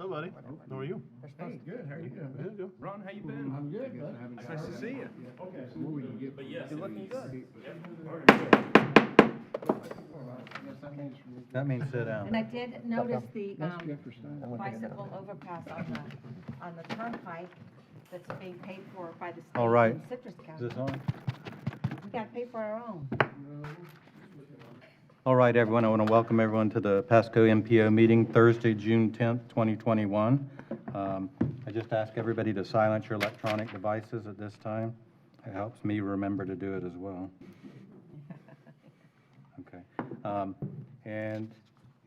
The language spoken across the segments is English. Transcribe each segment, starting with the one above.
Hello, buddy. How are you? Hey, good. How are you doing, man? Good. Ron, how you been? I'm good, bud. It's nice to see you. Okay, so we can get. But yes, you're looking good. That means sit down. And I did notice the That's Jefferson. bicycle overpass on the turnpike that's being paid for by the state. All right. in Citrus Is County. this on? We gotta pay for our own. All right, everyone, I want to welcome everyone to the Pasco MPO meeting Thursday, June 10th, 2021. I just ask everybody to silence your electronic devices at this time. It helps me remember to do it as well. Okay. And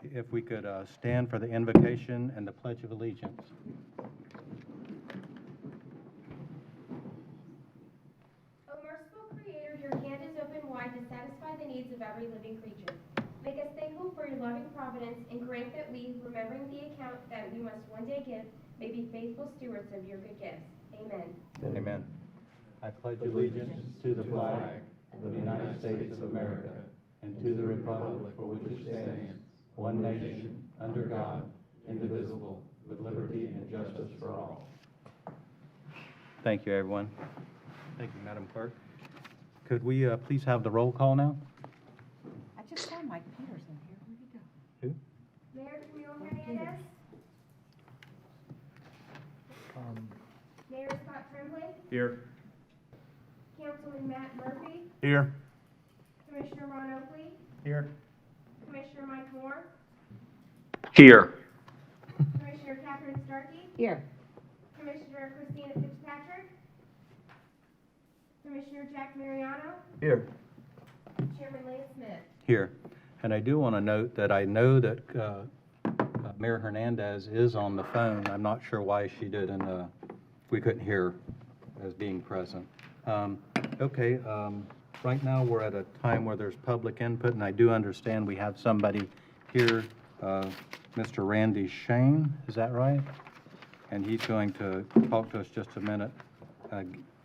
if we could stand for the invocation and the Pledge of Allegiance. O merciful Creator, your hand is open wide to satisfy the needs of every living creature. Make us thankful for your loving providence, and grant that we, remembering the account that we must one day give, may be faithful stewards of your good gifts. Amen. Amen. I pledge allegiance to the flag of the United States of America and to the republic for which it stands, one nation, under God, indivisible, with liberty and justice for all. Thank you, everyone. Thank you, Madam Clerk. Could we please have the roll call now? I just saw Mike Peters in here. Where'd he go? Who? Mayor Camille Hernandez. Mayor Scott Tremblay. Here. Councilman Matt Murphy. Here. Commissioner Ron Oakley. Here. Commissioner Mike Moore. Here. Commissioner Catherine Starkey. Here. Commissioner Christina Fitzpatrick. Commissioner Jack Mariano. Here. Chairman Lance Smith. Here. And I do want to note that I know that Mayor Hernandez is on the phone. I'm not sure why she didn't, we couldn't hear as being present. Okay, right now we're at a time where there's public input, and I do understand we have somebody here, Mr. Randy Shane, is that right? And he's going to talk to us just a minute.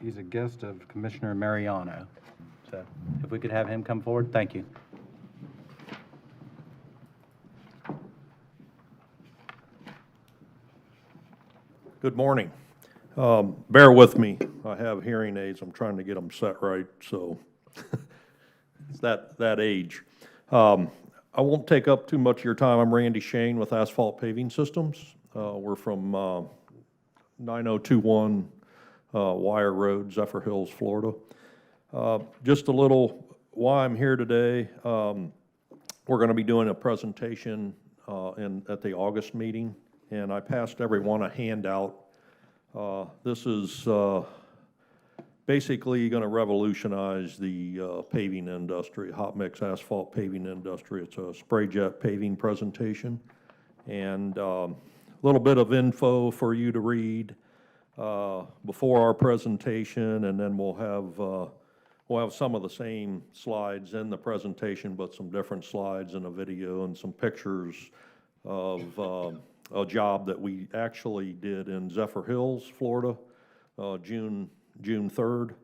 He's a guest of Commissioner Mariano. So if we could have him come forward, thank you. Good morning. Bear with me. I have hearing aids. I'm trying to get them set right, so it's that age. I won't take up too much of your time. I'm Randy Shane with Asphalt Paving Systems. We're from 9021 Wire Road, Zephyr Hills, Florida. Just a little why I'm here today. We're going to be doing a presentation at the August meeting, and I passed everyone a handout. This is basically going to revolutionize the paving industry, hot mix asphalt paving industry. It's a spray jet paving presentation, and a little bit of info for you to read before our presentation, and then we'll have some of the same slides in the presentation, but some different slides and a video and some pictures of a job that we actually did in Zephyr Hills, Florida, June 3rd.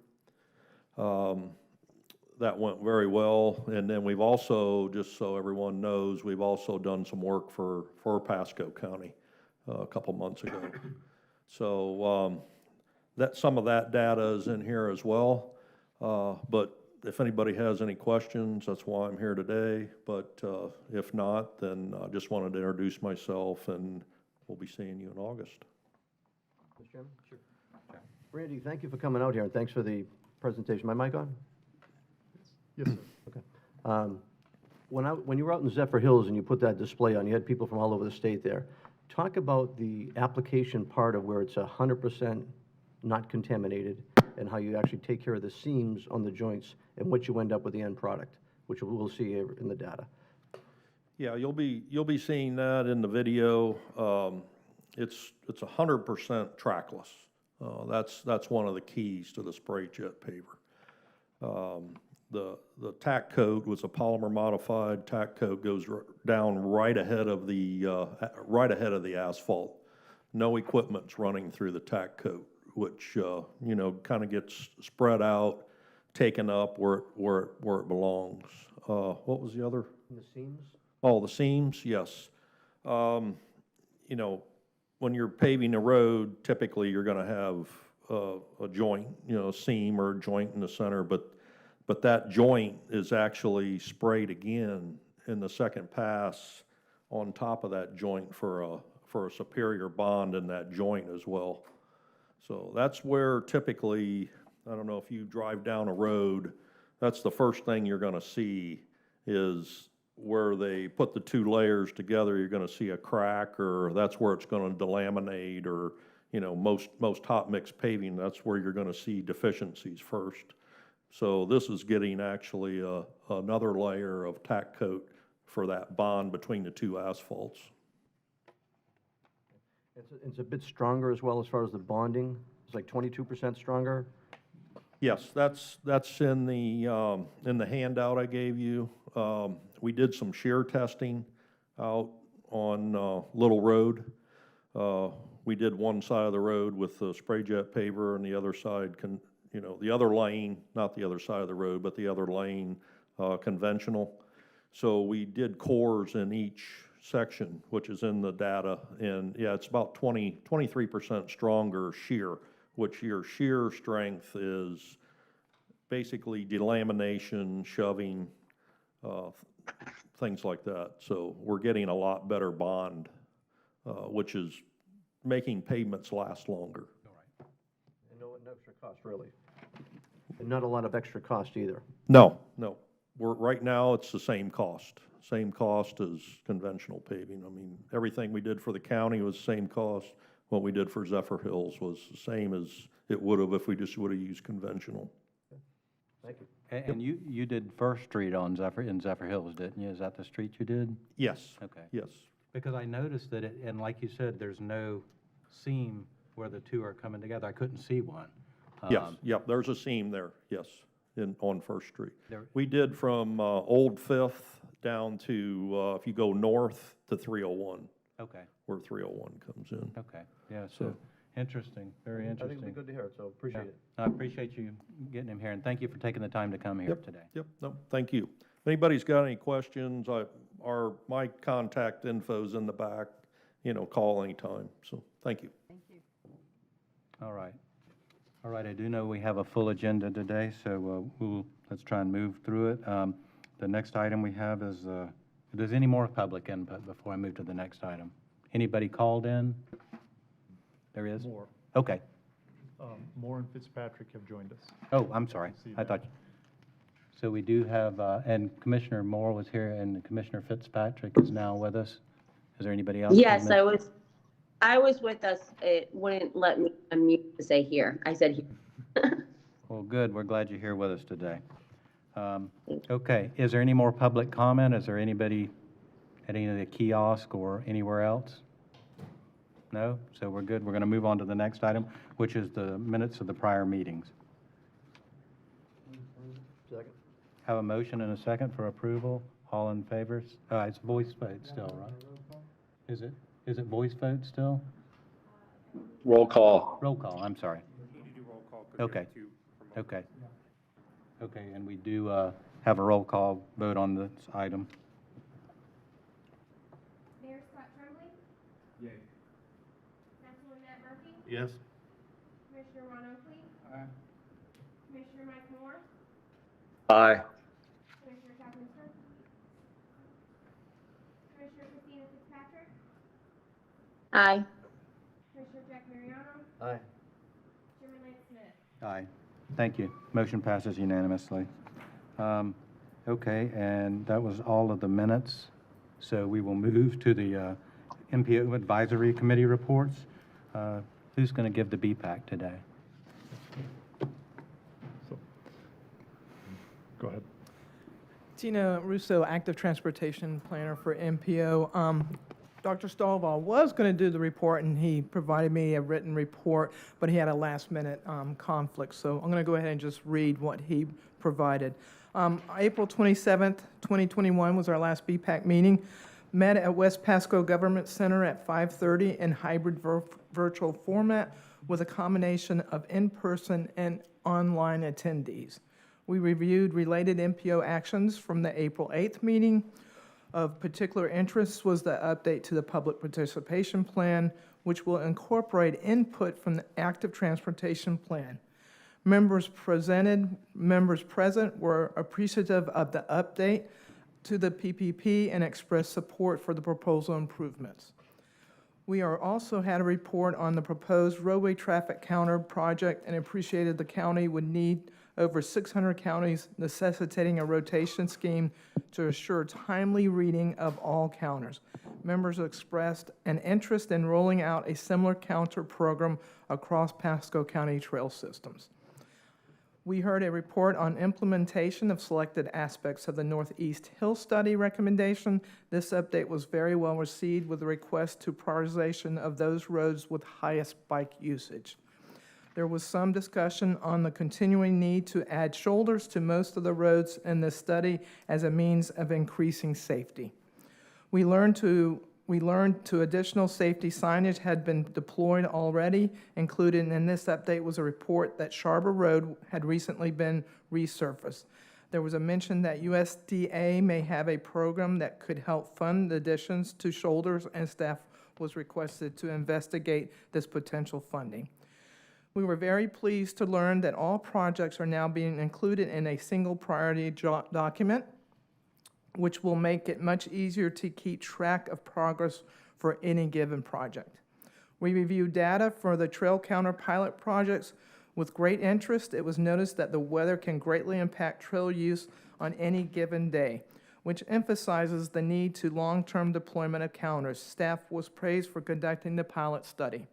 That went very well. And then we've also, just so everyone knows, we've also done some work for Pasco County a couple months ago. So that some of that data is in here as well. But if anybody has any questions, that's why I'm here today. But if not, then I just wanted to introduce myself, and we'll be seeing you in August. Mr. Chairman? Sure. Randy, thank you for coming out here, and thanks for the presentation. My mic on? Yes, sir. Okay. When you were out in Zephyr Hills and you put that display on, you had people from all over the state there. Talk about the application part of where it's 100% not contaminated, and how you actually take care of the seams on the joints and what you end up with the end product, which we'll see in the data. Yeah, you'll be seeing that in the video. It's 100% trackless. That's one of the keys to the spray jet paver. The tack coat was a polymer modified tack coat, goes down right ahead of the asphalt. No equipment's running through the tack coat, which kind of gets spread out, taken up where it belongs. What was the other? And the seams? Oh, the seams, yes. when you're paving a road, typically you're gonna have a joint, you know, a seam or a joint in the center, but that joint is actually sprayed again in the second pass on top of that joint for a superior bond in that joint as well. So that's where typically, I don't know if you drive down a road, that's the first thing you're gonna see is where they put the two layers together, you're gonna see a crack, or that's where it's gonna delaminate, or, you know, most hot mix paving, that's where you're gonna see deficiencies first. So this is getting actually another layer of tack coat for that bond between the two asphalts. It's a bit stronger as well as far as the bonding. It's like 22% stronger. Yes, that's in the handout I gave you. We did some shear testing out on Little Road. We did one side of the road with the spray jet paver, and the other side, the other lane, not the other side of the road, but the other lane, conventional. So we did cores in each section, which is in the data, and yeah, it's about 23% stronger shear, which your shear strength is basically delamination, shoving, things like that. So we're getting a lot better bond, which is making pavements last longer. And no extra cost, really. And not a lot of extra cost either. No. Right now, it's the same cost as conventional paving. I mean, everything we did for the county was the same cost. What we did for Zephyr Hills was the same as it would have if we just would have used conventional. Thank you. And you did First Street in Zephyr Hills, didn't you? Is that the street you did? Yes. Okay. Yes. Because I noticed that and like you said, there's no seam where the two are coming together. I couldn't see one. Yes, yep, there's a seam there, yes, on First Street. There- We did from Old Fifth down to, if you go north to 301, Okay, where 301 comes in. okay. Yeah, so, interesting, very I interesting. think it'll be good to hear it, so appreciate it. I appreciate you getting him here, and thank you for taking the time to come here Yep. today. Yep, no, thank you. If anybody's got any questions, my contact info's in the back, call anytime, so, thank you. Thank you. All right. All right, I do know we have a full agenda today, so let's try and move through it. The next item we have is, if there's any more public input before I move to the next item? Anybody called in? There is? Moore. Okay. Moore and Fitzpatrick have joined us. Oh, I'm sorry. See I that. thought, so we do have, and Commissioner Moore was here, and Commissioner Fitzpatrick is now with us. Is there anybody else? Yes, I was with us. It wouldn't let me unmute to say here. I said here. Well, good. We're glad you're here with us today. Okay, is there any more public comment? Is there anybody at any of the kiosk or anywhere else? No? So we're good. We're going to move on to the next item, which is the minutes of the prior meetings. Second. Have a motion and a second for approval. All in favor? It's voice vote still, right? Is it voice vote still? Roll call. Roll call, I'm sorry. Okay. Okay. Okay, and we do have a roll call vote on this item. Mayor Scott Tremblay, Yay. Councilman Matt Murphy, Yes. Commissioner Ron Oakley, Aye. Commissioner Mike Moore, Aye. Commissioner Catherine Smith, Commissioner Christina Fitzpatrick, Aye. Commissioner Jack Mariano, Aye. Chairman Lance Smith. Aye. Thank you. Motion passes unanimously. Okay, and that was all of the minutes. So we will move to the MPO Advisory Committee reports. Who's going to give the BPAC today? So, go ahead. Tina Russo, Active Transportation Planner for MPO. Dr. Stovall was going to do the report, and he provided me a written report, but he had a last-minute conflict, so I'm going to go ahead and just read what he provided. April 27th, 2021 was our last BPAC meeting. Met at West Pasco Government Center at 5:30 in hybrid virtual format with a combination of in-person and online attendees. We reviewed related MPO actions from the April 8th meeting, Of particular interest was the update to the public participation plan, which will incorporate input from the active transportation plan. Members present were appreciative of the update to the PPP and expressed support for the proposal improvements. We also had a report on the proposed roadway traffic counter project and appreciated the county would need over 600 counties, necessitating a rotation scheme to assure timely reading of all counters. Members expressed an interest in rolling out a similar counter program across Pasco County trail systems. We heard a report on implementation of selected aspects of the Northeast Hill Study recommendation. This update was very well received with a request to prioritization of those roads with highest bike usage. There was some discussion on the continuing need to add shoulders to most of the roads in this study as a means of increasing safety. We learned to additional safety signage had been deployed already. Included in this update was a report that Sharber Road had recently been resurfaced. There was a mention that USDA may have a program that could help fund the additions to shoulders, and staff was requested to investigate this potential funding. We were very pleased to learn that all projects are now being included in a single priority document, which will make it much easier to keep track of progress for any given project. We reviewed data for the trail counter pilot projects with great interest. It was noticed that the weather can greatly impact trail use on any given day, which emphasizes the need to long-term deployment of counters. Staff was praised for conducting the pilot study.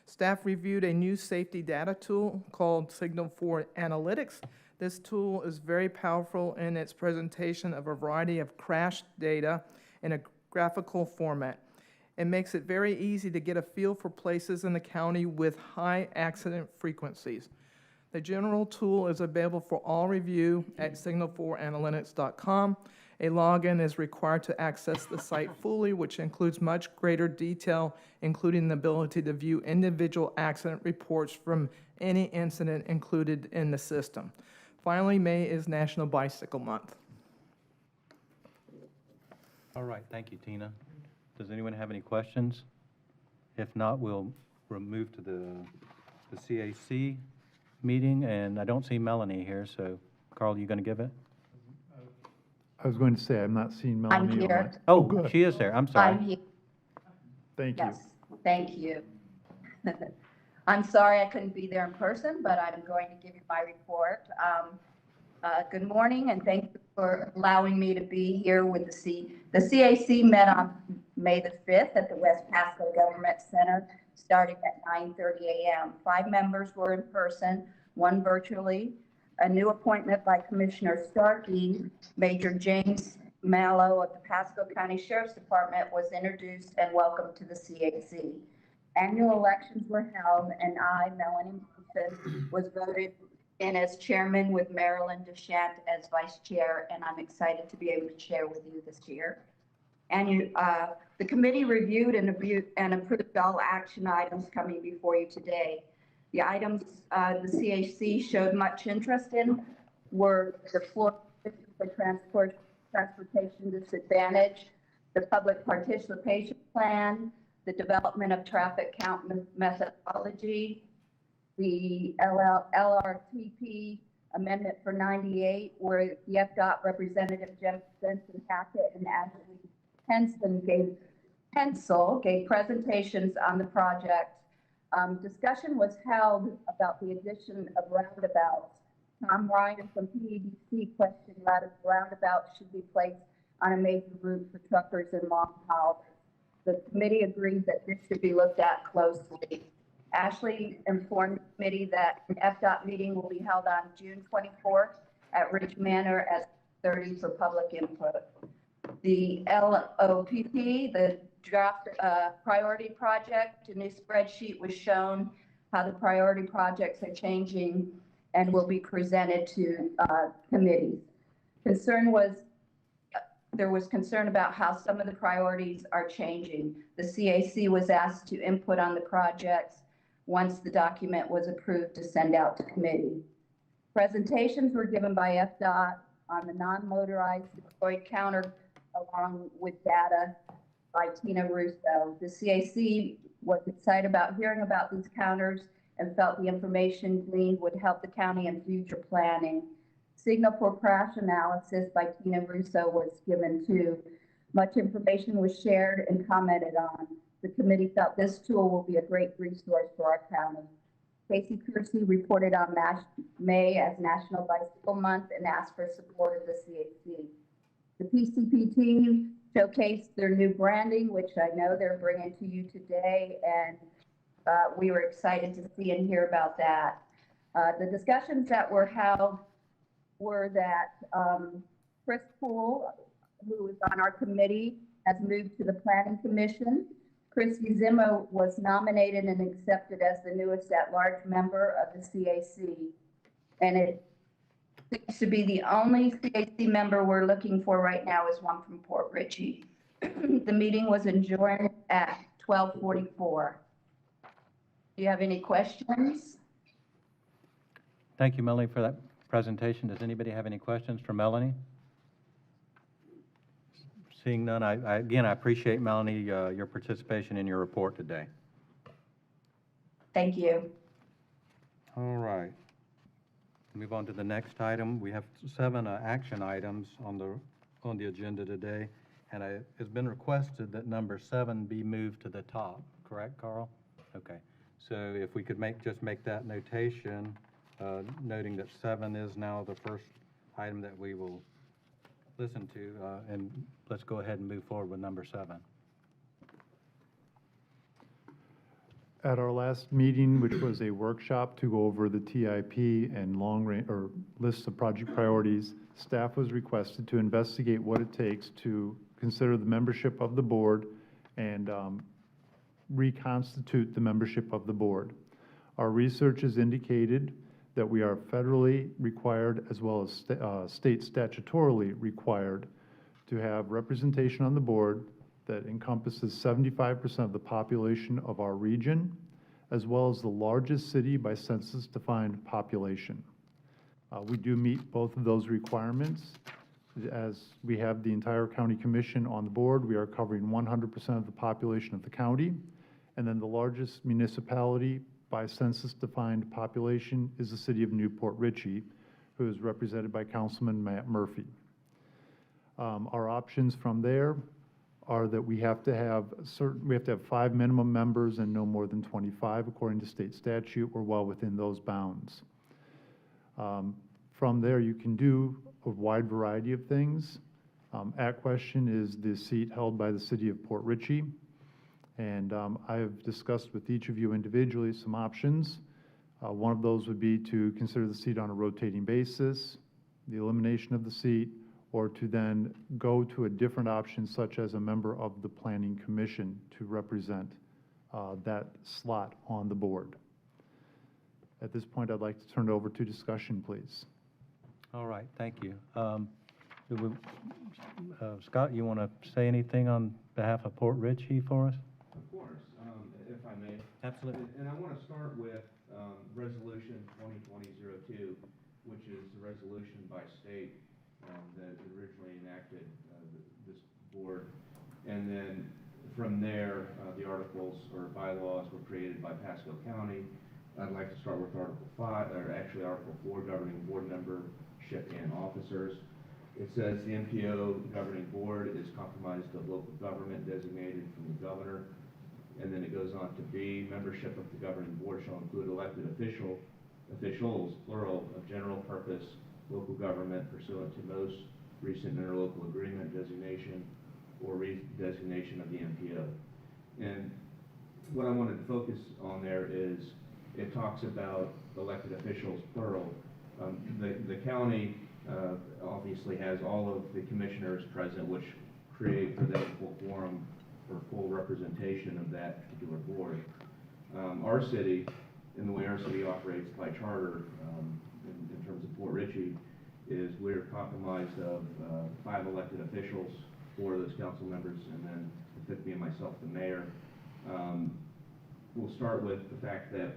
Staff reviewed a new safety data tool called Signal 4 Analytics. This tool is very powerful in its presentation of a variety of crash data in a graphical format. It makes it very easy to get a feel for places in the county with high accident frequencies. The general tool is available for all review at signal4analytics.com. A login is required to access the site fully, which includes much greater detail, including the ability to view individual accident reports from any incident included in the system. Finally, May is National Bicycle Month. All right, thank you, Tina. Does anyone have any questions? If not, we'll move to the CAC meeting, and I don't see Melanie here, so Carl, you going to give it? I was going to say, I'm not seeing Melanie. I'm on here. my- Oh, good. she is there. I'm sorry. I'm here, Thank you. yes, thank you. I'm sorry I couldn't be there in person, but I'm going to give you my report. Good morning, and thank you for allowing me to be here with the CAC met on May the 5th at the West Pasco Government Center, starting at 9:30 a.m. 5 members were in person, 1 virtually. A new appointment by Commissioner Starkey, Major James Mallow of the Pasco County Sheriff's Department, was introduced and welcomed to the CAC. Annual elections were held, and I, Melanie Murphy, was voted in as chairman with Marilyn Deschamps as vice chair, and I'm excited to be able to share with you this year. And the committee reviewed and approved all action items coming before you today. The items the CAC showed much interest in were the floor for transportation disadvantage, the public participation plan, the development of traffic count methodology, the LRTP amendment for 98, where the Fdot representative Jim Benson Hackett and Ashley Hensel gave presentations on the project. Discussion was held about the addition of roundabouts. Tom Ryan from PEDC questioned whether roundabouts should be placed on a major route for truckers and long haulers. The committee agreed that this should be looked at closely. Ashley informed the committee that an Fdot meeting will be held on June 24th at Ridge Manor at 30 for public input. The LOPP, the draft priority project, a new spreadsheet was shown how the priority projects are changing and will be presented to committees. There was concern about how some of the priorities are changing. The CAC was asked to input on the projects once the document was approved to send out to committee. Presentations were given by Fdot on the non-motorized deployed counter along with data by Tina Russo. The CAC was excited about hearing about these counters and felt the information gleaned would help the county in future planning. Signal for crash analysis by Tina Russo was given too. Much information was shared and commented on. The committee felt this tool will be a great resource for our county. Casey Kersey reported on May as National Bicycle Month and asked for support of the CAC. The PCPT showcased their new branding, which I know they're bringing to you today, and we were excited to see and hear about that. The discussions that were held were that Chris Poole, who is on our committee, has moved to the Planning Commission. Christy Zimmer was nominated and accepted as the newest at-large member of the CAC. And it seems to be the only CAC member we're looking for right now is one from Port Richey. The meeting was adjourned at 12:44. Do you have any questions? Thank you, Melanie, for that presentation. Does anybody have any questions for Melanie? Seeing none, again, I appreciate, Melanie, your participation in your report today. Thank you. All right. Move on to the next item. We have 7 action items on the agenda today, and it's been requested that number 7 be moved to the top. Correct, Carl? Okay. So if we could just make that notation, noting that 7 is now the first item that we will listen to, and let's go ahead and move forward with number 7. At our last meeting, which was a workshop to go over the TIP and long-range, or lists of project priorities, staff was requested to investigate what it takes to consider the membership of the board and reconstitute the membership of the board. Our research has indicated that we are federally required, as well as state statutorily required, to have representation on the board that encompasses 75% of the population of our region, as well as the largest city by census-defined population. We do meet both of those requirements. As we have the entire county commission on the board, we are covering 100% of the population of the county. And then the largest municipality by census-defined population is the city of Newport Richey, who is represented by Councilman Matt Murphy. Our options from there are that we have to have 5 minimum members and no more than 25 according to state statute. We're well within those bounds. From there, you can do a wide variety of things. At question is the seat held by the city of Port Richey. And I have discussed with each of you individually some options. One of those would be to consider the seat on a rotating basis, the elimination of the seat, or to then go to a different option such as a member of the Planning Commission to represent that slot on the board. At this point, I'd like to turn it over to discussion, please. All right, thank you. Scott, you want to say anything on behalf of Port Richey for us? Of course, if I may. Absolutely. And I want to start with Resolution 2020-02, which is the resolution by state that originally enacted this board. And then from there, the articles or bylaws were created by Pasco County. I'd like to start with Article 5, or actually Article 4, governing board membership and officers. It says the MPO governing board is comprised of local government designated from the governor. And then it goes on to B, membership of the governing board shall include elected officials, plural, of general purpose local government pursuant to most recent interlocal agreement designation or redesignation of the MPO. And what I wanted to focus on there is it talks about elected officials, plural. The county obviously has all of the commissioners present, which create for them full quorum or full representation of that particular board. Our city, in the way our city operates by charter, in terms of Port Richey, is we're comprised of 5 elected officials, 4 of those council members, and then the 5th being myself, the mayor. We'll start with the fact that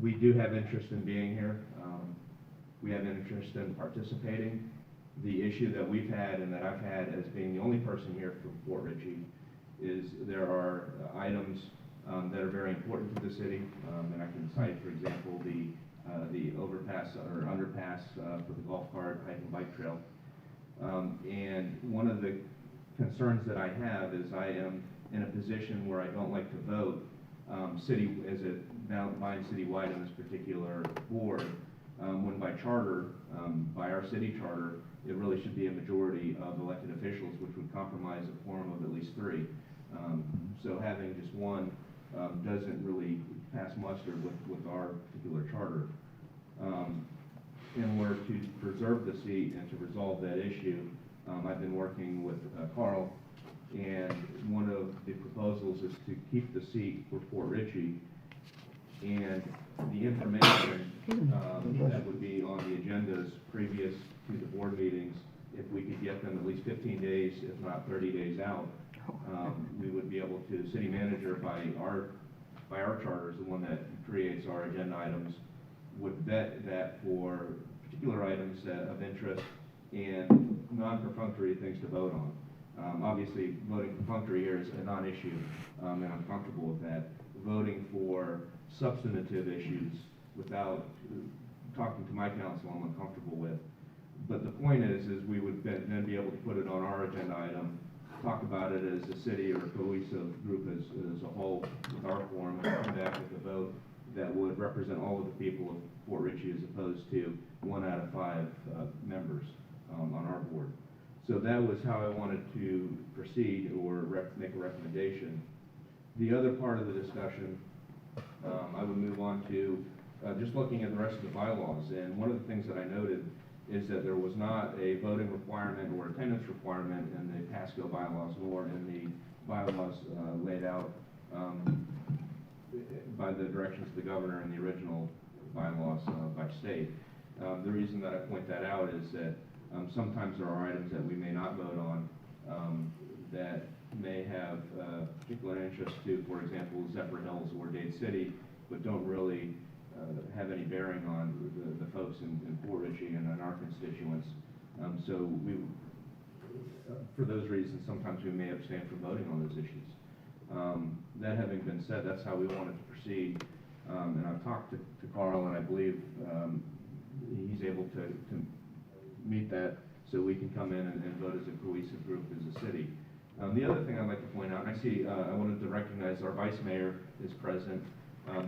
we do have interest in being here. We have interest in participating. The issue that we've had and that I've had as being the only person here from Port Ritchie is there are items that are very important to the city, and I can cite, for example, the overpass or underpass for the golf cart, hike and bike trail. And one of the concerns that I have is I am in a position where I don't like to vote as it now mine citywide in this particular board, when by charter, by our city charter, it really should be a majority of elected officials, which would compromise a quorum of at least 3. So having just one doesn't really pass muster with our particular charter. In order to preserve the seat and to resolve that issue, I've been working with Carl, and one of the proposals is to keep the seat for Port Ritchie, and the information that would be on the agendas previous to the board meetings, if we could get them at least 15 days, if not 30 days out, we would be able to, city manager by our charter is the one that creates our agenda items, would vet that for particular items of interest and non-perfunctory things to vote on. Obviously, voting perfunctory here is a non-issue, and I'm comfortable with that. Voting for substantive issues without talking to my counsel, I'm uncomfortable with. But the point is we would then be able to put it on our agenda item, talk about it as a city or a cohesive group as a whole with our forum, and come back with a vote that would represent all of the people of Port Ritchie as opposed to 1 out of 5 members on our board. So that was how I wanted to proceed or make a recommendation. The other part of the discussion, I would move on to just looking at the rest of the bylaws. And one of the things that I noted is that there was not a voting requirement or attendance requirement in the Pasco bylaws nor in the bylaws laid out by the directions of the governor in the original bylaws by state. The reason that I point that out is that sometimes there are items that we may not vote on that may have particular interest to, for example, Zephyr Hills or Dade City, but don't really have any bearing on the folks in Port Ritchie and in our constituents. So for those reasons, sometimes we may abstain from voting on those issues. That having been said, that's how we wanted to proceed. And I've talked to Carl, and I believe he's able to meet that so we can come in and vote as a cohesive group as a city. The other thing I'd like to point out, and I see, I wanted to recognize our vice mayor is present.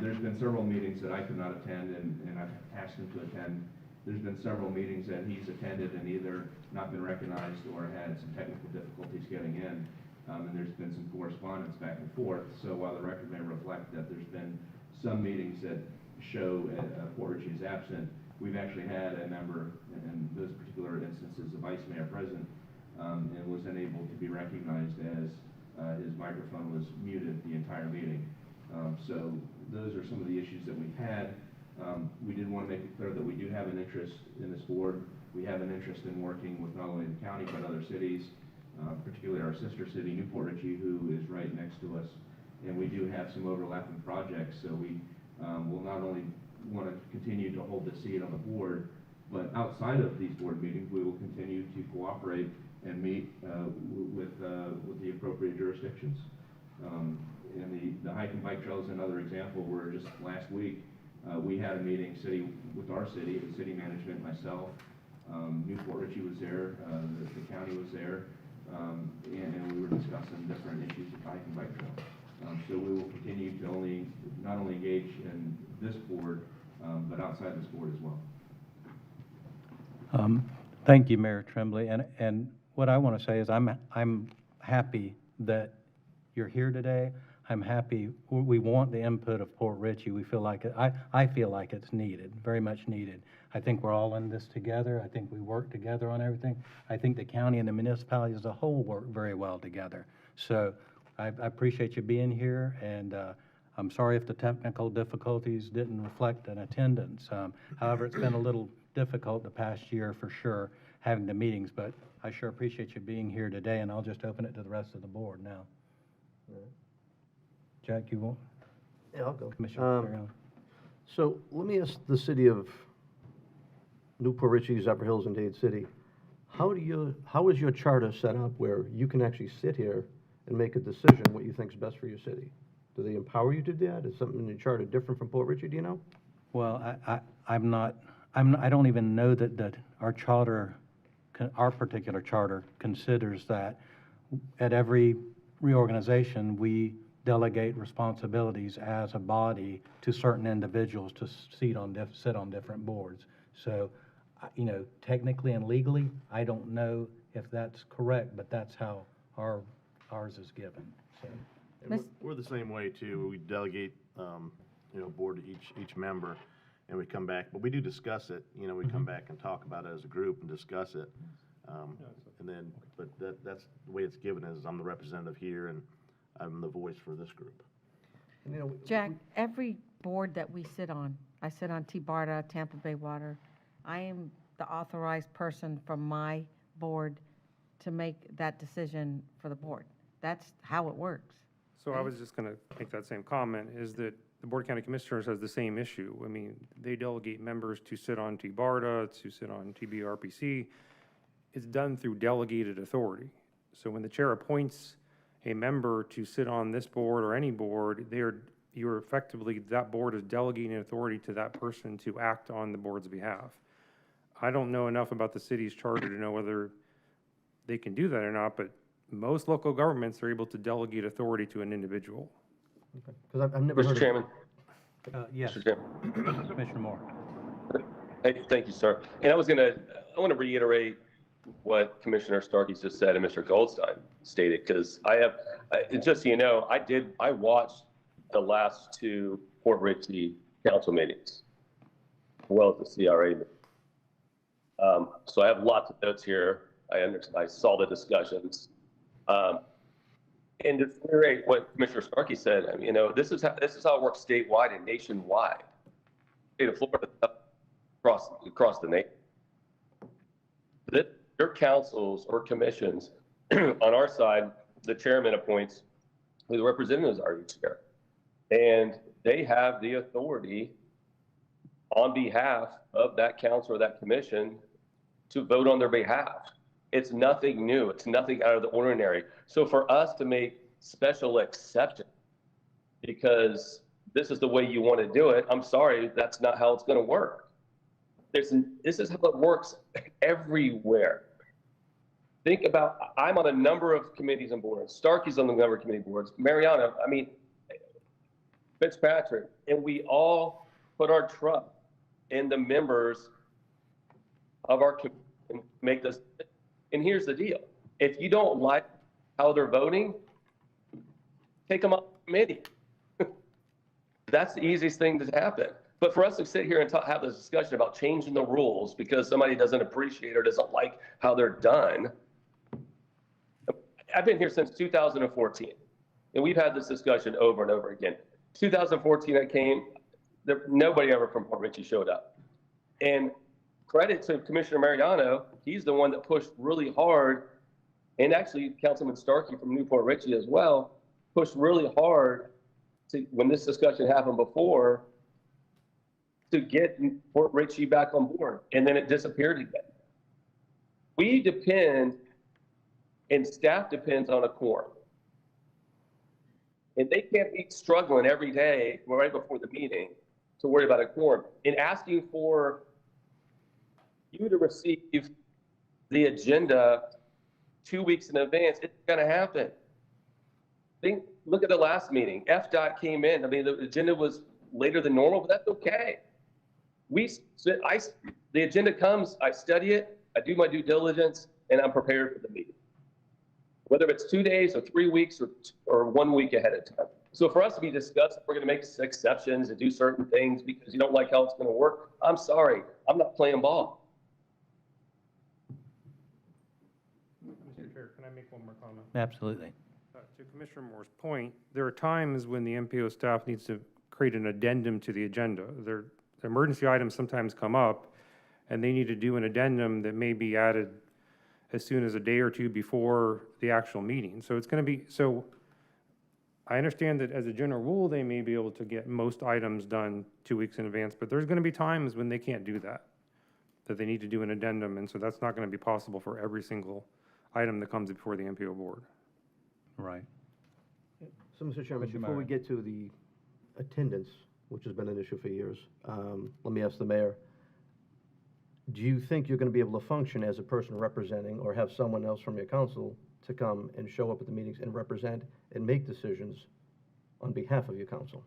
There's been several meetings that I could not attend, and I've asked him to attend. There's been several meetings that he's attended and either not been recognized or had some technical difficulties getting in. And there's been some correspondence back and forth. So while the record may reflect that there's been some meetings that show Port Ritchie is absent, we've actually had a member in those particular instances, the vice mayor present, and was unable to be recognized as his microphone was muted the entire meeting. So those are some of the issues that we've had. We did want to make it clear that we do have an interest in this board. We have an interest in working with not only the county but other cities, particularly our sister city, Port Ritchie, who is right next to us. And we do have some overlapping projects, so we will not only want to continue to hold the seat on the board, but outside of these board meetings, we will continue to cooperate and meet with the appropriate jurisdictions. And the hike and bike trail is another example where just last week we had a meeting with our city, the city management, myself, Port Ritchie was there, the county was there, and we were discussing different issues of hike and bike trail. So we will continue to not only engage in this board, but outside this board as well. Thank you, Mayor Tremblay. And what I want to say is I'm happy that you're here today. I'm happy. We want the input of Port Ritchie. We feel like I feel like it's needed, very much needed. I think we're all in this together. I think we work together on everything. I think the county and the municipality as a whole work very well together. So I appreciate you being here, and I'm sorry if the technical difficulties didn't reflect an attendance. However, it's been a little difficult the past year for sure, having the meetings, but I sure appreciate you being here today, and I'll just open it to the rest of the board now. Jack, you want? Yeah, I'll go. Commissioner Ferriero. So let me ask the city of Port Ritchie, Zephyr Hills, and Dade City, how is your charter set up where you can actually sit here and make a decision what you think is best for your city? Do they empower you to do that? Is something in your charter different from Port Richey, do you know? Well, I don't even know that our charter, our particular charter considers that at every reorganization, we delegate responsibilities as a body to certain individuals to sit on different boards. So, technically and legally, I don't know if that's correct, but that's how ours is given, so. And we're the same way too. We delegate, board to each member, and we come back, but we do discuss it. We come back and talk about it as a group and discuss it. And then, but that's the way it's given is I'm the representative here and I'm the voice for this group. And, Jack, every board that we sit on, I sit on T-BARTA, Tampa Bay Water, I am the authorized person from my board to make that decision for the board. That's how it works. So I was just going to make that same comment, is that the Board of County Commissioners has the same issue. I mean, they delegate members to sit on T-BARTA, to sit on TBRPC. It's done through delegated authority. So when the chair appoints a member to sit on this board or any board, you're effectively, that board is delegating authority to that person to act on the board's behalf. I don't know enough about the city's charter to know whether they can do that or not, but most local governments are able to delegate authority to an individual. Because I've never heard Mr. of. Chairman. Yes, Mr. Chairman. Commissioner Moore. Hey, thank you, sir. And I want to reiterate what Commissioner Starkey just said and Mr. Goldstein stated, because just so you know, I watched the last two Port Richey council meetings, as well as the CRA meeting. So I have lots of notes here. I saw the discussions. And to reiterate what Commissioner Starkey said, this is how it works statewide and nationwide. State of Florida, across the nation. Your councils or commissions, on our side, the chairman appoints who the representatives are each year. And they have the authority on behalf of that council or that commission to vote on their behalf. It's nothing new. It's nothing out of the ordinary. So for us to make special exception because this is the way you want to do it, I'm sorry, that's not how it's going to work. This is how it works everywhere. Think about, I'm on a number of committees and boards. Starkey's on the number of committee boards. Mariana, Fitzpatrick, and we all put our trust in the members of our committee and make this. And here's the deal. If you don't like how they're voting, take them off the committee. That's the easiest thing to happen. But for us to sit here and have this discussion about changing the rules because somebody doesn't appreciate or doesn't like how they're done. I've been here since 2014, and we've had this discussion over and over again. 2014, I came, nobody ever from Port Richey showed up. And credit to Commissioner Mariano, he's the one that pushed really hard, and actually Councilman Starkey from Newport Richey as well, pushed really hard to, when this discussion happened before, to get Port Richey back on board, and then it disappeared again. We depend, and staff depends on a quorum. And they can't be struggling every day, right before the meeting, to worry about a quorum. And asking for you to receive the agenda 2 weeks in advance, it's gonna happen. Look at the last meeting. Fdot came in. The agenda was later than normal, but that's okay. The agenda comes, I study it, I do my due diligence, and I'm prepared for the meeting. Whether it's 2 days or 3 weeks or 1 week ahead of time. So for us to be discussing, we're gonna make exceptions and do certain things because you don't like how it's gonna work. I'm sorry, I'm not playing ball. Mr. Chair, can I make one more comment? Absolutely. To Commissioner Moore's point, there are times when the MPO staff needs to create an addendum to the agenda. Emergency items sometimes come up, and they need to do an addendum that may be added as soon as a day or two before the actual meeting. So it's going to be, so I understand that as a general rule, they may be able to get most items done 2 weeks in advance, but there's going to be times when they can't do that. that they need to do an addendum, and so that's not going to be possible for every single item that comes before the MPO board. Right. So, Mr. Chairman, Mr. before we Mayor. get to the attendance, which has been an issue for years, let me ask the mayor, do you think you're going to be able to function as a person representing, or have someone else from your council to come and show up at the meetings and represent and make decisions on behalf of your council?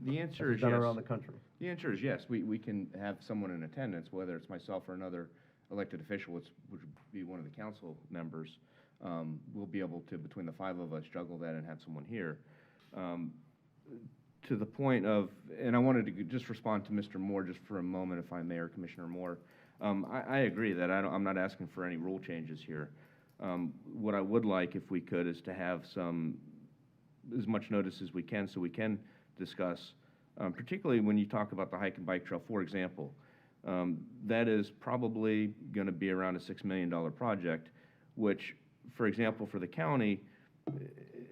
The answer is Done yes. around the country. The answer is yes. We can have someone in attendance, whether it's myself or another elected official, which would be one of the council members. We'll be able to, between the five of us, juggle that and have someone here. To the point of, and I wanted to just respond to Mr. Moore just for a moment, if I may, or Commissioner Moore. I agree that I'm not asking for any rule changes here. What I would like, if we could, is to have as much notice as we can, so we can discuss, particularly when you talk about the hike and bike trail, for example. That is probably going to be around a $6 million project, which, for example, for the county,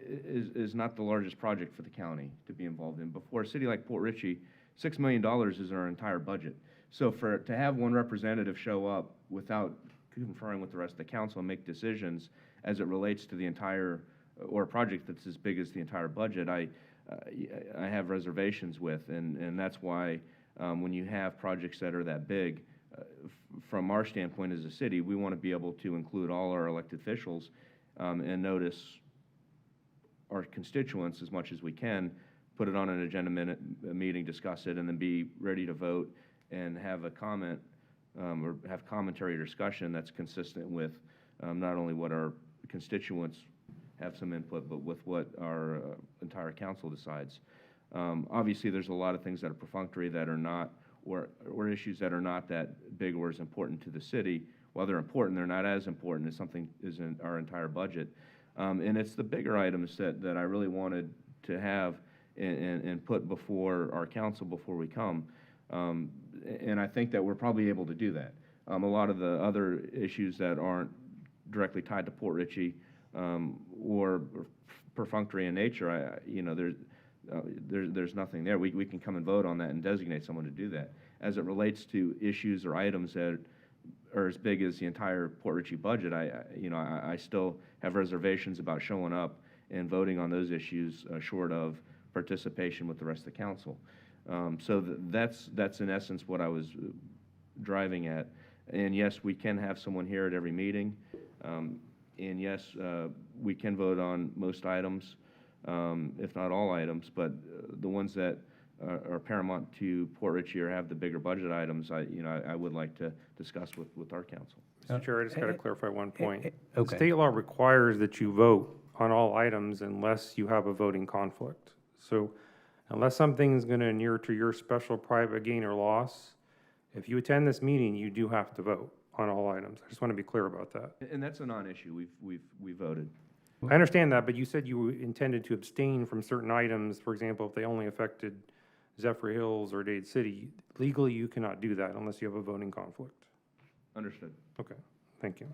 is not the largest project for the county to be involved in. But for a city like Port Richey, $6 million is our entire budget. So to have one representative show up without conferring with the rest of the council and make decisions as it relates to the entire, or a project that's as big as the entire budget, I have reservations with, and that's why when you have projects that are that big, from our standpoint as a city, we want to be able to include all our elected officials and notice our constituents as much as we can, put it on an agenda meeting, discuss it, and then be ready to vote and have a comment or have commentary or discussion that's consistent with not only what our constituents have some input, but with what our entire council decides. Obviously, there's a lot of things that are perfunctory that are not, or issues that are not that big or as important to the city. While they're important, they're not as important as something is in our entire budget. And it's the bigger items that I really wanted to have and put before our council before we come. And I think that we're probably able to do that. A lot of the other issues that aren't directly tied to Port Richey or perfunctory in nature, there's nothing there. We can come and vote on that and designate someone to do that. As it relates to issues or items that are as big as the entire Port Richey budget, I still have reservations about showing up and voting on those issues short of participation with the rest of the council. So that's in essence what I was driving at. And yes, we can have someone here at every meeting. And yes, we can vote on most items, if not all items, but the ones that are paramount to Port Richey or have the bigger budget items, I would like to discuss with our council. Mr. Chair, I just got to clarify one point. Okay. State law requires that you vote on all items unless you have a voting conflict. So unless something's going to inure to your special private gain or loss, if you attend this meeting, you do have to vote on all items. I just want to be clear about that. And that's a non-issue. We voted. I understand that, but you said you intended to abstain from certain items. For example, if they only affected Zephyr Hills or Dade City, legally you cannot do that unless you have a voting conflict. Understood. Okay, thank you.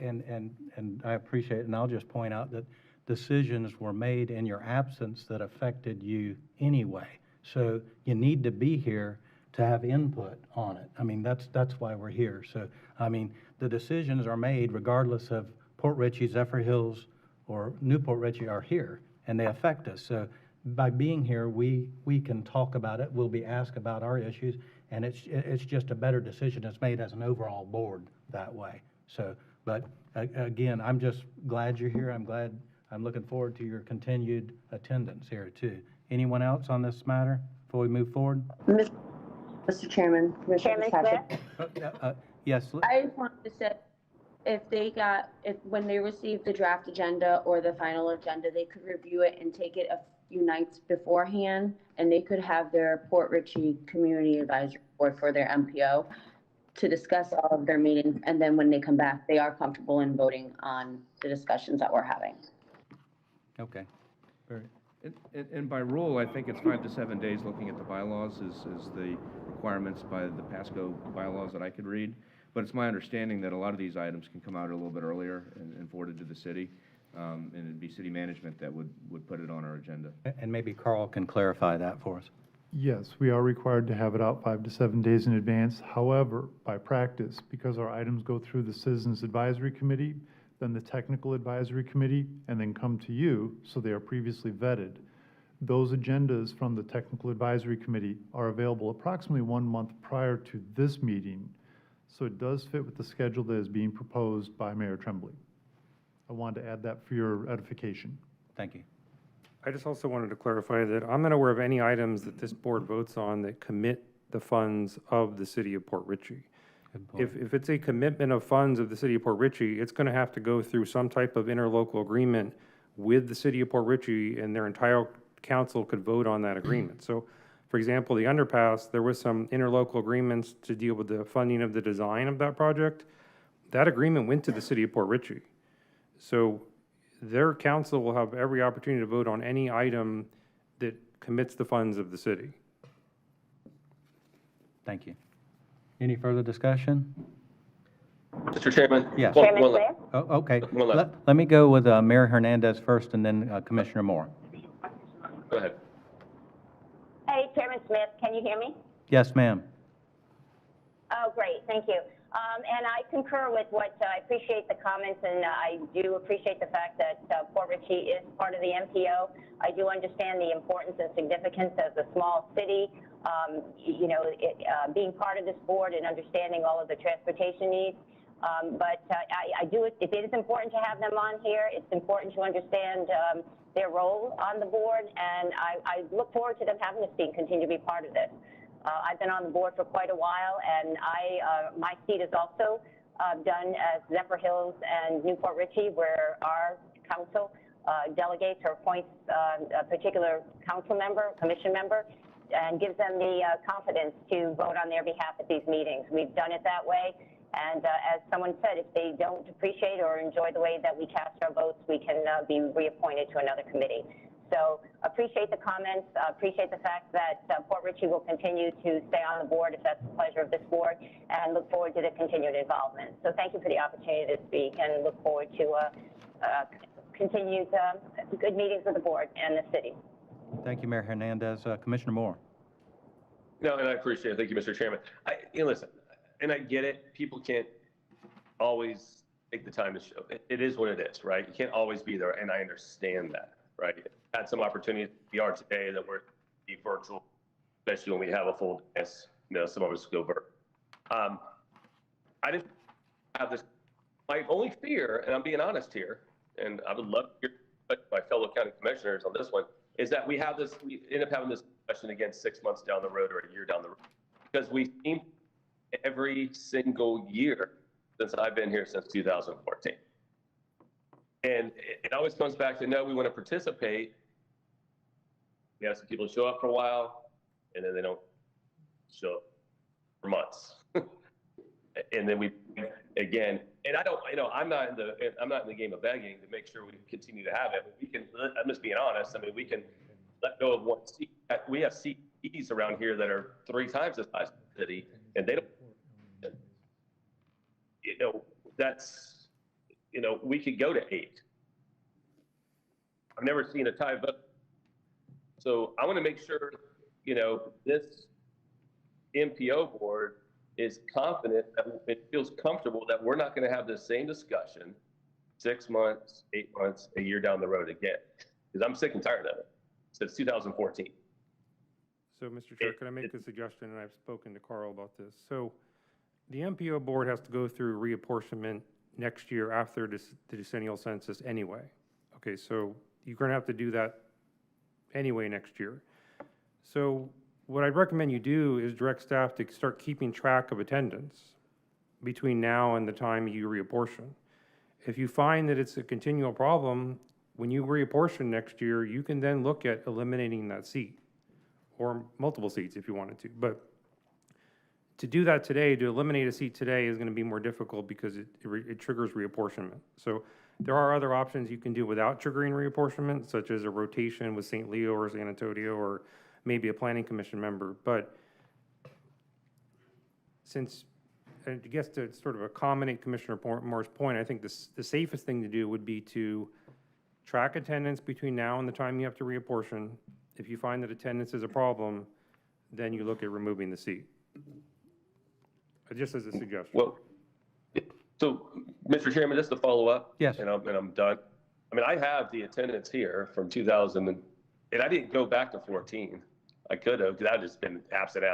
And I appreciate it, and I'll just point out that decisions were made in your absence that affected you anyway. So you need to be here to have input on it. I mean, that's why we're here. So, I mean, the decisions are made regardless of Port Richey, Zephyr Hills, or Newport Richey are here, and they affect us. So by being here, we can talk about it, we'll be asked about our issues, and it's just a better decision that's made as an overall board that way. So, but again, I'm just glad you're here. I'm looking forward to your continued attendance here too. Anyone else on this matter before we move forward? Mr. Chairman, Commissioner Patrick. Yes. I just wanted to say, when they received the draft agenda or the final agenda, they could review it and take it a few nights beforehand, and they could have their Port Richey Community Advisory Board for their MPO to discuss all of their meetings, and then when they come back, they are comfortable in voting on the discussions that we're having. Okay. And by rule, I think it's 5 to 7 days looking at the bylaws is the requirements by the Pasco bylaws that I could read. But it's my understanding that a lot of these items can come out a little bit earlier and forwarded to the city. And it'd be city management that would put it on our agenda. And maybe Carl can clarify that for us. Yes, we are required to have it out 5 to 7 days in advance. However, by practice, because our items go through the Citizens Advisory Committee, then the Technical Advisory Committee, and then come to you, so they are previously vetted. Those agendas from the Technical Advisory Committee are available approximately 1 month prior to this meeting. So it does fit with the schedule that is being proposed by Mayor Tremblay. I wanted to add that for your edification. Thank you. I just also wanted to clarify that I'm not aware of any items that this board votes on that commit the funds of the city of Port Richey. Good point. If it's a commitment of funds of the city of Port Richey, it's going to have to go through some type of interlocal agreement with the city of Port Richey, and their entire council could vote on that agreement. So, for example, the underpass, there was some interlocal agreements to deal with the funding of the design of that project. That agreement went to the city of Port Richey. So their council will have every opportunity to vote on any item that commits the funds of the city. Thank you. Any further discussion? Mr. Chairman? Yes. One last. Oh, okay. One last. Let me go with Mayor Hernandez first and then Commissioner Moore. Go ahead. Hey, Chairman Smith, can you hear me? Yes, ma'am. Oh, great, thank you. And I concur with what, I appreciate the comments, and I do appreciate the fact that Port Richey is part of the MPO. I do understand the importance and significance as a small city, being part of this board and understanding all of the transportation needs. But I do, it is important to have them on here. It's important to understand their role on the board, and I look forward to them having this team continue to be part of this. I've been on the board for quite a while, and my seat is also done as Zephyr Hills and Newport Richey, where our council delegates or appoints a particular council member, commission member, and gives them the confidence to vote on their behalf at these meetings. We've done it that way, and as someone said, if they don't appreciate or enjoy the way that we cast our votes, we can be reappointed to another committee. So appreciate the comments, appreciate the fact that Port Richey will continue to stay on the board if that's the pleasure of this board, and look forward to the continued involvement. So thank you for the opportunity to speak, and look forward to continued good meetings with the board and the city. Thank you, Mayor Hernandez. Commissioner Moore. No, and I appreciate it. Thank you, Mr. Chairman. Listen, and I get it. People can't always take the time to show. It is what it is, right? You can't always be there, and I understand that, right? Had some opportunities we are today that we're be virtual, especially when we have a full desk. Some of us go virtual. I didn't have this. My only fear, and I'm being honest here, and I would love to hear my fellow county commissioners on this one, is that we end up having this discussion again 6 months down the road or a year down the road, because we seem every single year since I've been here since 2014. And it always comes back to, no, we want to participate. We have some people show up for a while, and then they don't show up for months. And then we, again, and I don't, I'm not in the game of begging to make sure we continue to have it. We can, I'm just being honest. I mean, we can let go of one seat. We have CEs around here that are 3 times the size of the city, and they don't, that's, we could go to 8. I've never seen a tie vote. So I want to make sure, this MPO board is confident that it feels comfortable that we're not going to have the same discussion 6 months, 8 months, a year down the road again. Because I'm sick and tired of it since 2014. So, Mr. Chair, can I make a suggestion? And I've spoken to Carl about this. So the MPO board has to go through reapportionment next year after the decennial census anyway. Okay, so you're going to have to do that anyway next year. So what I'd recommend you do is direct staff to start keeping track of attendance between now and the time you reapportion. If you find that it's a continual problem, when you reapportion next year, you can then look at eliminating that seat, or multiple seats if you wanted to. But to do that today, to eliminate a seat today, is going to be more difficult because it triggers reapportionment. So there are other options you can do without triggering reapportionment, such as a rotation with St. Leo or San Antonio, or maybe a planning commission member. But since, I guess to sort of accommodate Commissioner Moore's point, I think the safest thing to do would be to track attendance between now and the time you have to reapportion. If you find that attendance is a problem, then you look at removing the seat. Just as a suggestion. Well, so, Mr. Chairman, just to follow up. Yes. And I'm done. I mean, I have the attendance here from 2000, and I didn't go back to 14. I could have, because I've just been absent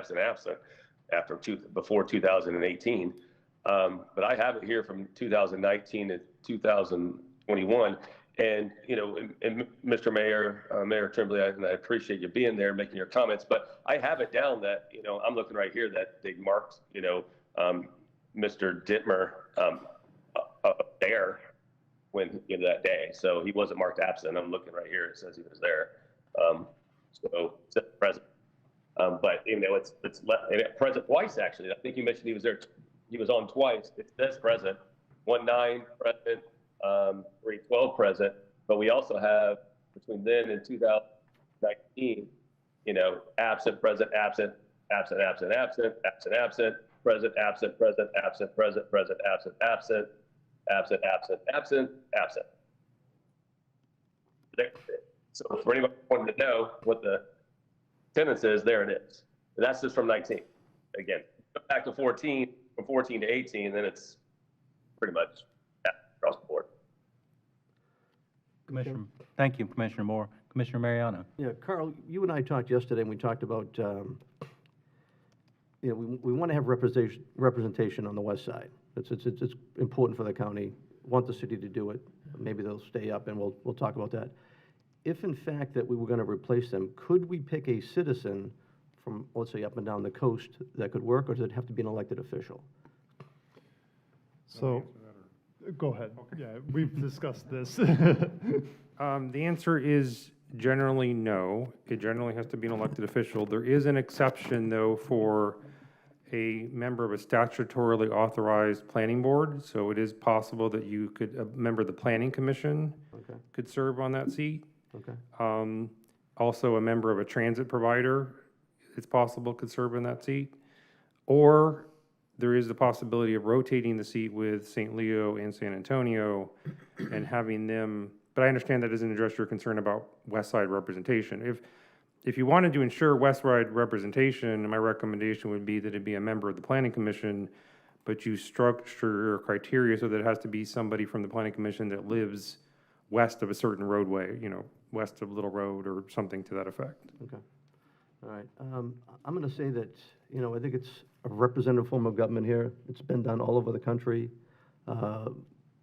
before 2018. But I have it here from 2019 to 2021. And, you know, and Mr. Mayor, Mayor Tremblay, and I appreciate you being there, making your comments, but I have it down that, you know, I'm looking right here that they marked, you know, Mr. Dittmer there when, you know, that day. So he wasn't marked absent. I'm looking right here. It says he was there. So it says present. But, you know, it's present twice, actually. I think you mentioned he was there. He was on twice. It says present. 1/9 present, 3/12 present. But we also have between then and 2019, you know, absent, present, absent, absent, absent, absent, absent, absent, present, absent, present, absent, present, present, absent, absent, absent, absent, absent, absent. So for anybody wanting to know what the attendance is, there it is. And that's just from 19. Again, back to 14, from 14 to 18, then it's pretty much across the board. Commissioner, thank you, Commissioner Moore. Commissioner Mariano. Yeah, Carl, you and I talked yesterday, and we talked about, you know, we want to have representation on the west side. It's important for the county, want the city to do it. Maybe they'll stay up, and we'll talk about that. If in fact that we were going to replace them, could we pick a citizen from, let's say, up and down the coast that could work, or does it have to be an elected official? So, go ahead. Yeah, we've discussed this. The answer is generally no. It generally has to be an elected official. There is an exception, though, for a member of a statutorily authorized planning board. So it is possible that you could, a member of the planning commission could serve on that seat. Okay. Also, a member of a transit provider, it's possible could serve in that seat. Or there is the possibility of rotating the seat with St. Leo and San Antonio and having them, but I understand that doesn't address your concern about West Side representation. If you wanted to ensure West Side representation, my recommendation would be that it be a member of the Planning Commission, but you structure your criteria so that it has to be somebody from the Planning Commission that lives west of a certain roadway, you know, west of Little Road or something to that effect. Okay. All right. I'm going to say that, you know, I think it's a representative form of government here. It's been done all over the country. You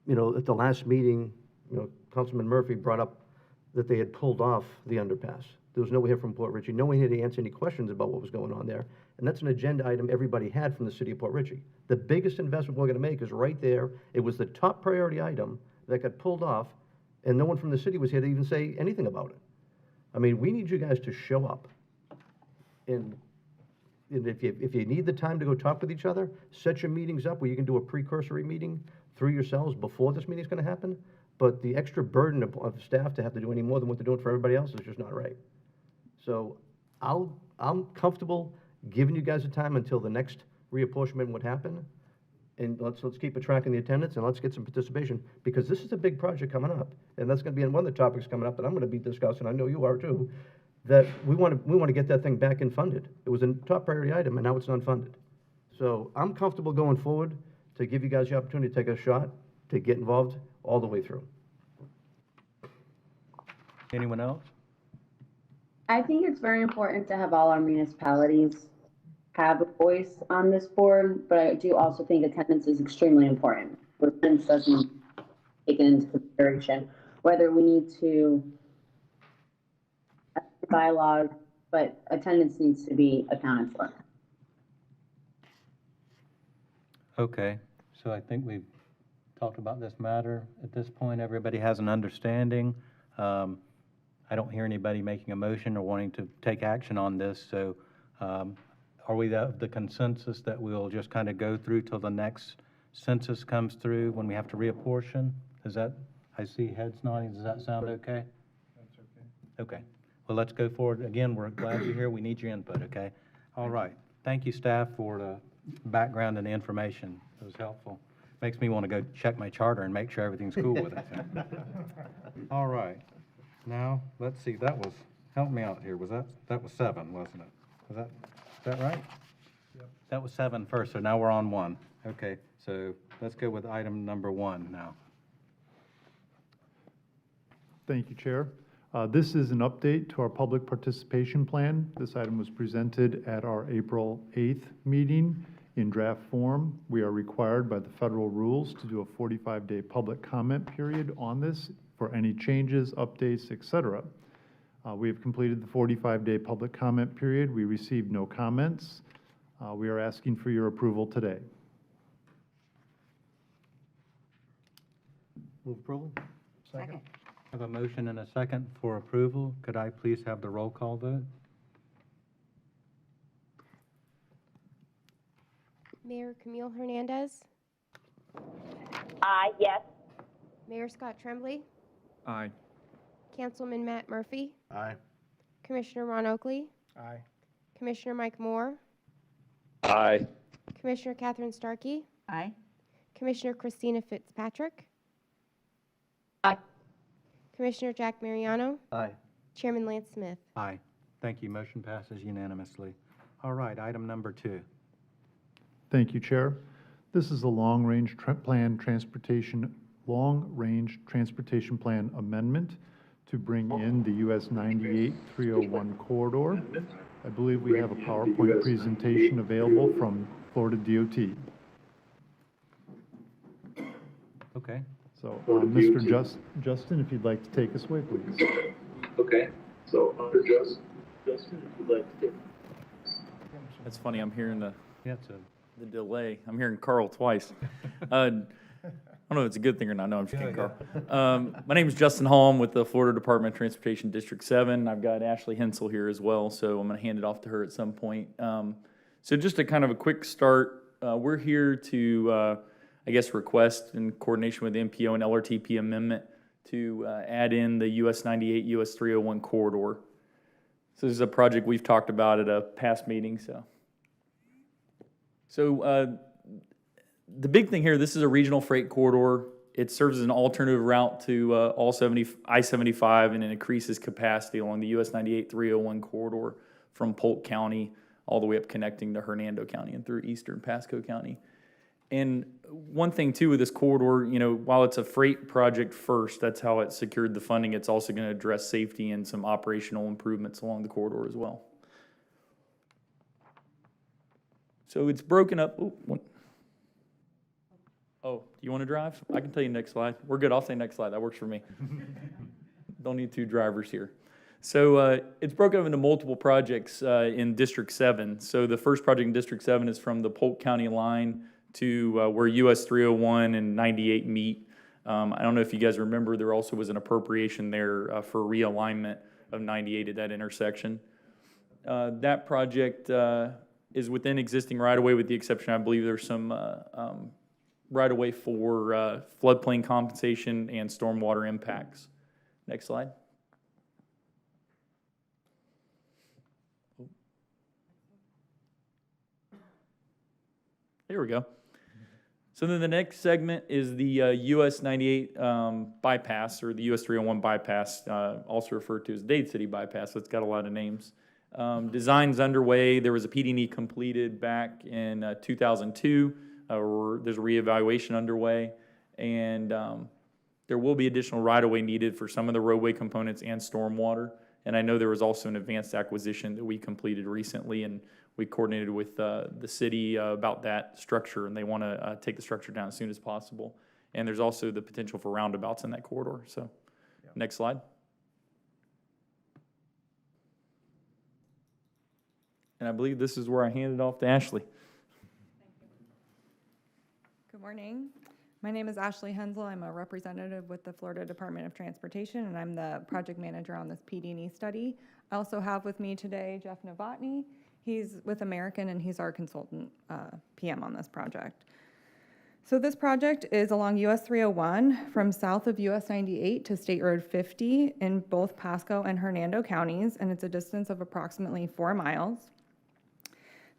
know, at the last meeting, you know, Councilman Murphy brought up that they had pulled off the underpass. There was no one here from Port Richey. No one here to answer any questions about what was going on there. And that's an agenda item everybody had from the city of Port Richey. The biggest investment we're going to make is right there. It was the top priority item that got pulled off, and no one from the city was here to even say anything about it. I mean, we need you guys to show up. And if you need the time to go talk with each other, set your meetings up where you can do a precursory meeting through yourselves before this meeting's going to happen. But the extra burden of staff to have to do any more than what they're doing for everybody else is just not right. So I'm comfortable giving you guys the time until the next reapportionment would happen. And let's keep a track in the attendance, and let's get some participation, because this is a big project coming up. And that's going to be one of the topics coming up that I'm going to be discussing, I know you are too, that we want to get that thing back and funded. It was a top priority item, and now it's unfunded. So I'm comfortable going forward to give you guys the opportunity to take a shot, to get involved all the way through. Anyone else? I think it's very important to have all our municipalities have a voice on this board, but I do also think attendance is extremely important. Attendance doesn't take it into consideration, whether we need to bylaws, but attendance needs to be accounted for. Okay, so I think we've talked about this matter. At this point, everybody has an understanding. I don't hear anybody making a motion or wanting to take action on this, so are we of the consensus that we'll just kind of go through till the next census comes through when we have to reapportion? Is that, I see heads nodding, does that sound okay? That's okay. Okay, well, let's go forward. Again, we're glad you're here. We need your input, okay? All right, thank you, staff, for the background and the information. It was helpful. Makes me want to go check my charter and make sure everything's cool with it. All right, now, let's see, that was, help me out here, was that was 7, wasn't it? Was that? that right? That was 7 first, so now we're on 1. Okay, so let's go with item number 1 now. Thank you, Chair. This is an update to our public participation plan. This item was presented at our April 8th meeting in draft form. We are required by the federal rules to do a 45-day public comment period on this for any changes, updates, etc. We have completed the 45-day public comment period. We received no comments. We are asking for your approval today. Move approval? Second. I have a motion and a second for approval. Could I please have the roll call vote? Mayor Camille Hernandez, Aye, yes. Mayor Scott Tremblay, Aye. Councilman Matt Murphy, Aye. Commissioner Ron Oakley, Aye. Commissioner Mike Moore, Aye. Commissioner Catherine Starkey, Aye. Commissioner Christina Fitzpatrick, Aye. Commissioner Jack Mariano, Aye. Chairman Lance Smith. Aye. Thank you. Motion passes unanimously. All right, item number 2. Thank you, Chair. This is a long-range transportation plan amendment to bring in the US 98-301 corridor. I believe we have a PowerPoint presentation available from Florida DOT. Okay. So, Mr. Justin, if you'd like to take us away, please. Okay, so under Justin, if you'd like to take. That's funny, I'm hearing Yeah, it's a the delay. I'm hearing Carl twice. I don't know if it's a good thing or not. No, I'm just kidding, Carl. My name is Justin Hall. I'm with the Florida Department of Transportation District 7. I've got Ashley Hensel here as well, so I'm going to hand it off to her at some point. So just a kind of a quick start, we're here to, I guess, request in coordination with the MPO and LRTP amendment to add in the US 98, US 301 corridor. So this is a project we've talked about at a past meeting, So the big thing here, this is a regional freight corridor. It serves as an alternative route to I-75, and it increases capacity along the US 98-301 corridor from Polk County all the way up connecting to Hernando County and through eastern Pasco County. And one thing too with this corridor, you know, while it's a freight project first, that's how it secured the funding, it's also going to address safety and some operational improvements along the corridor as well. So it's broken up. Oh, do you want to drive? I can tell you next slide. We're good. I'll say next slide. That works for me. Don't need 2 drivers here. So it's broken up into multiple projects in District 7. So the first project in District 7 is from the Polk County line to where US 301 and 98 meet. I don't know if you guys remember, there also was an appropriation there for realignment of 98 at that intersection. That project is within existing right-of-way with the exception, I believe there's some right-of-way for floodplain compensation and stormwater impacts. Next slide. There we go. So then the next segment is the US 98 bypass, or the US 301 bypass, also referred to as Dade City bypass. So it's got a lot of names. Design's underway. There was a PD&E completed back in 2002. There's a reevaluation underway, and there will be additional right-of-way needed for some of the roadway components and stormwater. And I know there was also an advanced acquisition that we completed recently, and we coordinated with the city about that structure, and they want to take the structure down as soon as possible. And there's also the potential for roundabouts in that corridor. So, next slide. And I believe this is where I hand it off to Ashley. Good morning. My name is Ashley Hensel. I'm a representative with the Florida Department of Transportation, and I'm the project manager on this PD&E study. I also have with me today Jeff Novotny. He's with American, and he's our consultant PM on this project. So this project is along US 301 from south of US 98 to State Road 50 in both Pasco and Hernando counties, and it's a distance of approximately 4 miles.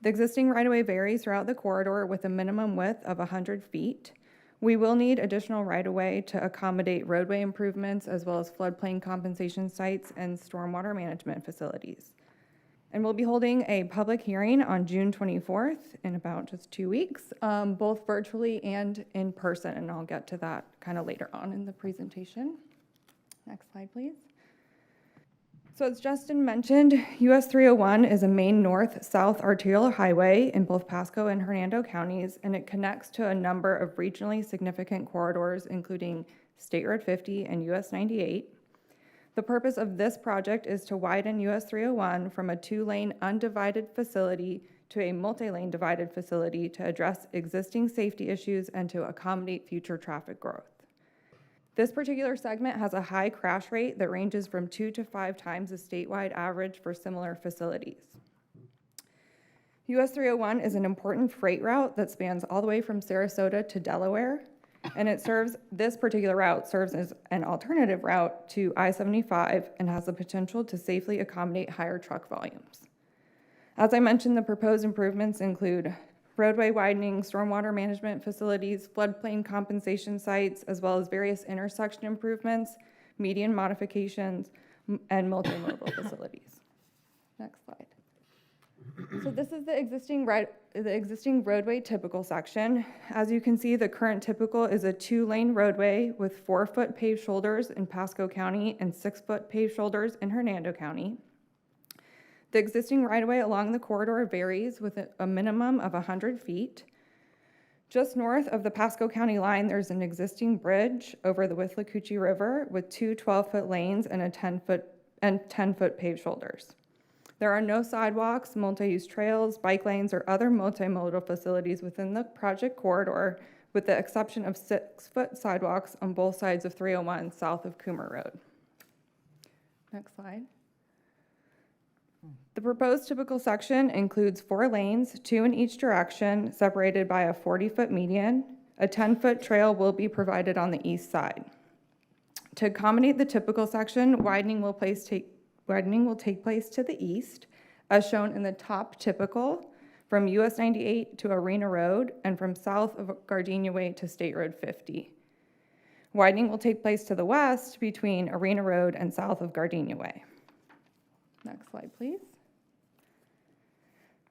The existing right-of-way varies throughout the corridor with a minimum width of 100 feet. We will need additional right-of-way to accommodate roadway improvements as well as floodplain compensation sites and stormwater management facilities. And we'll be holding a public hearing on June 24th in about just 2 weeks, both virtually and in person, and I'll get to that kind of later on in the presentation. Next slide, please. So as Justin mentioned, US 301 is a main north-south arterial highway in both Pasco and Hernando counties, and it connects to a number of regionally significant corridors, including State Road 50 and US 98. The purpose of this project is to widen US 301 from a 2-lane undivided facility to a multi-lane divided facility to address existing safety issues and to accommodate future traffic growth. This particular segment has a high crash rate that ranges from 2 to 5 times the statewide average for similar facilities. US 301 is an important freight route that spans all the way from Sarasota to Delaware, and this particular route serves as an alternative route to I-75 and has the potential to safely accommodate higher truck volumes. As I mentioned, the proposed improvements include roadway widening, stormwater management facilities, floodplain compensation sites, as well as various intersection improvements, median modifications, and multimodal facilities. Next slide. So this is the existing roadway typical section. As you can see, the current typical is a 2-lane roadway with 4-foot paved shoulders in Pasco County and 6-foot paved shoulders in Hernando County. The existing right-of-way along the corridor varies with a minimum of 100 feet. Just north of the Pasco County line, there's an existing bridge over the Withlacoochee River with 2 12-foot lanes and 10-foot paved shoulders. There are no sidewalks, multi-use trails, bike lanes, or other multimodal facilities within the project corridor, with the exception of 6-foot sidewalks on both sides of 301 south of Coomer Road. Next slide. The proposed typical section includes 4 lanes, 2 in each direction, separated by a 40-foot median. A 10-foot trail will be provided on the east side. To accommodate the typical section, widening will take place to the east, as shown in the top typical, from US 98 to Arena Road and from south of Gardenia Way to State Road 50. Widening will take place to the west between Arena Road and south of Gardenia Way. Next slide, please.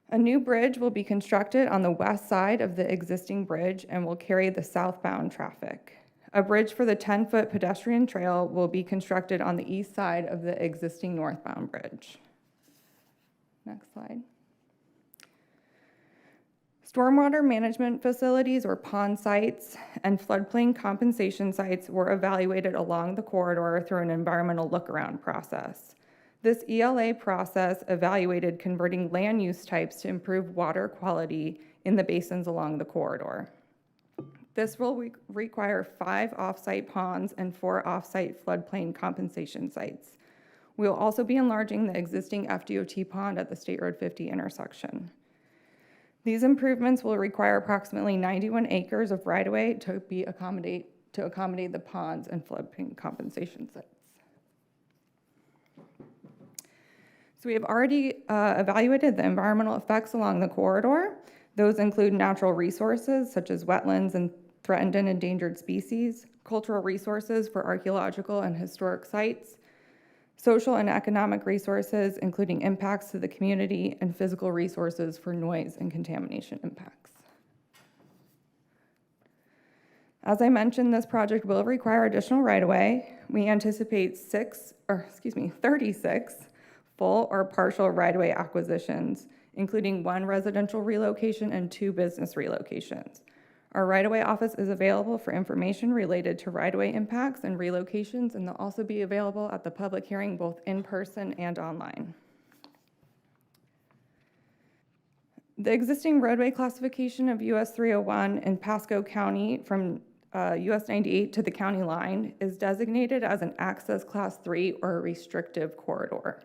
A new bridge will be constructed on the west side of the existing bridge and will carry the southbound traffic. A bridge for the 10-foot pedestrian trail will be constructed on the east side of the existing northbound bridge. Next slide. Stormwater management facilities or pond sites and floodplain compensation sites were evaluated along the corridor through an environmental look-around process. This ELA process evaluated converting land use types to improve water quality in the basins along the corridor. This will require 5 off-site ponds and 4 off-site floodplain compensation sites. We will also be enlarging the existing FDOT pond at the State Road 50 intersection. These improvements will require approximately 91 acres of right-of-way to accommodate the ponds and floodplain compensation sites. So we have already evaluated the environmental effects along the corridor. Those include natural resources such as wetlands and threatened and endangered species, cultural resources for archaeological and historic sites, social and economic resources, including impacts to the community, and physical resources for noise and contamination impacts. As I mentioned, this project will require additional right-of-way. We anticipate 36 full or partial right-of-way acquisitions, including 1 residential relocation and 2 business relocations. Our right-of-way office is available for information related to right-of-way impacts and relocations, and they'll also be available at the public hearing both in person and online. The existing roadway classification of US 301 in Pasco County from US 98 to the county line is designated as an access class 3 or a restrictive corridor.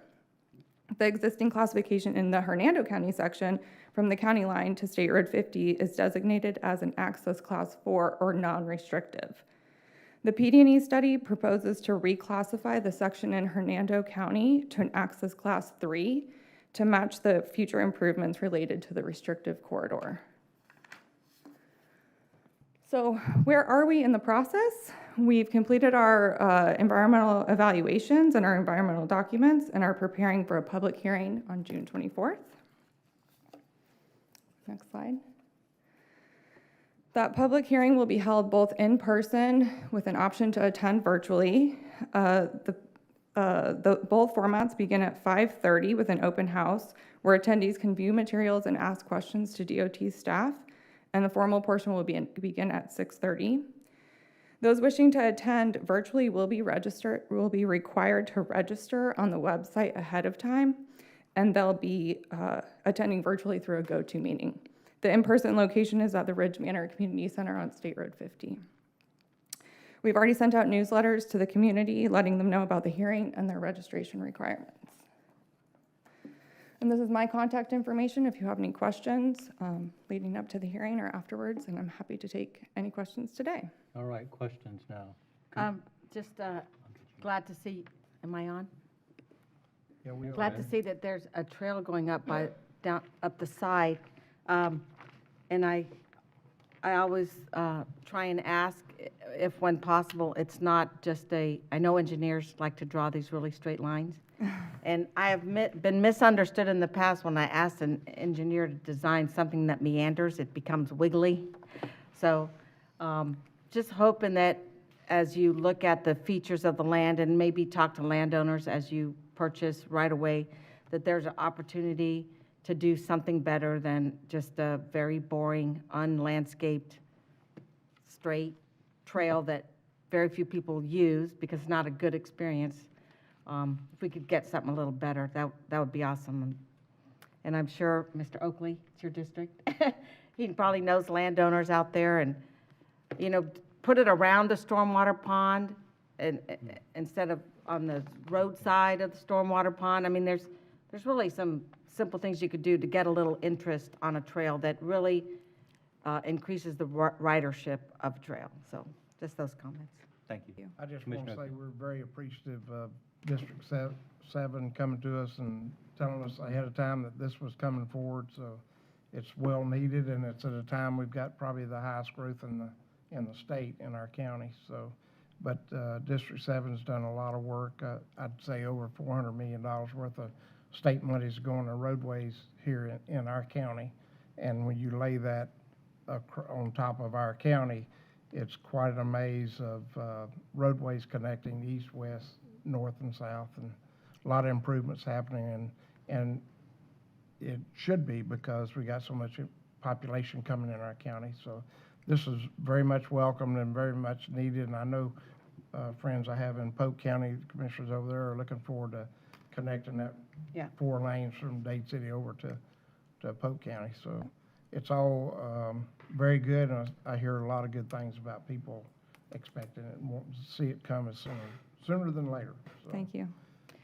The existing classification in the Hernando County section from the county line to State Road 50 is designated as an access class 4 or non-restrictive. The PD&E study proposes to reclassify the section in Hernando County to an access class 3 to match the future improvements related to the restrictive corridor. So where are we in the process? We've completed our environmental evaluations and our environmental documents and are preparing for a public hearing on June 24th. Next slide. That public hearing will be held both in person with an option to attend virtually. Both formats begin at 5:30 with an open house where attendees can view materials and ask questions to DOT staff, and the formal portion will begin at 6:30. Those wishing to attend virtually will be required to register on the website ahead of time, and they'll be attending virtually through a GoToMeeting. The in-person location is at the Ridge Manor Community Center on State Road 50. We've already sent out newsletters to the community, letting them know about the hearing and their registration requirements. And this is my contact information if you have any questions leading up to the hearing or afterwards, and I'm happy to take any questions today. All right, questions now. Just glad to see, am I on? Yeah, we Glad to see that there's a trail going up down up the side. And I always try and ask if when possible, it's not just I know engineers like to draw these really straight lines. And I have been misunderstood in the past when I asked an engineer to design something that meanders, it becomes wiggly. So just hoping that as you look at the features of the land and maybe talk to landowners as you purchase right away, that there's an opportunity to do something better than just a very boring, unlandscaped, straight trail that very few people use because it's not a good experience. If we could get something a little better, that would be awesome. And I'm sure, Mr. Oakley, it's your district, he probably knows landowners out there, and, you know, put it around the stormwater pond and instead of on the roadside of the stormwater pond. I mean, there's really some simple things you could do to get a little interest on a trail that really increases the ridership of a trail. So just those comments. Thank you. I just want to Commissioner say we're very appreciative of District 7 coming to us and telling us ahead of time that this was coming forward. So it's well needed, and it's at a time we've got probably the highest growth in the state in our county. So, but District 7's done a lot of work. I'd say over $400 million worth of state money's going to roadways here in our county. And when you lay that on top of our county, it's quite a maze of roadways connecting east, west, north, and south, and a lot of improvements happening. And it should be because we got so much population coming in our county. So this is very much welcomed and very much needed. And I know friends I have in Polk County, commissioners over there, are looking forward to connecting that 4 lanes from Dade City over to Polk County. So it's all very good, and I hear a lot of good things about people expecting it and wanting to see it come as sooner than later. So, Thank you.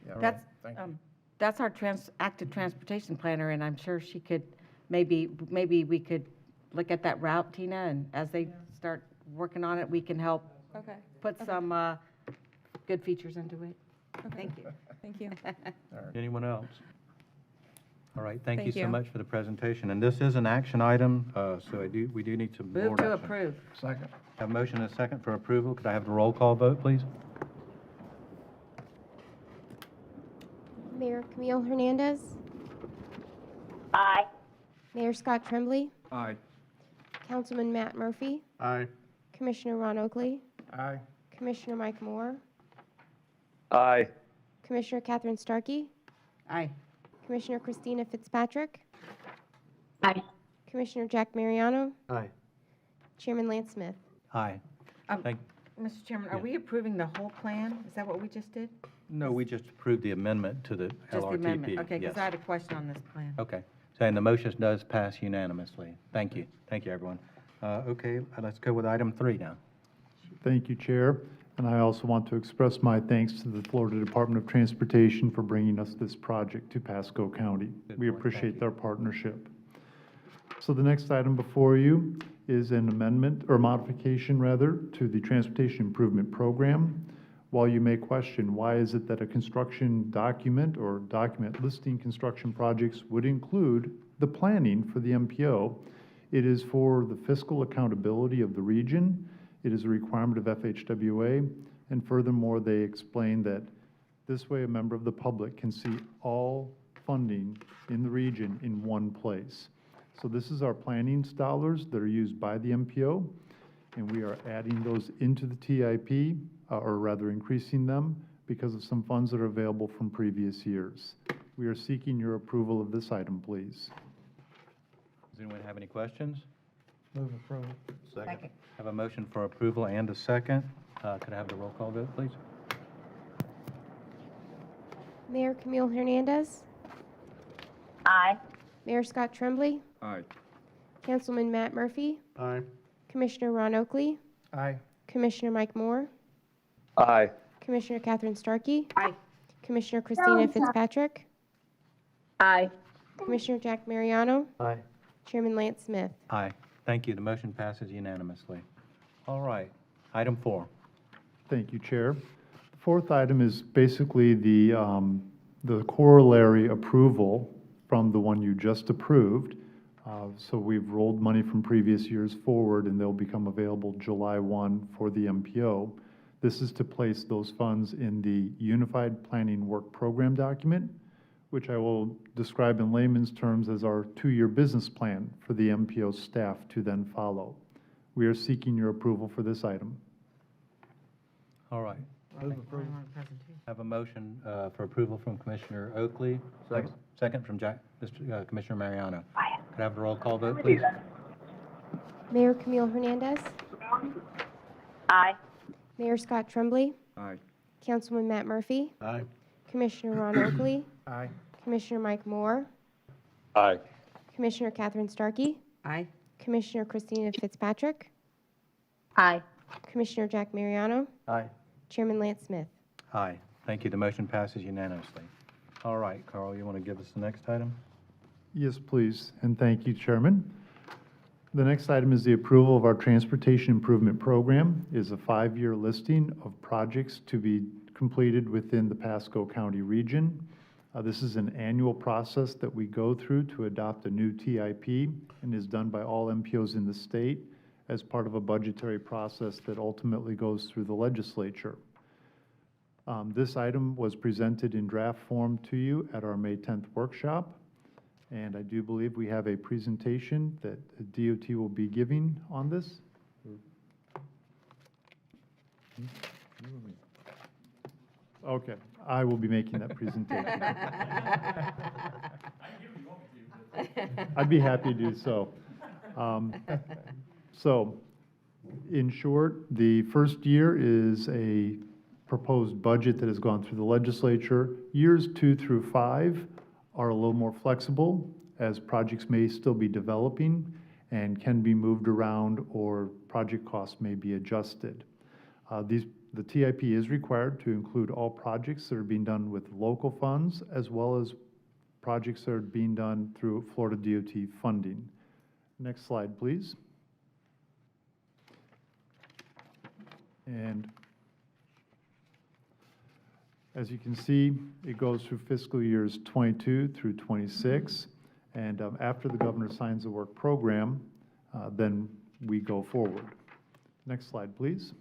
yeah, thank you. That's our active transportation planner, and I'm sure she could, maybe we could look at that route, Tina, and as they start working on it, we can help put some good features into it. Thank you. Thank you. Anyone else? All right, thank you Thank so you. much for the presentation. And this is an action item, so we do need some Move board to action. approve. Second. Have a motion and a second for approval. Could I have the roll call vote, please? Mayor Camille Hernandez, Aye. Mayor Scott Tremblay, Aye. Councilman Matt Murphy, Aye. Commissioner Ron Oakley, Aye. Commissioner Mike Moore, Aye. Commissioner Catherine Starkey, Aye. Commissioner Christina Fitzpatrick, Aye. Commissioner Jack Mariano, Aye. Chairman Lance Smith. Aye. Thank, Mr. Chairman, are we approving the whole plan? Is that what we just did? no, we just approved the amendment to the LRTP. Just the amendment? Okay, because Yes. I had a question on this plan. Okay, so and the motion does pass unanimously. Thank you. Thank you, everyone. Okay, let's go with item 3 now. Thank you, Chair. And I also want to express my thanks to the Florida Department of Transportation for bringing us this project to Pasco County. Good We point. Thank appreciate you. their partnership. So the next item before you is an amendment, or modification rather, to the Transportation Improvement Program. While you may question why is it that a construction document or document listing construction projects would include the planning for the MPO, It is for the fiscal accountability of the region. It is a requirement of FHWA. And furthermore, they explain that this way a member of the public can see all funding in the region in one place. So this is our planning dollars that are used by the MPO, and we are adding those into the TIP, or rather increasing them because of some funds that are available from previous years. We are seeking your approval of this item, please. Does anyone have any questions? Move approval. Second. Have a motion for approval and a second. Could I have the roll call vote, please? Mayor Camille Hernandez, Aye. Mayor Scott Tremblay, Aye. Councilman Matt Murphy, Aye. Commissioner Ron Oakley, Aye. Commissioner Mike Moore, Aye. Commissioner Catherine Starkey, Aye. Commissioner Christina Fitzpatrick, Aye. Commissioner Jack Mariano, Aye. Chairman Lance Smith. Aye. Thank you. The motion passes unanimously. All right. Item 4. Thank you, Chair. The fourth item is basically the corollary approval from the one you just approved. So we've rolled money from previous years forward, and they'll become available July 1 for the MPO. This is to place those funds in the Unified Planning Work Program document, which I will describe in layman's terms as our 2-year business plan for the MPO staff to then follow. We are seeking your approval for this item. All right. Move approval. Have a motion for approval from Commissioner Oakley. Second. Second from Commissioner Mariano. Could I have the roll call vote, please? Mayor Camille Hernandez, Aye. Mayor Scott Tremblay, Aye. Councilman Matt Murphy, Aye. Commissioner Ron Oakley, Aye. Commissioner Mike Moore, Aye. Commissioner Catherine Starkey, Aye. Commissioner Christina Fitzpatrick, Aye. Commissioner Jack Mariano, Aye. Chairman Lance Smith. Aye. Thank you. The motion passes unanimously. All right, Carl, you want to give us the next item? Yes, please, and thank you, Chairman. The next item is the approval of our Transportation Improvement Program. It is a 5-year listing of projects to be completed within the Pasco County region. This is an annual process that we go through to adopt a new TIP and is done by all MPOs in the state as part of a budgetary process that ultimately goes through the legislature. This item was presented in draft form to you at our May 10th workshop, and I do believe we have a presentation that the DOT will be giving on this. Okay, I will be making that presentation. I'd be happy to do so. So, in short, the first year is a proposed budget that has gone through the legislature. Years 2 through 5 are a little more flexible, as projects may still be developing and can be moved around, or project costs may be adjusted. The TIP is required to include all projects that are being done with local funds, as well as projects that are being done through Florida DOT funding. Next slide, please. And as you can see, it goes through fiscal years 22 through 26. And after the governor signs the work program, then we go forward. Next slide, please.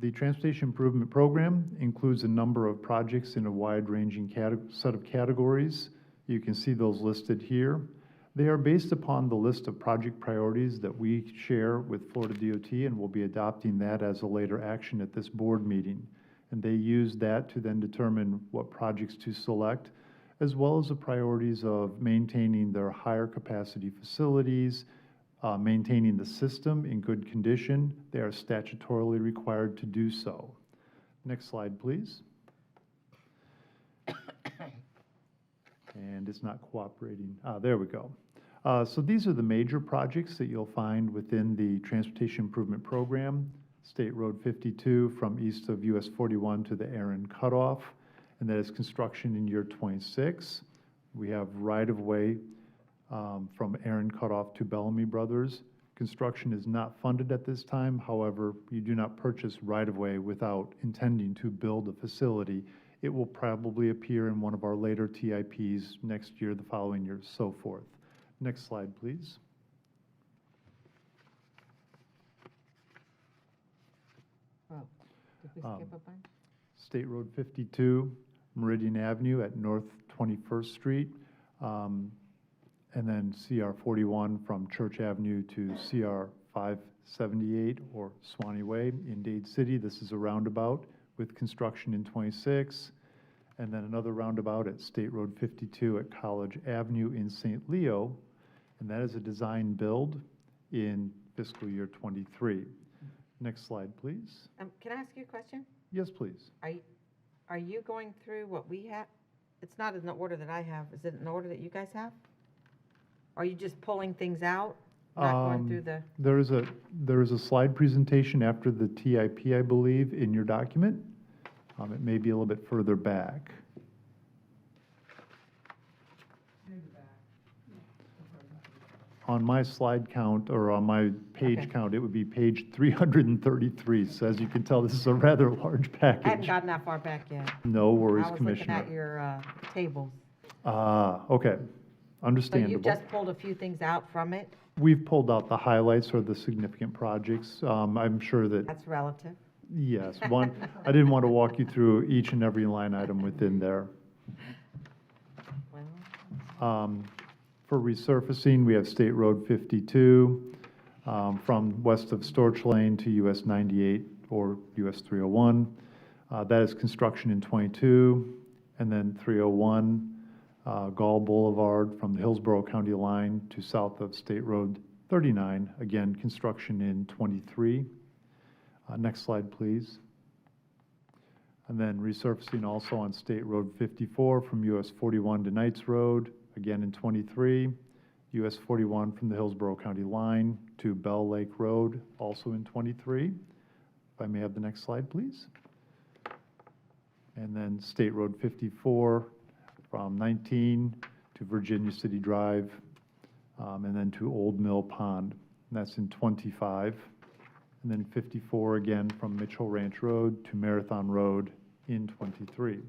The Transportation Improvement Program includes a number of projects in a wide-ranging set of categories. You can see those listed here. They are based upon the list of project priorities that we share with Florida DOT, and we'll be adopting that as a later action at this board meeting. And they use that to then determine what projects to select, as well as the priorities of maintaining their higher capacity facilities, maintaining the system in good condition. They are statutorily required to do so. Next slide, please. And it's not cooperating. There we go. So these are the major projects that you'll find within the Transportation Improvement Program. State Road 52 from east of US 41 to the Aaron Cutoff, and that is construction in year 26. We have right-of-way from Aaron Cutoff to Bellamy Brothers. Construction is not funded at this time. However, you do not purchase right-of-way without intending to build a facility It will probably appear in one of our later TIPs next year, the following year, so forth. Next slide, please. Oh, did we skip a bunch? State Road 52, Meridian Avenue at North 21st Street, and then CR 41 from Church Avenue to CR 578 or Swanee Way in Dade City. This is a roundabout with construction in 26, and then another roundabout at State Road 52 at College Avenue in St. Leo, and that is a design build in fiscal year 23. Next slide, please. Can I ask you a question? Yes, please. Are you going through what we have? It's not in the order that I have. Is it in the order that you guys have? Are you just pulling things out, not going through the? There is a slide presentation after the TIP, I believe, in your document. It may be a little bit further back. On my slide count, or on my page Okay. count, it would be page 333. So as you can tell, this is a rather large I hadn't package. gotten that far back yet. No worries, I was looking at Commissioner. your tables. Okay, So you understandable. just pulled a few things out from it? We've pulled out the highlights or the significant projects. I'm sure that, That's relative. yes, one, I didn't want to walk you through each and every line item within there. Well, For resurfacing, we have State Road 52, from west of Storch Lane to US 98 or US 301. That is construction in 22. And then 301, Gall Boulevard from the Hillsborough County line to south of State Road 39, again, construction in 23. Next slide, please. And then resurfacing also on State Road 54 from US 41 to Knights Road, again in 23. US 41 from the Hillsborough County line to Bell Lake Road, also in 23. If I may have the next slide, please. And then State Road 54 from 19 to Virginia City Drive, and then to Old Mill Pond. And that's in 25. And then 54 again from Mitchell Ranch Road to Marathon Road in 23.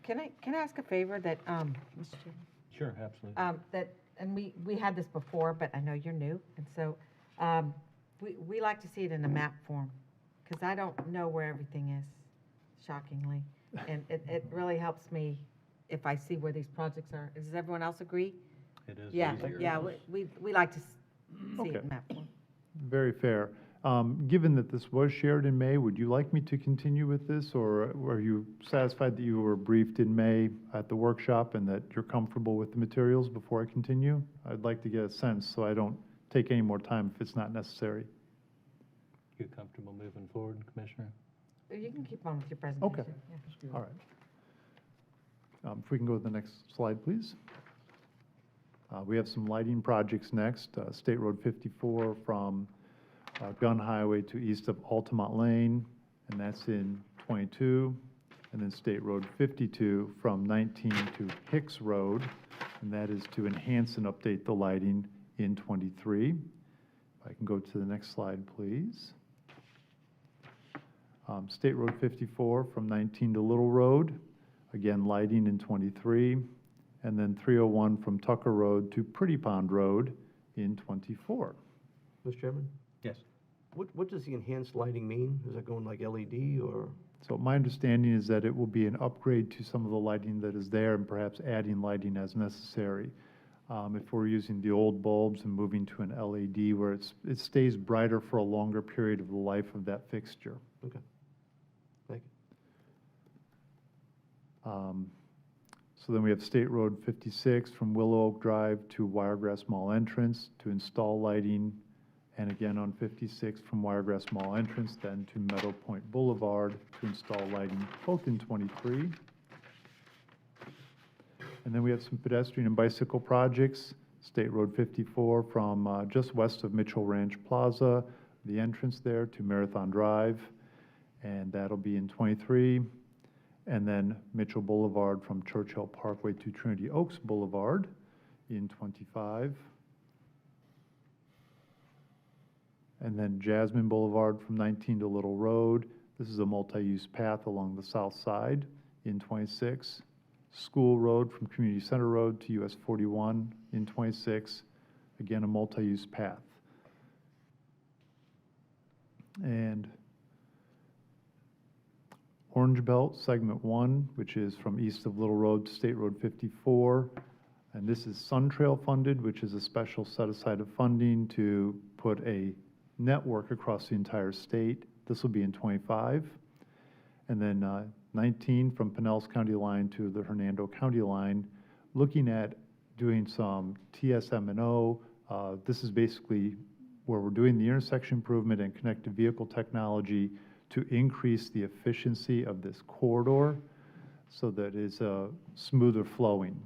Can I ask a favor that, Mr. Chairman? Sure, absolutely. And we had this before, but I know you're new, and so we like to see it in a map form, because I don't know where everything is, shockingly. And it really helps me if I see where these projects are. Does everyone else agree? It is Yeah, easier. yeah, we like to see it Okay. in map form. Very fair. Given that this was shared in May, would you like me to continue with this, or are you satisfied that you were briefed in May at the workshop and that you're comfortable with the materials before I continue? I'd like to get a sense so I don't take any more time if it's not necessary. You comfortable moving forward, Commissioner? You can keep on with your presentation. Okay. Yeah. All right. If we can go to the next slide, please. We have some lighting projects next. State Road 54 from Gun Highway to east of Altamont Lane, and that's in 22. And then State Road 52 from 19 to Hicks Road, and that is to enhance and update the lighting in 23. If I can go to the next slide, please. State Road 54 from 19 to Little Road, again, lighting in 23. And then 301 from Tucker Road to Pretty Pond Road in 24. Mr. Chairman, Yes. what does the enhanced lighting mean? Is that going like LED or? So my understanding is that it will be an upgrade to some of the lighting that is there and perhaps adding lighting as necessary. If we're using the old bulbs and moving to an LED where it stays brighter for a longer period of the life of that fixture. Okay. Thank you. So then we have State Road 56 from Willow Oak Drive to Wiregrass Mall entrance to install lighting. And again on 56 from Wiregrass Mall entrance, then to Meadow Point Boulevard to install lighting, both in 23. And then we have some pedestrian and bicycle projects. State Road 54 from just west of Mitchell Ranch Plaza, the entrance there to Marathon Drive, and that'll be in 23. And then Mitchell Boulevard from Churchill Parkway to Trinity Oaks Boulevard in 25. And then Jasmine Boulevard from 19 to Little Road. This is a multi-use path along the south side in '26. School Road from Community Center Road to US 41 in '26. Again, a multi-use path. And Orange Belt, Segment 1, which is from east of Little Road to State Road 54. And this is Sun Trail funded, which is a special set aside of funding to put a network across the entire state. This will be in '25. And then 19 from Pinellas County line to the Hernando County line, looking at doing some TSM&O. This is basically where we're doing the intersection improvement and connected vehicle technology to increase the efficiency of this corridor so that it's smoother flowing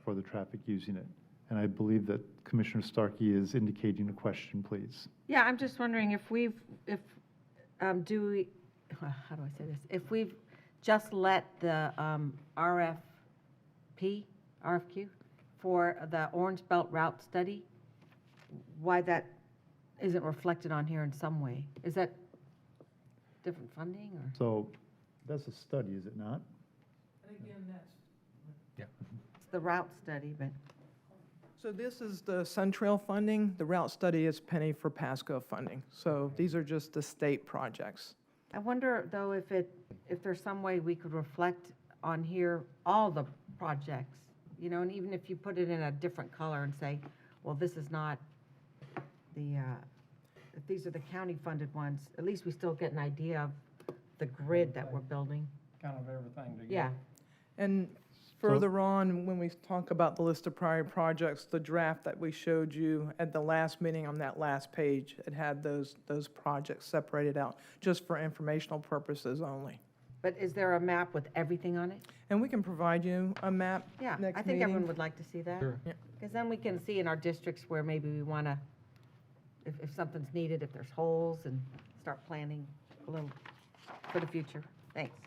for the traffic using it. And I believe that Commissioner Starkey is indicating a question, please. Yeah, I'm just wondering if we've, how do I say this? If we've just let the RFQ for the Orange Belt route study, why that isn't reflected on here in some way? Is that different funding or? So that's a study, is it not? And again, that's. It's the route study, but. So this is the Sun Trail funding. The route study is penny for Pasco funding. So these are just the state projects. I wonder, though, if there's some way we could reflect on here all the projects, you know, and even if you put it in a different color and say, well, this is not the, if these are the county-funded ones, at least we still get an idea of the grid that we're building. Kind of everything together. Yeah. And further on, when we talk about the list of prior projects, the draft that we showed you at the last meeting on that last page, it had those projects separated out, just for informational purposes only. But is there a map with everything on it? And we can provide you a map Yeah, next I think meeting. everyone would like to see that. Sure. Because then we can see in our districts where maybe we want to, if something's needed, if there's holes, and start planning a little for the future. Thanks.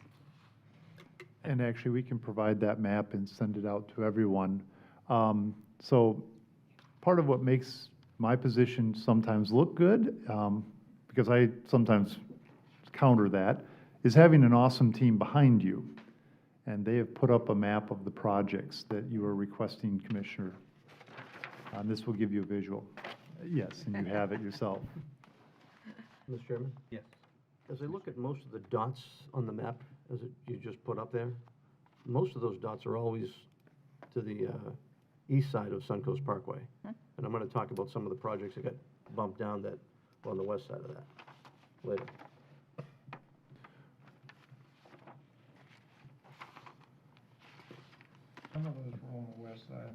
And actually, we can provide that map and send it out to everyone. So part of what makes my position sometimes look good, because I sometimes counter that, is having an awesome team behind you. And they have put up a map of the projects that you are requesting, Commissioner. This will give you a visual. Yes, and you have it yourself. Mr. Chairman? Yes. As I look at most of the dots on the map, you just put up there, most of those dots are always to the east side of Suncoast Parkway. And I'm going to talk about some of the projects that got bumped down that were on the west side of that later. Some of those were on the west side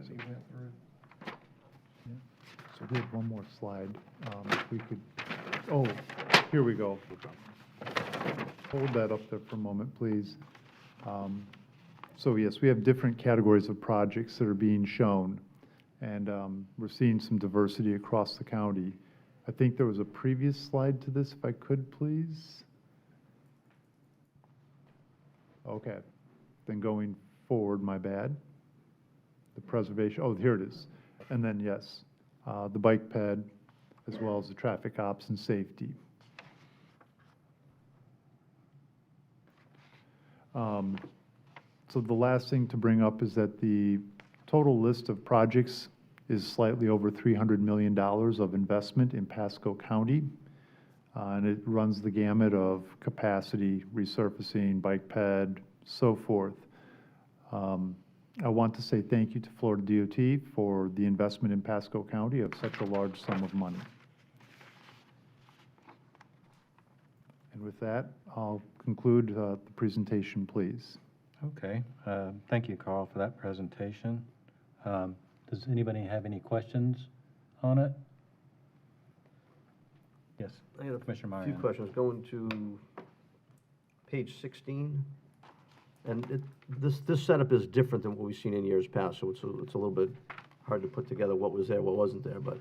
as he went through. So we have one more slide. If we could, oh, here we go. Hold that up there for a moment, please. So yes, we have different categories of projects that are being shown, and we're seeing some diversity across the county. I think there was a previous slide to this, if I could, please. Okay, then going forward, my bad. The preservation, oh, here it is. And then, yes, the bike ped, as well as the traffic ops and safety. So the last thing to bring up is that the total list of projects is slightly over $300 million of investment in Pasco County. And it runs the gamut of capacity, resurfacing, bike ped, so forth. I want to say thank you to Florida DOT for the investment in Pasco County of such a large sum of money. And with that, I'll conclude the presentation, please. Okay. Thank you, Carl, for that presentation. Does anybody have any questions on it? Yes, I got Commissioner a few Mariano. questions. Going to page 16. And this setup is different than what we've seen in years past, so it's a little bit hard to put together what was there, what wasn't there. But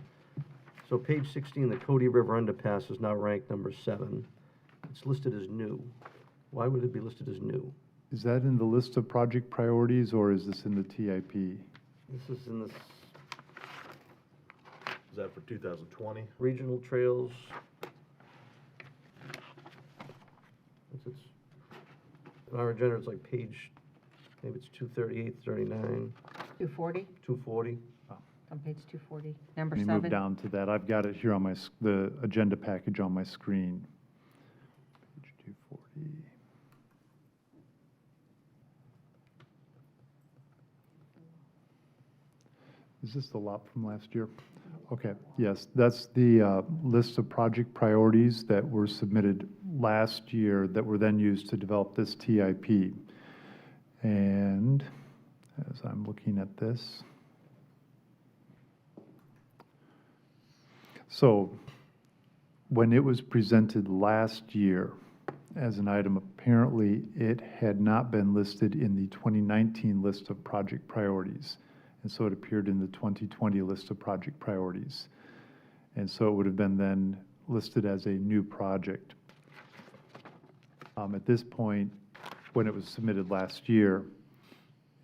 so page 16, the Cody River Underpass is now ranked number 7. It's listed as new. Why would it be listed as new? Is that in the list of project priorities, or is this in the TIP? This is in the Is that for 2020? regional trails. our agenda, it's like page, maybe it's 238, 39, 240, 240. on page 240, number Let me move 7. down to that. I've got it here on the agenda package on my screen. Page 240. Is this the lot from last year? Okay, yes, that's the list of project priorities that were submitted last year that were then used to develop this TIP. And as I'm looking at this, so when it was presented last year as an item, apparently it had not been listed in the 2019 list of project priorities. And so it appeared in the 2020 list of project priorities. And so it would have been then listed as a new project. At this point, when it was submitted last year,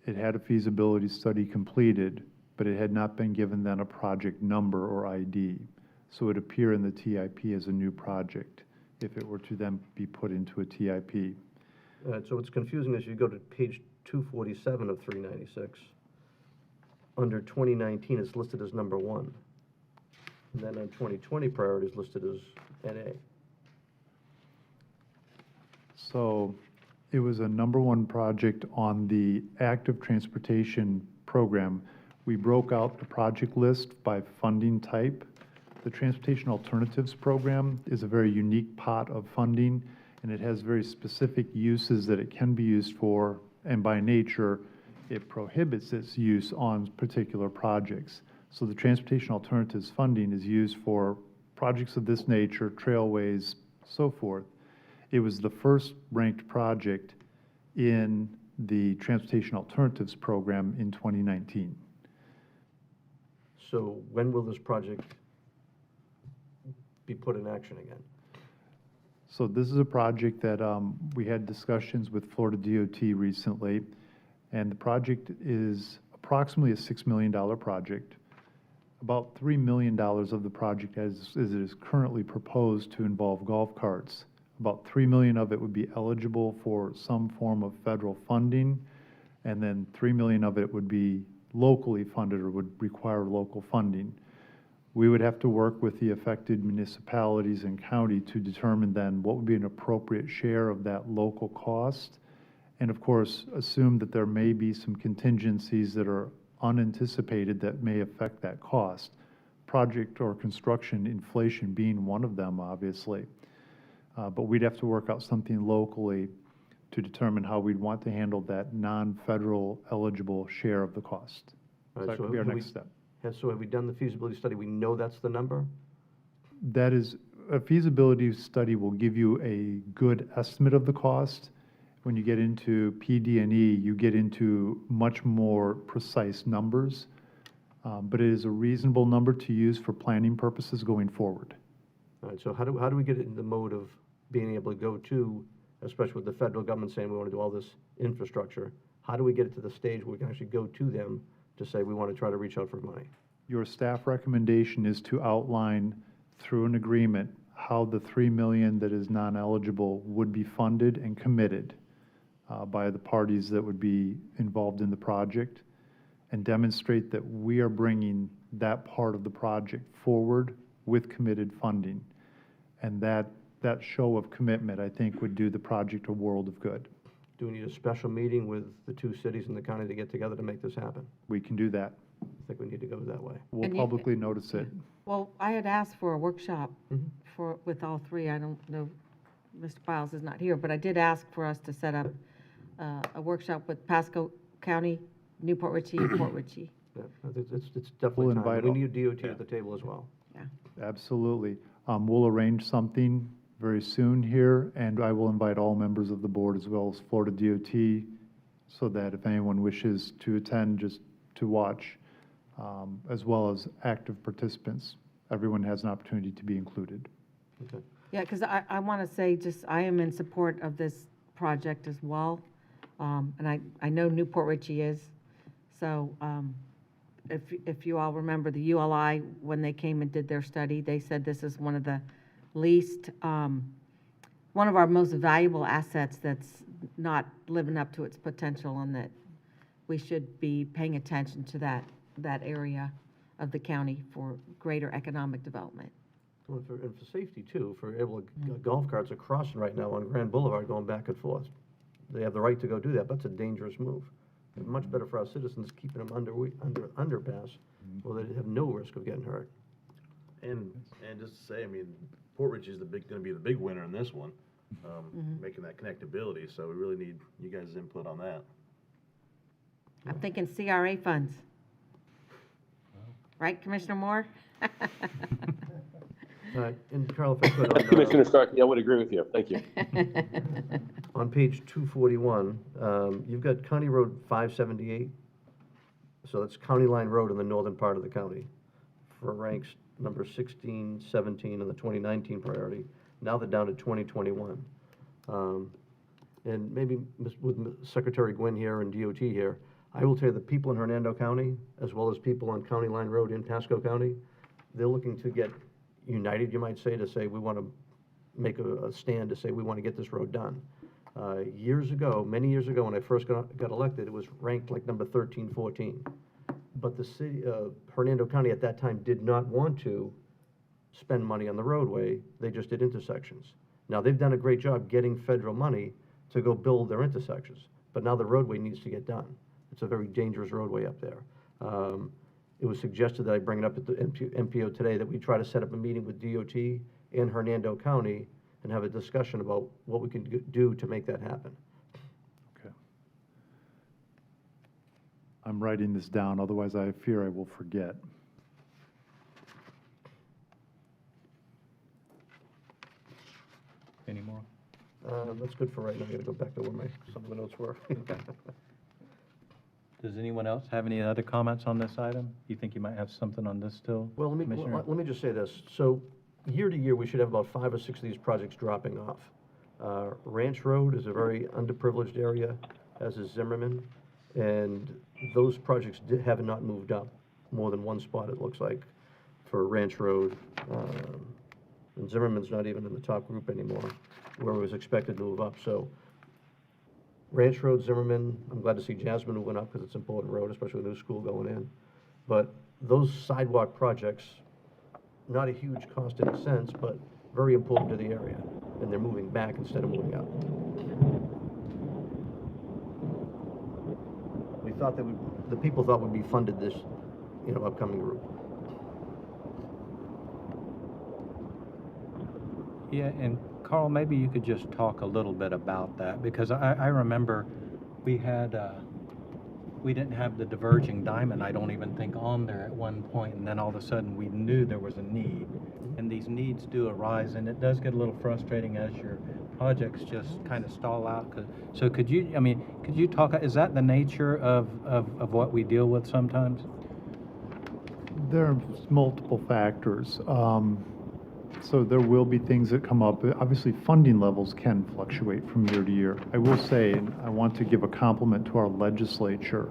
it had a feasibility study completed, but it had not been given then a project number or ID. So it would appear in the TIP as a new project if it were to then be put into a TIP. So it's confusing as you go to page 247 of 396. Under 2019, it's listed as number 1. And then on 2020 priorities listed as NA. So it was a number 1 project on the active transportation program. We broke out the project list by funding type. The Transportation Alternatives Program is a very unique pot of funding, and it has very specific uses that it can be used for, and by nature, it prohibits its use on particular projects. So the Transportation Alternatives funding is used for projects of this nature, trailways, so forth. It was the first ranked project in the Transportation Alternatives Program in 2019. So when will this project be put in action again? So this is a project that we had discussions with Florida DOT recently, and the project is approximately a $6 million project. About $3 million of the project as it is currently proposed to involve golf carts. About $3 million of it would be eligible for some form of federal funding, and then $3 million of it would be locally funded or would require local funding. We would have to work with the affected municipalities and county to determine then what would be an appropriate share of that local cost. And of course, assume that there may be some contingencies that are unanticipated that may affect that cost. Project or construction inflation being one of them, obviously. But we'd have to work out something locally to determine how we'd want to handle that non-federal eligible share of the cost. So that could be our next step. So have we done the feasibility study? We know that's the number? That is, a feasibility study will give you a good estimate of the cost. When you get into PD&E, you get into much more precise numbers, but it is a reasonable number to use for planning purposes going forward. All right, so how do we get it in the mode of being able to go to, especially with the federal government saying we want to do all this infrastructure, how do we get it to the stage where we can actually go to them to say we want to try to reach out for money? Your staff recommendation is to outline through an agreement how the $3 million that is non-eligible would be funded and committed by the parties that would be involved in the project, and demonstrate that we are bringing that part of the project forward with committed funding. And that show of commitment, I think, would do the project a world of good. Do we need a special meeting with the 2 cities in the county to get together to make this happen? We can do that. I think we need to go that way. We'll And you- publicly notice it. Well, I had asked for a workshop Mhm. with all 3. I don't know, Mr. Biles is not here, but I did ask for us to set up a workshop with Pasco County, Newport Richey, and Port Richey. Yeah, it's definitely We'll time. invite We all- need DOT at the table as well. Absolutely. We'll arrange something very soon here, and I will invite all members of the board as well as Florida DOT, so that if anyone wishes to attend, just to watch, as well as active participants, everyone has an opportunity to be included. Okay. Yeah, because I want to say just, I am in support of this project as well. And I know Newport Richey is. So if you all remember the ULI, when they came and did their study, they said this is one of the least, one one of our most valuable assets that's not living up to its potential, and that we should be paying attention to that area of the county for greater economic development. Well, and for safety too, for able, golf carts are crossing right now on Grand Boulevard going back and forth. They have the right to go do that, but it's a dangerous move. It's much better for our citizens keeping them under underpass, where they have no risk of getting hurt. And just to say, I mean, Port Richey is gonna be the big winner in this one, making that connectability, so we really need you guys' input on that. I'm thinking CRA funds. Right, Commissioner Moore? And Carl, if I could, on, Commissioner Starkey, I would agree with you. Thank you. on page 241, you've got County Road 578. So that's County Line Road in the northern part of the county for ranks number 16, 17 in the 2019 priority. Now they're down to 2021. And maybe with Secretary Gwynn here and DOT here, I will tell you the people in Hernando County, as well as people on County Line Road in Pasco County, they're looking to get united, you might say, to say we want to make a stand to say we want to get this road done. Years ago, many years ago, when I first got elected, it was ranked like number 13, 14. But the city, Hernando County at that time did not want to spend money on the roadway. They just did intersections. Now, they've done a great job getting federal money to go build their intersections, but now the roadway needs to get done. It's a very dangerous roadway up there. It was suggested that I bring it up at the MPO today, that we try to set up a meeting with DOT and Hernando County and have a discussion about what we can do to make that happen. Okay. I'm writing this down, otherwise I fear I will forget. Any more? That's good for right now. I gotta go back to where some of the notes were. Does anyone else have any other comments on this item? You think you might have something on this still? Well, Commissioner? let me just say this. So, year to year, we should have about 5 or 6 of these projects dropping off. Ranch Road is a very underprivileged area, as is Zimmerman, and those projects have not moved up more than one spot, it looks like, for Ranch Road. And Zimmerman's not even in the top group anymore, where it was expected to move up. So, Ranch Road, Zimmerman, I'm glad to see Jasmine moving up because it's an important road, especially with a new school going in. But those sidewalk projects, not a huge cost in a sense, but very important to the area. And they're moving back instead of moving up. We thought that the people thought would be funded this, upcoming group. Yeah, and Carl, maybe you could just talk a little bit about that, because I remember we didn't have the diverging diamond, I don't even think, on there at one point, and then all of a sudden we knew there was a need. And these needs do arise, and it does get a little frustrating as your projects just kind of stall out. So could you talk, is that the nature of what we deal with sometimes? There are multiple factors. So there will be things that come up. Obviously, funding levels can fluctuate from year to year. I will say, and I want to give a compliment to our legislature.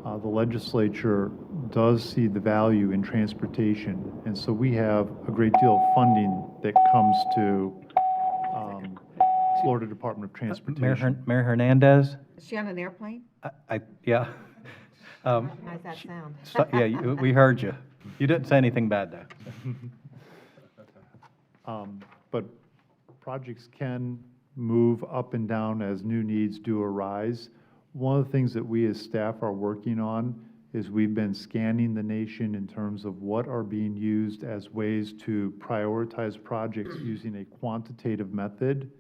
The legislature does see the value in transportation, and so we have a great deal of funding that comes to Florida Department of Transportation. Mayor Hernandez? Is she on an airplane? Yeah. How's that sound? Yeah, we heard you. You didn't say anything bad there. But projects can move up and down as new needs do arise. One of the things that we as staff are working on is we've been scanning the nation in terms of what are being used as ways to prioritize projects using a quantitative method.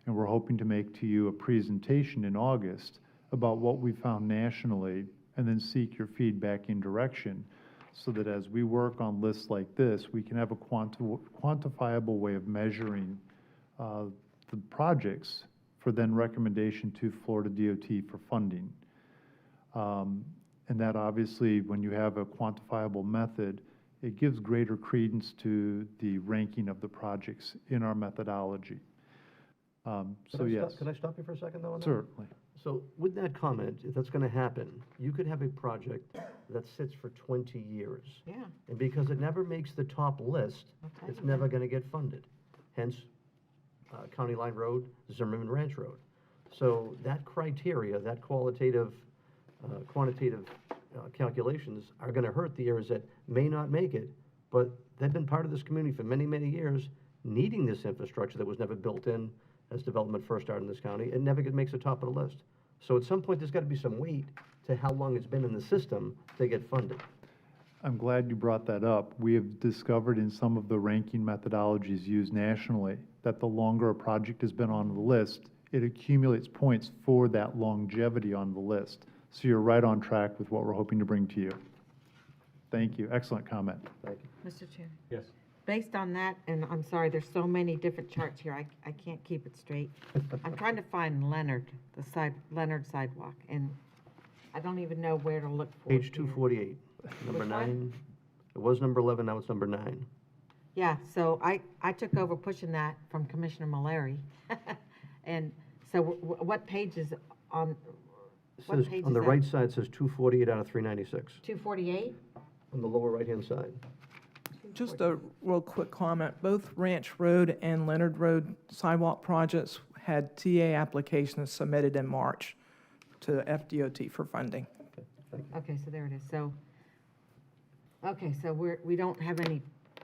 And we're hoping to make to you a presentation in August about what we found nationally, and then seek your feedback and direction, so that as we work on lists like this, we can have a quantifiable way of measuring the projects for then recommendation to Florida DOT for funding. And that obviously, when you have a quantifiable method, it gives greater credence to the ranking of the projects in our methodology. So yes. Can I stop you for a second, though? On that? Certainly. So with that comment, if that's going to happen, you could have a project that sits for 20 years. Yeah. And because it never makes the top list, it's never going to get funded. Hence, County Line Road, Zimmerman Ranch Road. So that criteria, that quantitative calculations are gonna hurt the areas that may not make it, but they've been part of this community for many, many years, needing this infrastructure that was never built in as development first started in this county. It never makes the top of the list. So at some point, there's gotta be some weight to how long it's been in the system to get funded. I'm glad you brought that up. We have discovered in some of the ranking methodologies used nationally that the longer a project has been on the list, it accumulates points for that longevity on the list. So you're right on track with what we're hoping to bring to you. Thank you. Excellent comment. Thank you. Mr. Chair, Yes. based on that, and I'm sorry, there's so many different charts here, I can't keep it straight. I'm trying to find Leonard, Leonard sidewalk, and I don't even know where to look for it Page here. 248, number Which one? 9. It was number 11, now it's number 9. Yeah, so I took over pushing that from Commissioner Mallory. And so what page is on, what Says, page on is the that? right side says 248 out of 396, 248? on the lower right-hand side. Just a real quick comment. Both Ranch Road and Leonard Road sidewalk projects had TA applications submitted in March to FDOT for funding. Okay, so there it is. So, okay, so we don't have any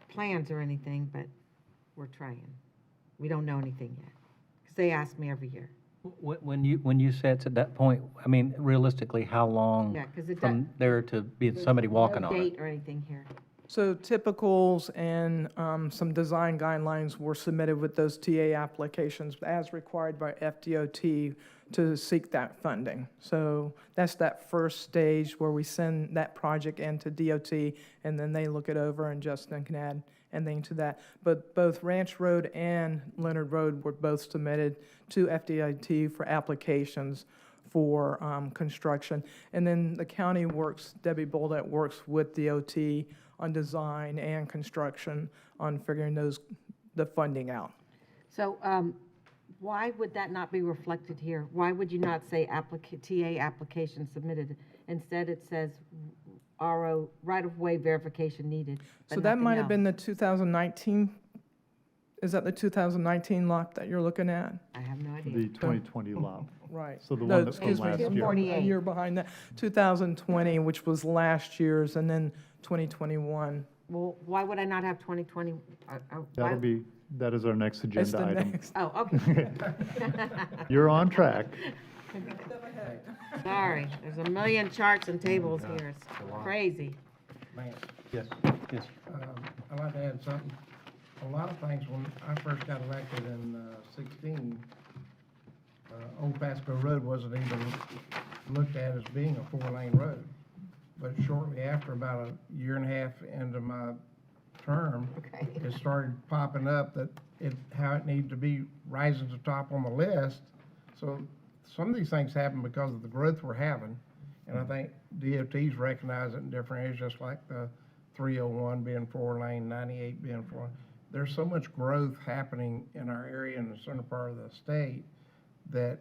plans or anything, but we're trying. We don't know anything yet. Because they ask me every year. When you say it's at that point, I mean, realistically, how long Yeah, because it from there to be somebody walking no on it? date or anything here. So typicals and some design guidelines were submitted with those TA applications as required by FDOT to seek that funding. So that's that first stage where we send that project into DOT, and then they look it over, and Justin can add anything to that. But both Ranch Road and Leonard Road were both submitted to FDOT for applications for construction. And then the county works, Debbie Boldet works with DOT on design and construction on figuring the funding out. So why would that not be reflected here? Why would you not say TA application submitted? Instead, it says RO, right-of-way verification needed. So that might have been the 2019, is that the 2019 lot that you're looking at? I have no idea. The 2020 lot. Right. So the No, one that's from excuse me, last I'm year. 48. a year behind that. 2020, which was last year's, and then 2021. Well, why would I not have 2020? That is our next That's agenda the item. next. Oh, okay. You're on track. Sorry, there's a million charts and tables here. It's crazy. Man, Yes, yes. I'd like to add something. A lot of things, when I first got elected in 16, Old Pasco Road wasn't even looked at as being a 4-lane road. But shortly after, about a year and a half into my term, Okay. it started popping up that how it needed to be rising to top on the list. So some of these things happen because of the growth we're having. And I think DOT's recognize it in different areas, just like the 301 being 4-lane, 98 being 4. There's so much growth happening in our area in the center part of the state that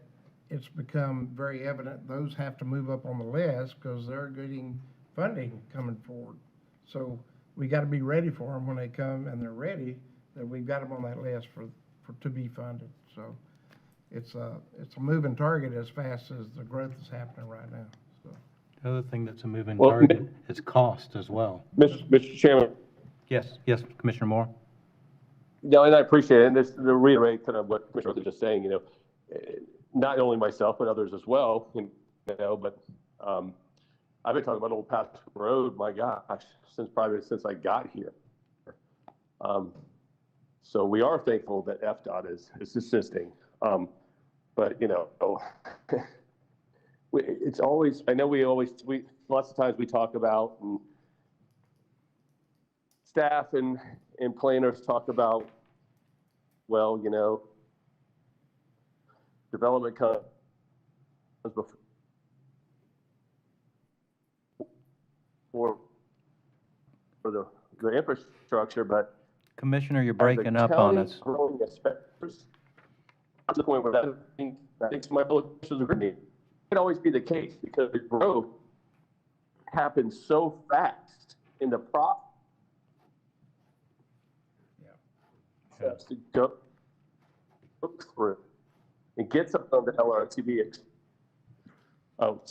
it's become very evident those have to move up on the list because they're getting funding coming forward. So we got to be ready for them when they come and they're ready, that we've got them on that list to be funded. So it's a moving target as fast as the growth is happening right now. So. The other thing that's a moving Well, target is cost as well. Mr. Chairman, Yes, Commissioner Moore? no, and I appreciate it, and this, to reiterate kind of what Commissioner was just saying, not only myself, but others as well, but I've been talking about Old Pasco Road, my gosh, since I got here. So we are thankful that Fdot is assisting, but it's always, I know we lots of times we talk about, and staff and planners talk about, well, development comes before for the infrastructure, but Commissioner, you're as a breaking up on county us. growing to the point where I think my fellow commissioners agree. It can always be the case because the growth happens so fast in the to go. look through and get something on the LRTB. Oh.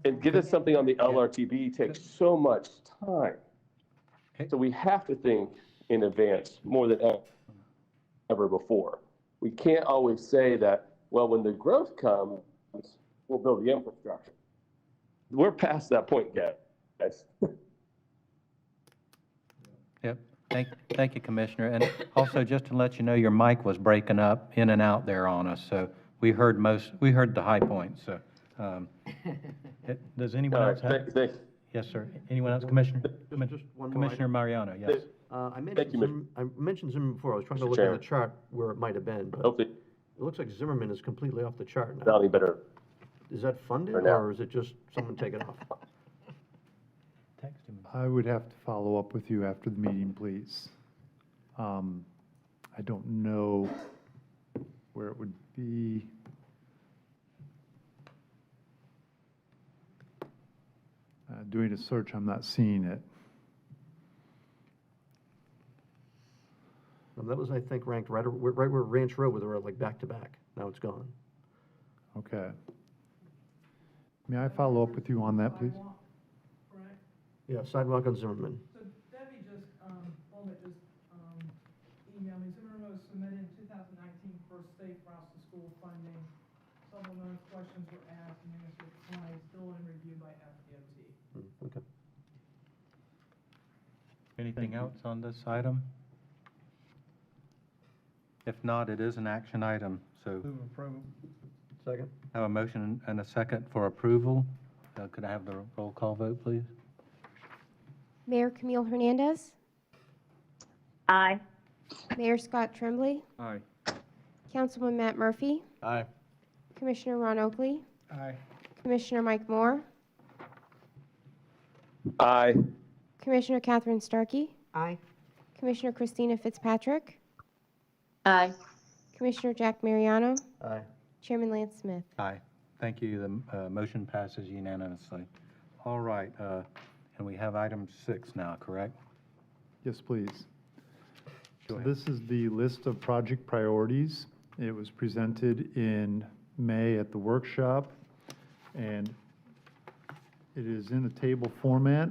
And get us something on the LRTB takes so much time. So we have to think in advance more than ever before. We can't always say that, well, when the growth comes, we'll build the infrastructure. We're past that point, guys. Yep. Thank you, Commissioner. And also, just to let you know, your mic was breaking up in and out there on us, so we heard the high points, so. Does anyone else have? Yes, sir. Anyone else, Commissioner? Just one more Commissioner item. Mariano, yes. I mentioned Zimmerman before. I was trying to look at the chart where it might have been, but Hopefully, it looks like Zimmerman is completely off the chart now. sounding better. Is that funded, For now. or is it just someone taking off? Text him. I would have to follow up with you after the meeting, please. I don't know where it would be. Doing a search, I'm not seeing it. That was, I think, ranked right where Ranch Road, where they were like back to back. Now it's gone. Okay. May I follow up with you on that, please? Correct? Yeah, sidewalk on Zimmerman. So Debbie just, emailed me. Zimmerman was submitted in 2019 for safe routes to school funding. Several of those questions were asked and answered tonight, still in review by Fdot. Okay. Anything else on this item? If not, it is an action item, so Move approval. Second. I have a motion and a second for approval. Could I have the roll call vote, please? Mayor Camille Hernandez, Aye. Mayor Scott Tremblay, Aye. Councilman Matt Murphy, Aye. Commissioner Ron Oakley, Aye. Commissioner Mike Moore, Aye. Commissioner Catherine Starkey, Aye. Commissioner Christina Fitzpatrick, Aye. Commissioner Jack Mariano, Aye. Chairman Lance Smith. Aye. Thank you. The motion passes unanimously. All right, and we have item 6 now, correct? Yes, please. Go So ahead. this is the list of project priorities. It was presented in May at the workshop, and it is in a table format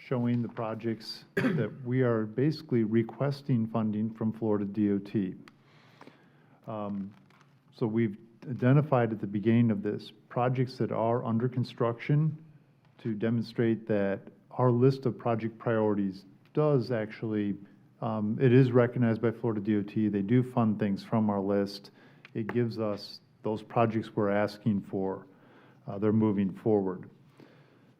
showing the projects that we are basically requesting funding from Florida DOT. So we've identified at the beginning of this projects that are under construction to demonstrate that our list of project priorities does actually, it is recognized by Florida DOT. They do fund things from our list. It gives us those projects we're asking for. They're moving forward.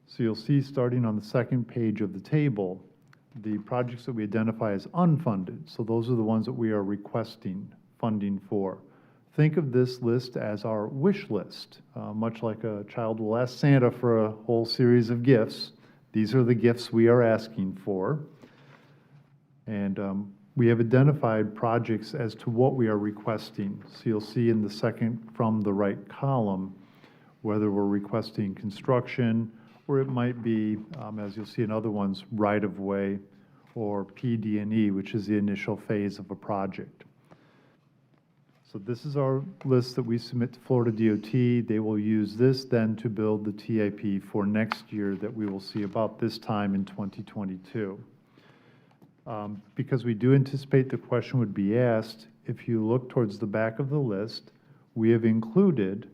So you'll see, starting on the second page of the table, the projects that we identify as unfunded. So those are the ones that we are requesting funding for. Think of this list as our wish list, much like a child will ask Santa for a whole series of gifts. These are the gifts we are asking for. And we have identified projects as to what we are requesting. So you'll see in the second from the right column, whether we're requesting construction, or it might be, as you'll see in other ones, right-of-way, or PD&E, which is the initial phase of a project. So this is our list that we submit to Florida DOT. They will use this then to build the TIP for next year that we will see about this time in 2022. Because we do anticipate the question would be asked, if you look towards the back of the list, we have included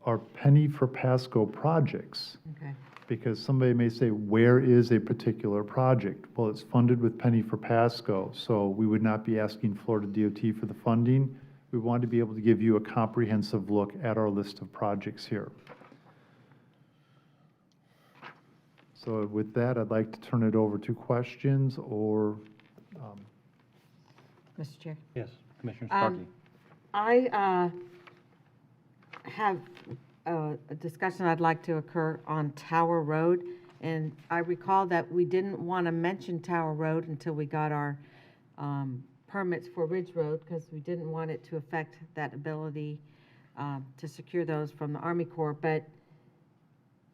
our penny for Pasco projects. Okay. Because somebody may say, where is a particular project? Well, it's funded with penny for Pasco, so we would not be asking Florida DOT for the funding. We want to be able to give you a comprehensive look at our list of projects here. So with that, I'd like to turn it over to questions or, Mr. Chair. Yes, Commissioner Starkey. I have a discussion I'd like to occur on Tower Road, and I recall that we didn't want to mention Tower Road until we got our permits for Ridge Road, because we didn't want it to affect that ability to secure those from the Army Corps, but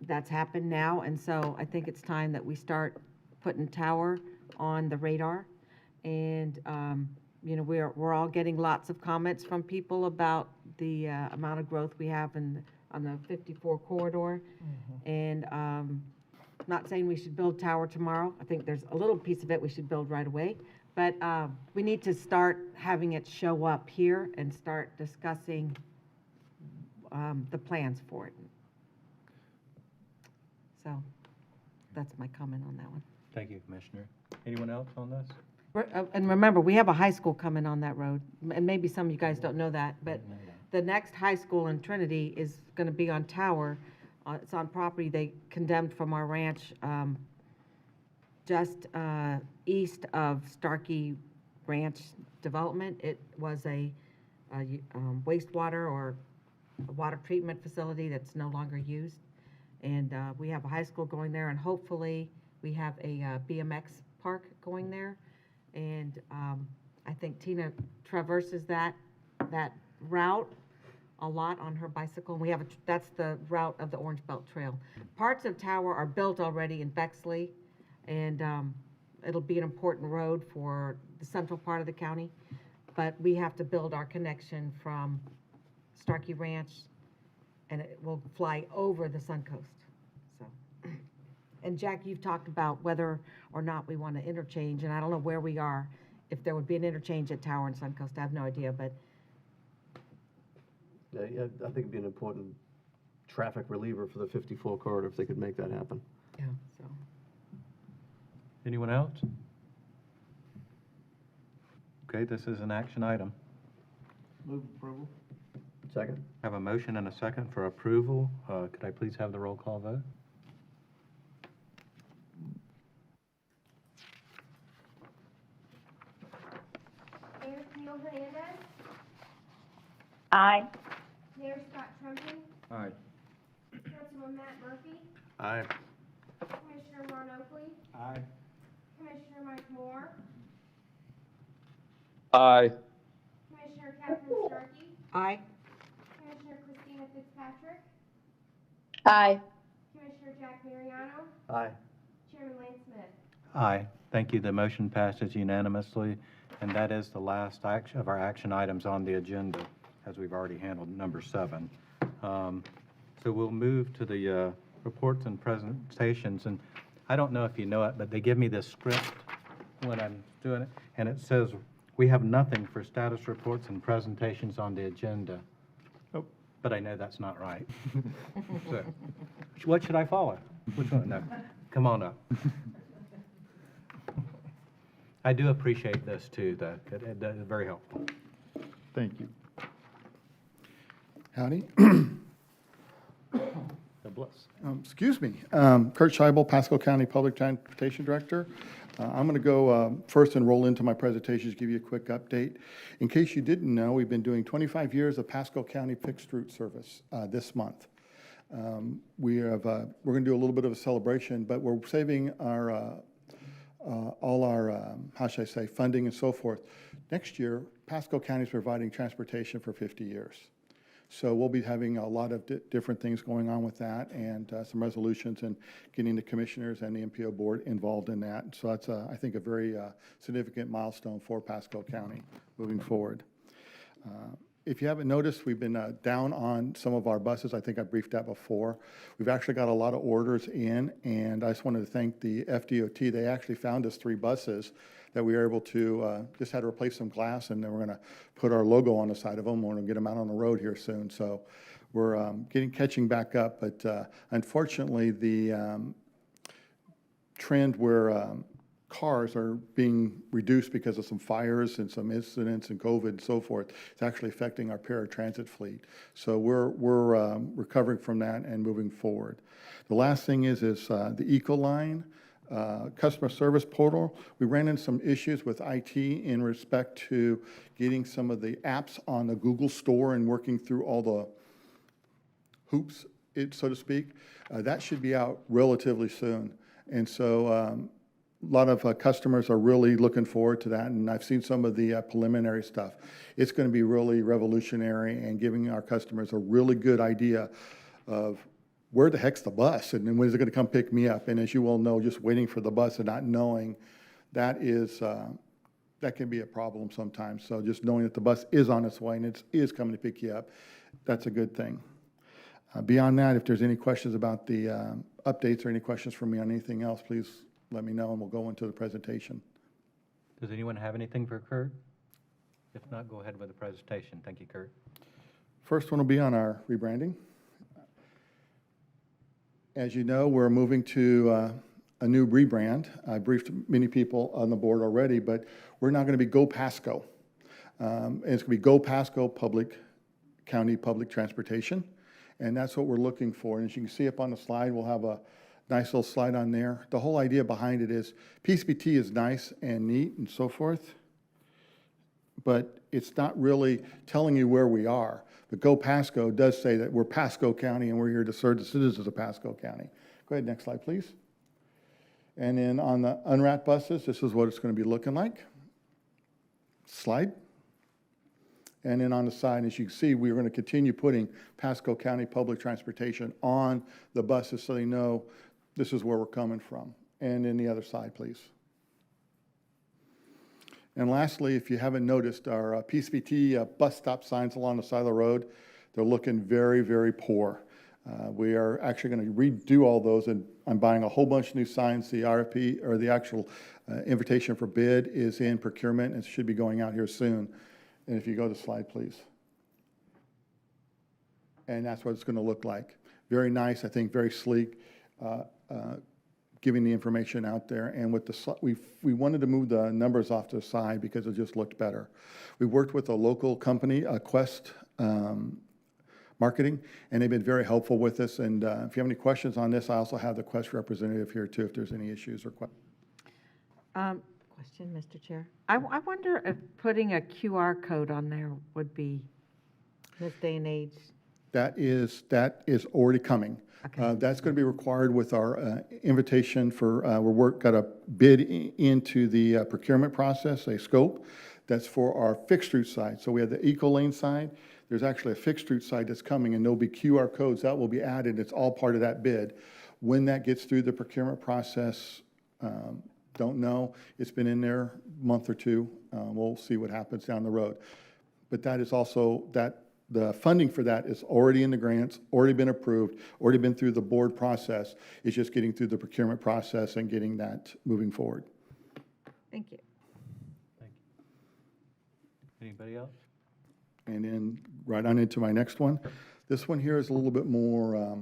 that's happened now, and so I think it's time that we start putting Tower on the radar. And You know, we're all getting lots of comments from people about the amount of growth we have on the 54 corridor. And not saying we should build tower tomorrow. I think there's a little piece of it we should build right away. But we need to start having it show up here and start discussing the plans for it. So that's my comment on that one. Thank you, Commissioner. Anyone else on this? And remember, we have a high school coming on that road, and maybe some of you guys don't know that, but the next high school in Trinity is going to be on Tower. It's on property they condemned from our ranch just east of Starkey Ranch Development. It was a wastewater or a water treatment facility that's no longer used. And we have a high school going there, and hopefully we have a BMX park going there. And I think Tina traverses that route a lot on her bicycle. We have that's the route of the Orange Belt Trail. Parts of Tower are built already in Bexley, and it'll be an important road for the central part of the county. But we have to build our connection from Starkey Ranch, and it will fly over the Suncoast. So, and Jack, you've talked about whether or not we want to interchange, and I don't know where we are, if there would be an interchange at Tower and Suncoast. I have no idea, but Yeah, I think it'd be an important traffic reliever for the 54 corridor if they could make that happen. yeah. So Anyone else? Okay, this is an action item. Move approval. Second? I have a motion and a second for approval. Could I please have the roll call vote? Mayor Camille Hernandez, Aye. Mayor Scott Trumping, Aye. Councilman Matt Murphy, Aye. Commissioner Ron Oakley, Aye. Commissioner Mike Moore, Aye. Commissioner Catherine Starkey, aye. Commissioner Christina Fitzpatrick, Aye. Commissioner Jack Mariano, Aye. Chairman Lane Smith. Aye. Thank you. The motion passes unanimously, and that is the last action of our action items on the agenda, as we've already handled number 7. So we'll move to the reports and presentations, and I don't know if you know it, but they give me this script when I'm doing it, and it says we have nothing for status reports and presentations on the agenda. Oh. But I know that's not right. So, what should I follow? Which one? No. Come on up. I do appreciate this too, though. It is very helpful. Thank you. Howdy. God bless. Excuse me. Kurt Scheibel, Pasco County Public Transportation Director. I'm going to go first and roll into my presentation to give you a quick update. In case you didn't know, we've been doing 25 years of Pasco County fixed route service this month. We're going to do a little bit of a celebration, but we're saving our all our, how should I say, funding and so forth. Next year, Pasco County is providing transportation for 50 years. So we'll be having a lot of different things going on with that, and some resolutions and getting the commissioners and the MPO board involved in that. So that's, I think, a very significant milestone for Pasco County moving forward. If you haven't noticed, we've been down on some of our buses. I think I briefed that before. We've actually got a lot of orders in, and I just wanted to thank the Fdot. They actually found us 3 buses that we were able to, just had to replace some glass, and then we're going to put our logo on the side of them. We're going to get them out on the road here soon. So we're catching back up, but unfortunately the trend where cars are being reduced because of some fires and some incidents and COVID and so forth. It's actually affecting our paratransit fleet. So we're recovering from that and moving forward. The last thing is the Ecoline customer service portal. We ran into some issues with IT in respect to getting some of the apps on the Google Store and working through all the hoops, so to speak. That should be out relatively soon. And so a lot of customers are really looking forward to that, and I've seen some of the preliminary stuff. It's going to be really revolutionary and giving our customers a really good idea of where the heck's the bus, and then when is it going to come pick me up? And as you all know, just waiting for the bus and not knowing, that is that can be a problem sometimes. So just knowing that the bus is on its way and it is coming to pick you up, that's a good thing. Beyond that, if there's any questions about the updates or any questions from me on anything else, please let me know and we'll go into the presentation. Does anyone have anything for Kurt? If not, go ahead with the presentation. Thank you, Kurt. First one will be on our rebranding. As you know, we're moving to a new rebrand. I briefed many people on the board already, but we're now going to be Go Pasco. And it's going to be Go Pasco County Public Transportation. And that's what we're looking for. And as you can see up on the slide, we'll have a nice little slide on there. The whole idea behind it is PCPT is nice and neat and so forth, but it's not really telling you where we are. But Go Pasco does say that we're Pasco County and we're here to serve the citizens of Pasco County. Go ahead, next slide, please. And then on the unwrapped buses, this is what it's going to be looking like. Slide. And then on the side, as you can see, we're going to continue putting Pasco County Public Transportation on the buses so they know this is where we're coming from. And then the other side, please. And lastly, if you haven't noticed, our PCPT bus stop signs along the side of the road, they're looking very, very poor. We are actually going to redo all those, and I'm buying a whole bunch of new signs. The RFP, or the actual invitation for bid, is in procurement and should be going out here soon. And if you go to the slide, please. And that's what it's going to look like. Very nice, I think, very sleek, giving the information out there. And with the we wanted to move the numbers off to the side because it just looked better. We worked with a local company, Quest Marketing, and they've been very helpful with us. And if you have any questions on this, I also have the Quest representative here too, if there's any issues or questions. Question, Mr. Chair. I wonder if putting a QR code on there would be, in this day and age. That is already coming. Okay. That's going to be required with our invitation for, got a bid into the procurement process, a scope. That's for our fixed route side. So we have the eco lane side. There's actually a fixed route side that's coming, and there'll be QR codes that will be added. It's all part of that bid. When that gets through the procurement process, don't know. It's been in there a month or two. We'll see what happens down the road. But that is also, the funding for that is already in the grants, already been approved, already been through the board process. It's just getting through the procurement process and getting that moving forward. Thank you. Thank you. Anybody else? And then right on into my next one. This one here is a little bit more,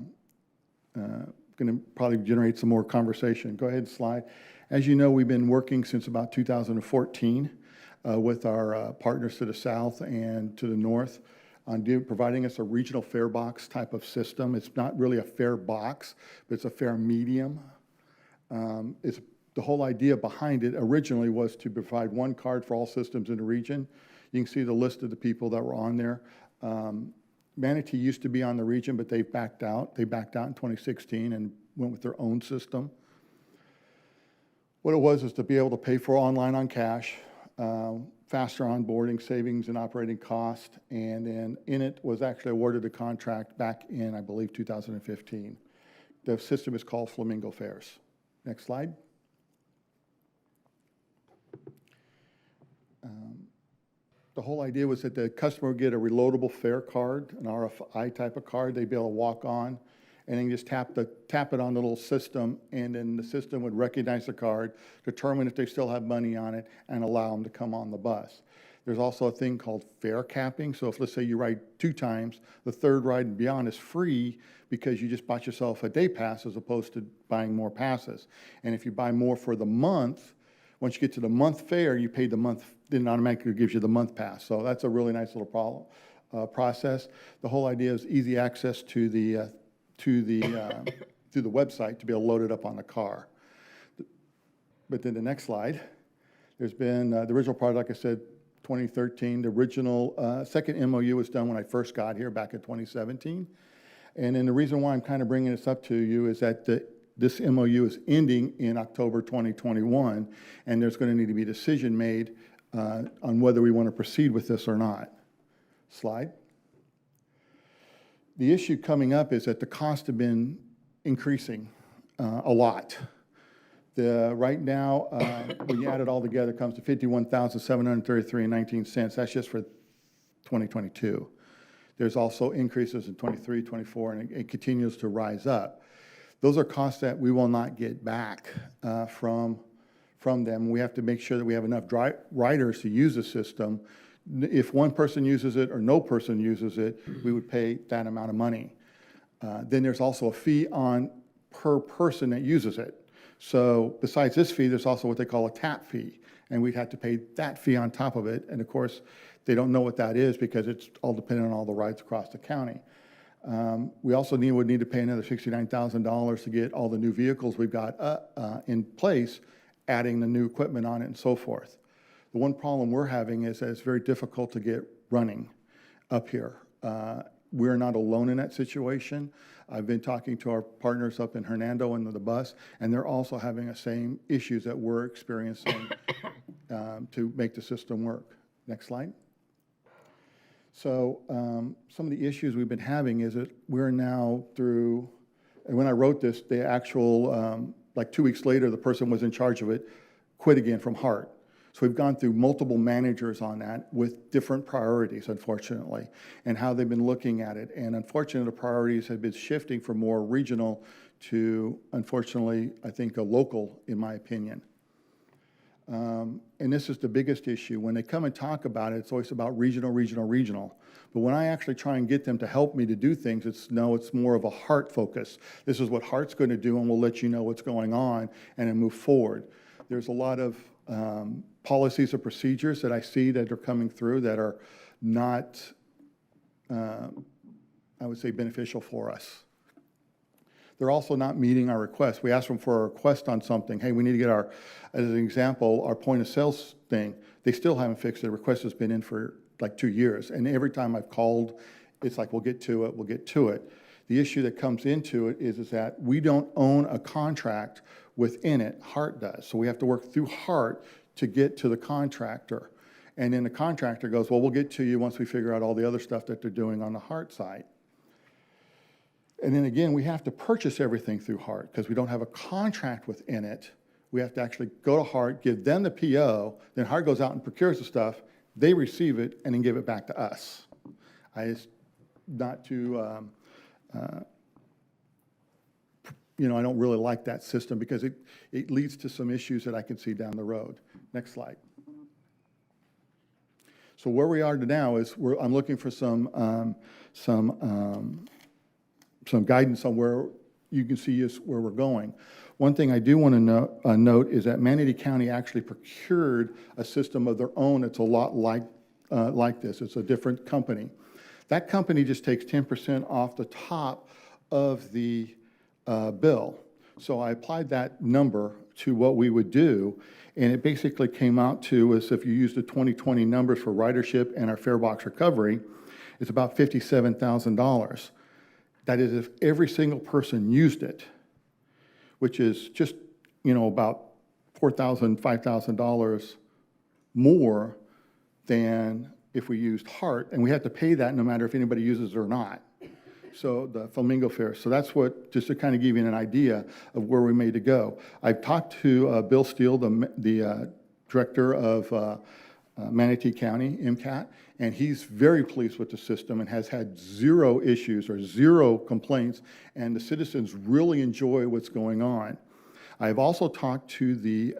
going to probably generate some more conversation. Go ahead and slide. As you know, we've been working since about 2014 with our partners to the south and to the north on providing us a regional fare box type of system. It's not really a fare box, but it's a fare medium. It's the whole idea behind it originally was to provide one card for all systems in the region. You can see the list of the people that were on there. Manatee used to be on the region, but they've backed out. They backed out in 2016 and went with their own system. What it was is to be able to pay for online on cash, faster onboarding, savings and operating cost, and then in it was actually awarded a contract back in, I believe, 2015. The system is called Flamingo Fares. Next slide. The whole idea was that the customer would get a reloadable fare card, an RFI type of card. They'd be able to walk on, and then just tap it on the little system, and then the system would recognize the card, determine if they still have money on it, and allow them to come on the bus. There's also a thing called fare capping. So if, let's say, you ride 2 times, the third ride and beyond is free because you just bought yourself a day pass as opposed to buying more passes. And if you buy more for the month, once you get to the month fare, you pay the month, then automatically gives you the month pass. So that's a really nice little process. The whole idea is easy access to the through the website to be able to load it up on the car. But then the next slide, there's been the original product, like I said, 2013. The original second MOU was done when I first got here back in 2017. And then the reason why I'm kind of bringing this up to you is that this MOU is ending in October 2021, and there's going to need to be a decision made on whether we want to proceed with this or not. Slide. The issue coming up is that the costs have been increasing a lot. Right now, when you add it all together, it comes to $51,733.19. That's just for 2022. There's also increases in 23, 24, and it continues to rise up. Those are costs that we will not get back from them. We have to make sure that we have enough riders to use the system. If one person uses it or no person uses it, we would pay that amount of money. Then there's also a fee on per person that uses it. So besides this fee, there's also what they call a tap fee, and we'd have to pay that fee on top of it. And of course, they don't know what that is because it's all dependent on all the rides across the county. We also would need to pay another $69,000 to get all the new vehicles we've got in place, adding the new equipment on it and so forth. The one problem we're having is that it's very difficult to get running up here. We're not alone in that situation. I've been talking to our partners up in Hernando and the bus, and they're also having the same issues that we're experiencing to make the system work. Next slide. So some of the issues we've been having is that we're now through, and when I wrote this, the actual, like 2 weeks later, the person was in charge of it, quit again from heart. So we've gone through multiple managers on that with different priorities, unfortunately, and how they've been looking at it. And unfortunately, the priorities have been shifting from more regional to, unfortunately, I think a local, in my opinion. And this is the biggest issue. When they come and talk about it, it's always about regional, regional, regional. But when I actually try and get them to help me to do things, it's more of a heart focus. This is what Heart's going to do, and we'll let you know what's going on and then move forward. There's a lot of policies or procedures that I see that are coming through that are not, I would say, beneficial for us. They're also not meeting our request. We asked them for a request on something. Hey, we need to get our, as an example, our point of sales thing. They still haven't fixed it. The request has been in for like 2 years. And every time I've called, it's like, we'll get to it, we'll get to it. The issue that comes into it is that we don't own a contract within it. Hart does. So we have to work through Hart to get to the contractor. And then the contractor goes, well, we'll get to you once we figure out all the other stuff that they're doing on the Hart side. And then again, we have to purchase everything through Hart because we don't have a contract within it. We have to actually go to Hart, give them the PO, then Hart goes out and procures the stuff, they receive it, and then give it back to us. Not to, you know, I don't really like that system because it leads to some issues that I can see down the road. Next slide. So where we are now is I'm looking for some guidance on where you can see where we're going. One thing I do want to note is that Manatee County actually procured a system of their own that's a lot like this. It's a different company. That company just takes 10% off the top of the bill. So I applied that number to what we would do, and it basically came out to, as if you use the 2020 numbers for ridership and our fare box recovery, it's about $57,000. That is if every single person used it, which is just, you know, about $4,000, $5,000 more than if we used Hart, and we have to pay that no matter if anybody uses it or not. So the Flamingo fare. So that's what, just to kind of give you an idea of where we made to go. I've talked to Bill Steele, the director of Manatee County, MCAT, and he's very pleased with the system and has had zero issues or zero complaints, and the citizens really enjoy what's going on. I've also talked to the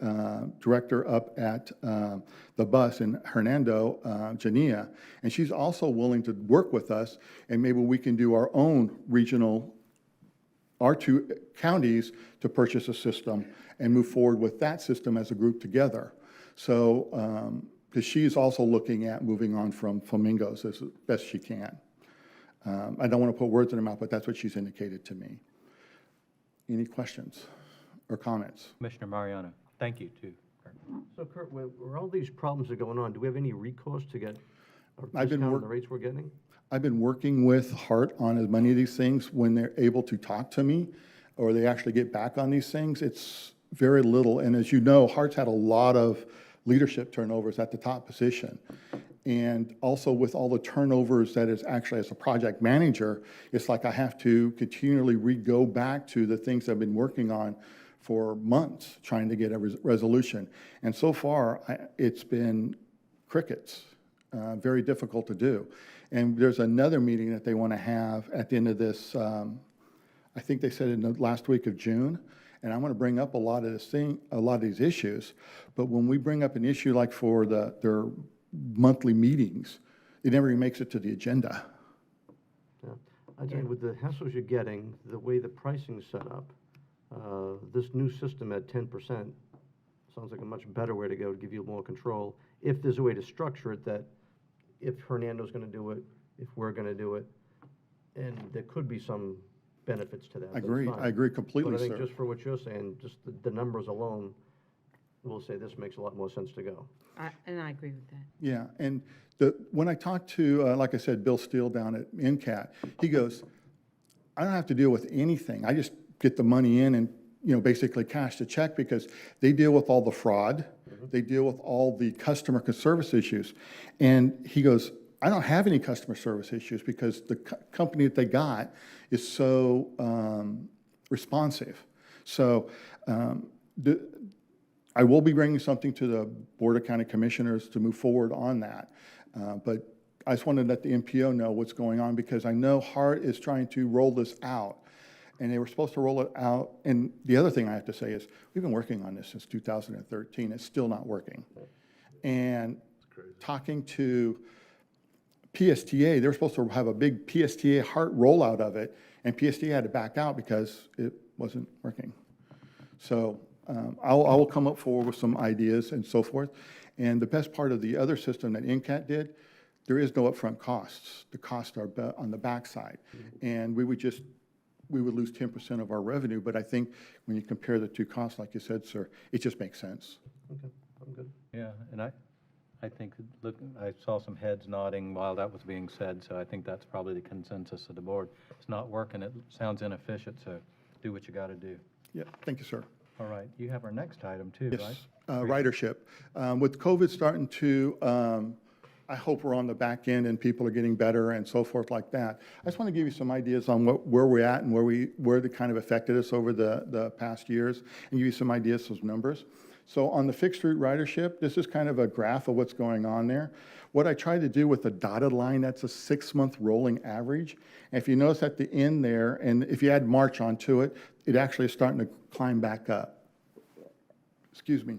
director up at the bus in Hernando, Jania, and she's also willing to work with us, and maybe we can do our own regional, our 2 counties to purchase a system and move forward with that system as a group together. So, because she's also looking at moving on from Flamingos as best she can. I don't want to put words in her mouth, but that's what she's indicated to me. Any questions or comments? Commissioner Mariano, thank you, too. So Kurt, where all these problems are going on, do we have any recourse to get a I've been discount on the rates we're getting? I've been working with Hart on as many of these things. When they're able to talk to me or they actually get back on these things, it's very little. And as you know, Hart's had a lot of leadership turnovers at the top position. And also with all the turnovers that is actually as a project manager, it's like I have to continually go back to the things I've been working on for months trying to get a resolution. And so far, it's been crickets, very difficult to do. And there's another meeting that they want to have at the end of this, I think they said in the last week of June, and I want to bring up a lot of these issues. But when we bring up an issue like for their monthly meetings, it never even makes it to the agenda. Yeah. I tell you, with the hassles you're getting, the way the pricing's set up, this new system at 10% sounds like a much better way to go to give you more control. If there's a way to structure it that if Hernando's going to do it, if we're going to do it, and there could be some benefits to that. I agree. I agree completely, but I think sir. just for what you're saying, just the numbers alone, we'll say this makes a lot more sense to go. And I agree with that. Yeah, and when I talked to, like I said, Bill Steele down at MCAT, he goes, I don't have to deal with anything. I just get the money in and, basically cash the check because they deal with all the fraud. They deal with all the customer service issues. And he goes, I don't have any customer service issues because the company that they got is so responsive. So I will be bringing something to the Board of County Commissioners to move forward on that. But I just wanted to let the MPO know what's going on because I know HART is trying to roll this out. And they were supposed to roll it out. And the other thing I have to say is we've been working on this since 2013. It's still not working. And talking to PSTA, they were supposed to have a big PSTA HART rollout of it. And PSTA had to back out because it wasn't working. So I will come up forward with some ideas and so forth. And the best part of the other system that NCAT did, there is no upfront costs. The costs are on the backside. And we would lose 10% of our revenue. But I think when you compare the two costs, like you said, sir, it just makes sense. Okay, I'm good. Yeah, and I think, look, I saw some heads nodding while that was being said, so I think that's probably the consensus of the board. It's not working, it sounds inefficient, so do what you got to do. Yeah, thank you, sir. All right, you have our next item too, right? Yes, ridership. With COVID starting to, I hope we're on the back end and people are getting better and so forth like that. I just want to give you some ideas on where we're at and where the kind of affected us over the past years and give you some ideas, some numbers. So on the fixed route ridership, this is kind of a graph of what's going on there. What I tried to do with the dotted line, that's a 6-month rolling average. And if you notice at the end there, and if you add March onto it, it actually is starting to climb back up. Excuse me.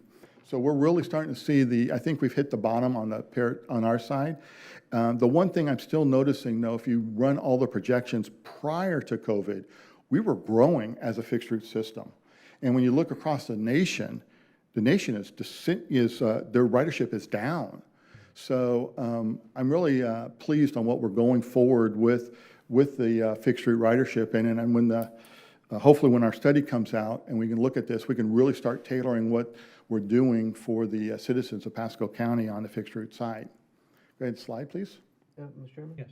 So we're really starting to see I think we've hit the bottom on our side. The one thing I'm still noticing though, if you run all the projections prior to COVID, we were growing as a fixed route system. And when you look across the nation their ridership is down. So I'm really pleased on what we're going forward with the fixed route ridership. And when hopefully when our study comes out and we can look at this, we can really start tailoring what we're doing for the citizens of Pasco County on the fixed route side. Go ahead, slide, please. Yeah, Mr. Chairman? Yes.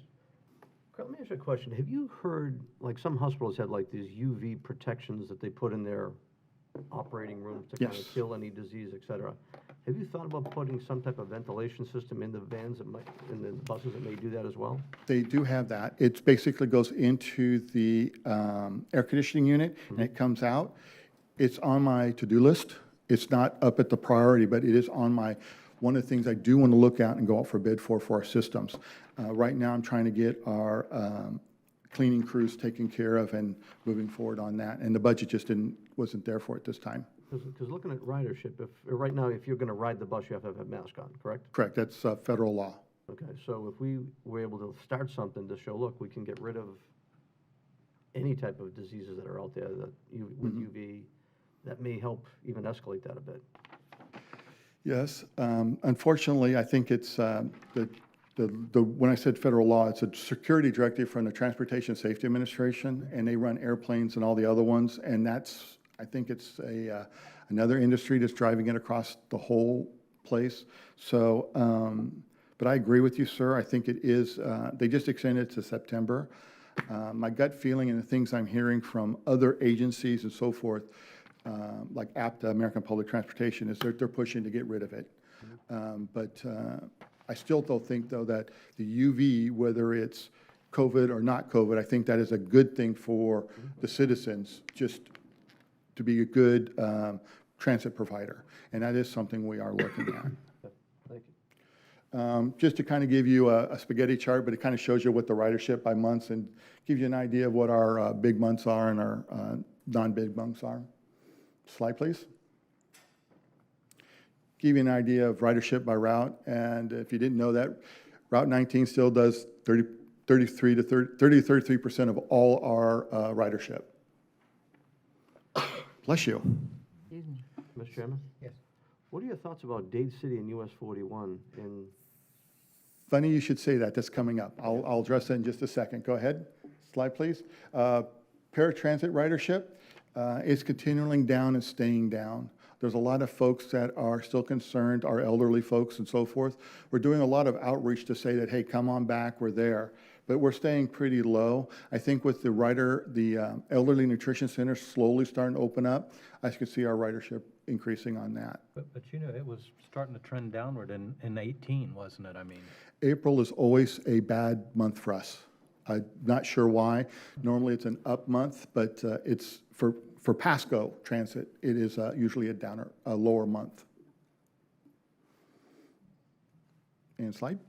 Let me ask you a question. Have you heard, like some hospitals have like these UV protections that they put in their operating rooms to kind Yes. of kill any disease, et cetera? Have you thought about putting some type of ventilation system in the vans in the buses that may do that as well? They do have that. It basically goes into the air conditioning unit and it comes out. It's on my to-do list. It's not up at the priority, but it is on one of the things I do want to look at and go out for bid for our systems. Right now, I'm trying to get our cleaning crews taken care of and moving forward on that. And the budget just wasn't there for it this time. Because looking at ridership, right now, if you're going to ride the bus, you have to have a mask on, correct? Correct. That's federal law. Okay, so if we were able to start something to show, look, we can get rid of any type of diseases that are out there with UV, that may help even escalate that a bit. Yes. Unfortunately, I think it's when I said federal law, it's a security directive from the Transportation Safety Administration, and they run airplanes and all the other ones, and I think it's another industry that's driving it across the whole place. So, but I agree with you, sir. I think it is, they just extended it to September. My gut feeling and the things I'm hearing from other agencies and so forth, like APTA, American Public Transportation, is they're pushing to get rid of it. But I still don't think, though, that the UV, whether it's COVID or not COVID, I think that is a good thing for the citizens. Just to be a good transit provider. And that is something we are looking at. Thank you. Just to kind of give you a spaghetti chart, but it kind of shows you what the ridership by months and gives you an idea of what our big months are and our non-big months are. Slide, please. Give you an idea of ridership by route. And if you didn't know that, Route 19 still does 33% of all our ridership. Bless you. Excuse me. Mr. Chairman? Yes. What are your thoughts about Dade City and US 41 in? Funny you should say that. That's coming up. I'll address that in just a second. Go ahead. Slide, please. Paratransit ridership is continuing down and staying down. There's a lot of folks that are still concerned, our elderly folks and so forth. We're doing a lot of outreach to say that, hey, come on back, we're there. But we're staying pretty low. I think with the elderly nutrition centers slowly starting to open up, I can see our ridership increasing on that. But you know, it was starting to trend downward in 18, wasn't it? I mean, April is always a bad month for us. I'm not sure why. Normally it's an up month, but it's for Pasco Transit, it is usually a lower month. And slide.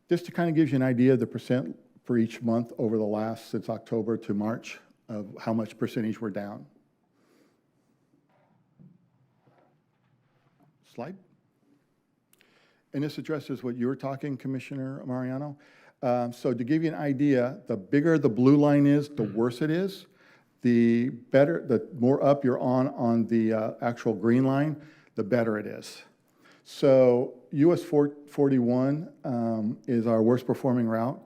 This to kind of gives you an idea of the percent for each month over the last, since October to March, of how much percentage we're down. Slide. And this addresses what you were talking, Commissioner Mariano. So to give you an idea, the bigger the blue line is, the worse it is. The more up you're on the actual green line, the better it is. So US 41 is our worst performing route.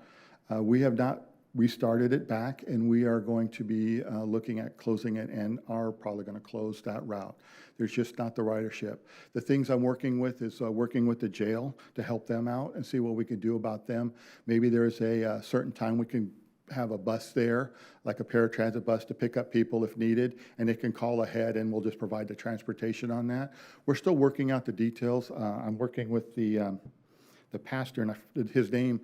We have not restarted it back, and we are going to be looking at closing it and are probably going to close that route. There's just not the ridership. The things I'm working with is working with the jail to help them out and see what we can do about them. Maybe there's a certain time we can have a bus there, like a paratransit bus to pick up people if needed, and they can call ahead and we'll just provide the transportation on that. We're still working out the details. I'm working with the pastor, and his name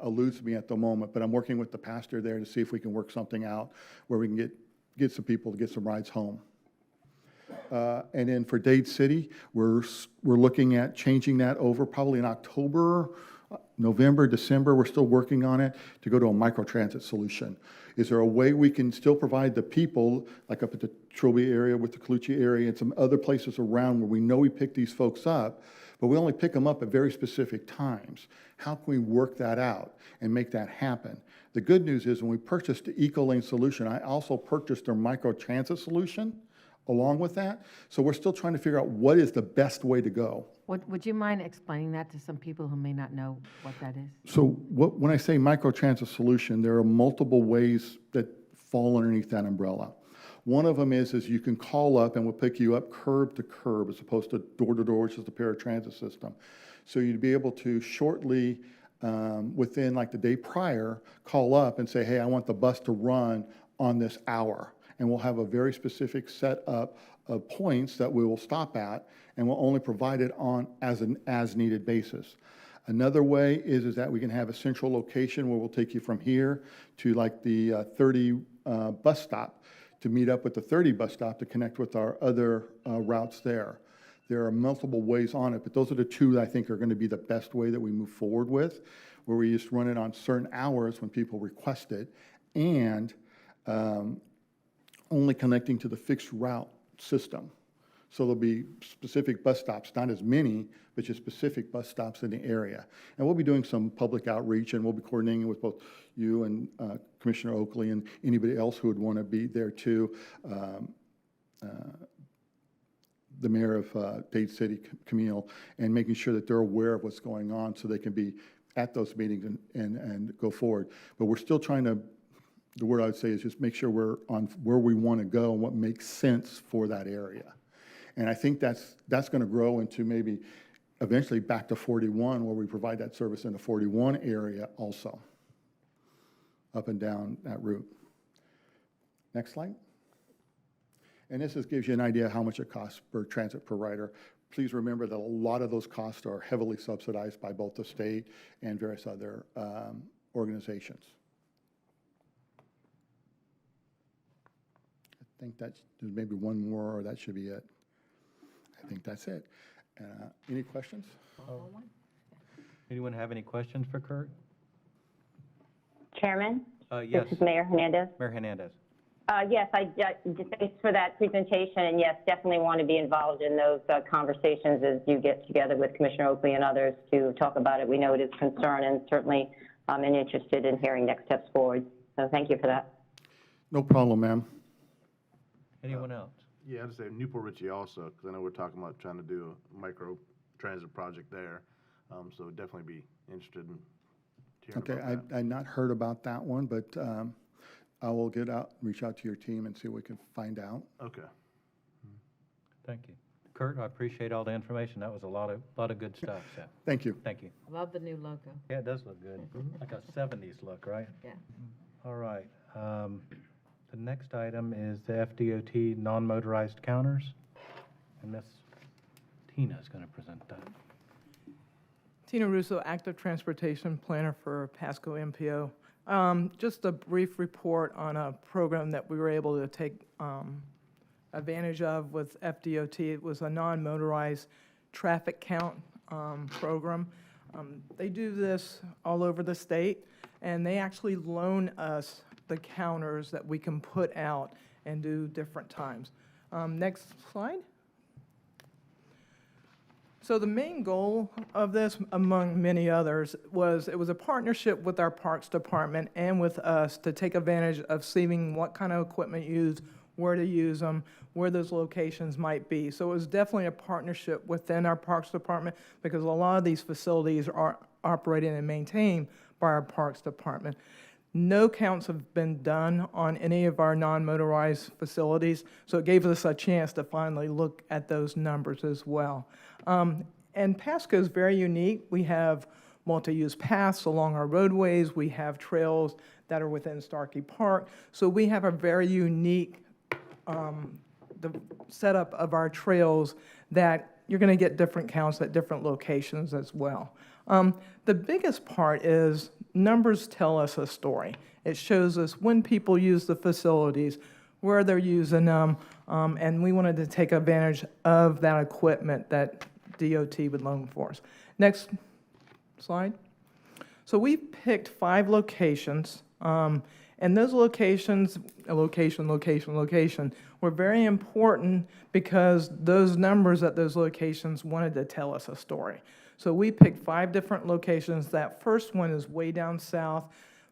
eludes me at the moment, but I'm working with the pastor there to see if we can work something out where we can get some people to get some rides home. And then for Dade City, we're looking at changing that over probably in October, November, December. We're still working on it to go to a microtransit solution. Is there a way we can still provide the people, like up at the Trilby area with the Colucci area and some other places around where we know we pick these folks up, but we only pick them up at very specific times? How can we work that out and make that happen? The good news is when we purchased the EcoLane solution, I also purchased their microtransit solution along with that. So we're still trying to figure out what is the best way to go. Would you mind explaining that to some people who may not know what that is? So when I say microtransit solution, there are multiple ways that fall underneath that umbrella. One of them is you can call up and we'll pick you up curb to curb as opposed to door to door, which is the paratransit system. So you'd be able to shortly, within like the day prior, call up and say, hey, I want the bus to run on this hour. And we'll have a very specific set up of points that we will stop at, and we'll only provide it on as an as-needed basis. Another way is that we can have a central location where we'll take you from here to like the 30 bus stop to meet up with the 30 bus stop to connect with our other routes there. There are multiple ways on it, but those are the two that I think are going to be the best way that we move forward with, where we just run it on certain hours when people request it, and only connecting to the fixed route system. So there'll be specific bus stops, not as many, but just specific bus stops in the area. And we'll be doing some public outreach, and we'll be coordinating with both you and Commissioner Oakley and anybody else who would want to be there too. The mayor of Dade City, Camille, and making sure that they're aware of what's going on so they can be at those meetings and go forward. But we're still trying to, the word I would say is just make sure we're on where we want to go and what makes sense for that area. And I think that's going to grow into maybe eventually back to 41, where we provide that service in the 41 area also, up and down that route. Next slide. And this just gives you an idea how much it costs per transit per rider. Please remember that a lot of those costs are heavily subsidized by both the state and various other organizations. I think that's, there's maybe one more, or that should be it. I think that's it. Any questions? Anyone have any questions for Kurt? Chairman? Yes, This is Mayor Hernandez. Mayor Hernandez. Yes, thanks for that presentation, and yes, definitely want to be involved in those conversations as you get together with Commissioner Oakley and others to talk about it. We know it is a concern, and certainly I'm interested in hearing next steps forward. So thank you for that. No problem, ma'am. Anyone else? Yeah, I'd say Newport Richey also, because I know we're talking about trying to do a micro transit project there. So definitely be interested in hearing Okay, about that. I'd not heard about that one, but I will reach out to your team and see what we can find out. Okay. Thank you. Kurt, I appreciate all the information. That was a lot of good stuff, so, Thank you. thank you. Love the new logo. Yeah, it does look good. Like a 70s look, right? Yeah. All right. The next item is the FDOT non-motorized counters, and Miss Tina is going to present that. Tina Russo, Active Transportation Planner for Pasco MPO. Just a brief report on a program that we were able to take advantage of with FDOT. It was a non-motorized traffic count program. They do this all over the state, and they actually loan us the counters that we can put out and do different times. Next slide. So the main goal of this, among many others, was it was a partnership with our Parks Department and with us to take advantage of seeing what kind of equipment used, where to use them, where those locations might be. So it was definitely a partnership within our Parks Department because a lot of these facilities are operated and maintained by our Parks Department. No counts have been done on any of our non-motorized facilities, so it gave us a chance to finally look at those numbers as well. And Pasco is very unique. We have multi-use paths along our roadways. We have trails that are within Starkey Park. So we have a very unique the setup of our trails that you're going to get different counts at different locations as well. The biggest part is numbers tell us a story. It shows us when people use the facilities, where they're using them, and we wanted to take advantage of that equipment that DOT would loan for us. Next slide. So we picked 5 locations, and those locations, location, were very important because those numbers at those locations wanted to tell us a story. So we picked 5 different locations. That first one is way down south,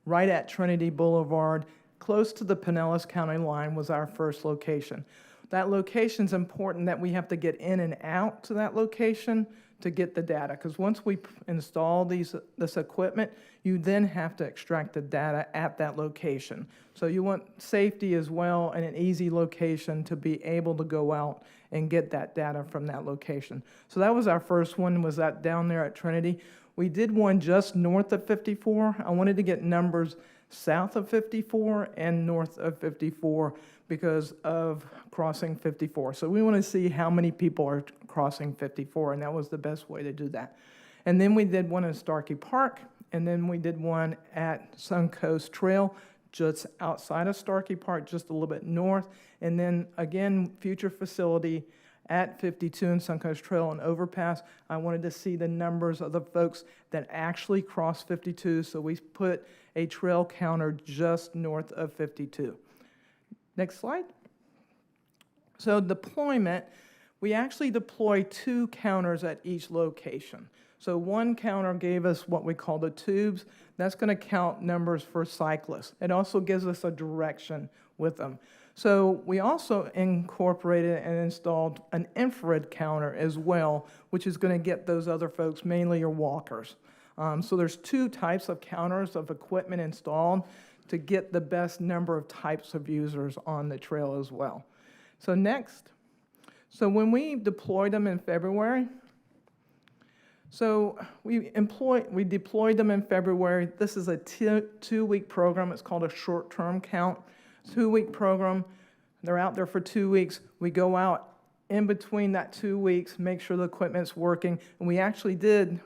right at Trinity Boulevard, close to the Pinellas County line was our first location. That location's important that we have to get in and out to that location to get the data, because once we install this equipment, you then have to extract the data at that location. So you want safety as well and an easy location to be able to go out and get that data from that location. So that was our first one, was that down there at Trinity. We did one just north of 54. I wanted to get numbers south of 54 and north of 54 because of crossing 54. So we want to see how many people are crossing 54, and that was the best way to do that. And then we did one in Starkey Park, and then we did one at Suncoast Trail, just outside of Starkey Park, just a little bit north. And then again, future facility at 52 and Suncoast Trail and overpass. I wanted to see the numbers of the folks that actually crossed 52, so we put a trail counter just north of 52. Next slide. So deployment, we actually deploy 2 counters at each location. So one counter gave us what we call the tubes. That's going to count numbers for cyclists. It also gives us a direction with them. So we also incorporated and installed an infrared counter as well, which is going to get those other folks, mainly your walkers. So there's 2 types of counters of equipment installed to get the best number of types of users on the trail as well. So next, so when we deployed them in February, so we deployed them in February. This is a 2-week program. It's called a short-term count. 2-week program. They're out there for 2 weeks. We go out in between that 2 weeks, make sure the equipment's working, and we actually did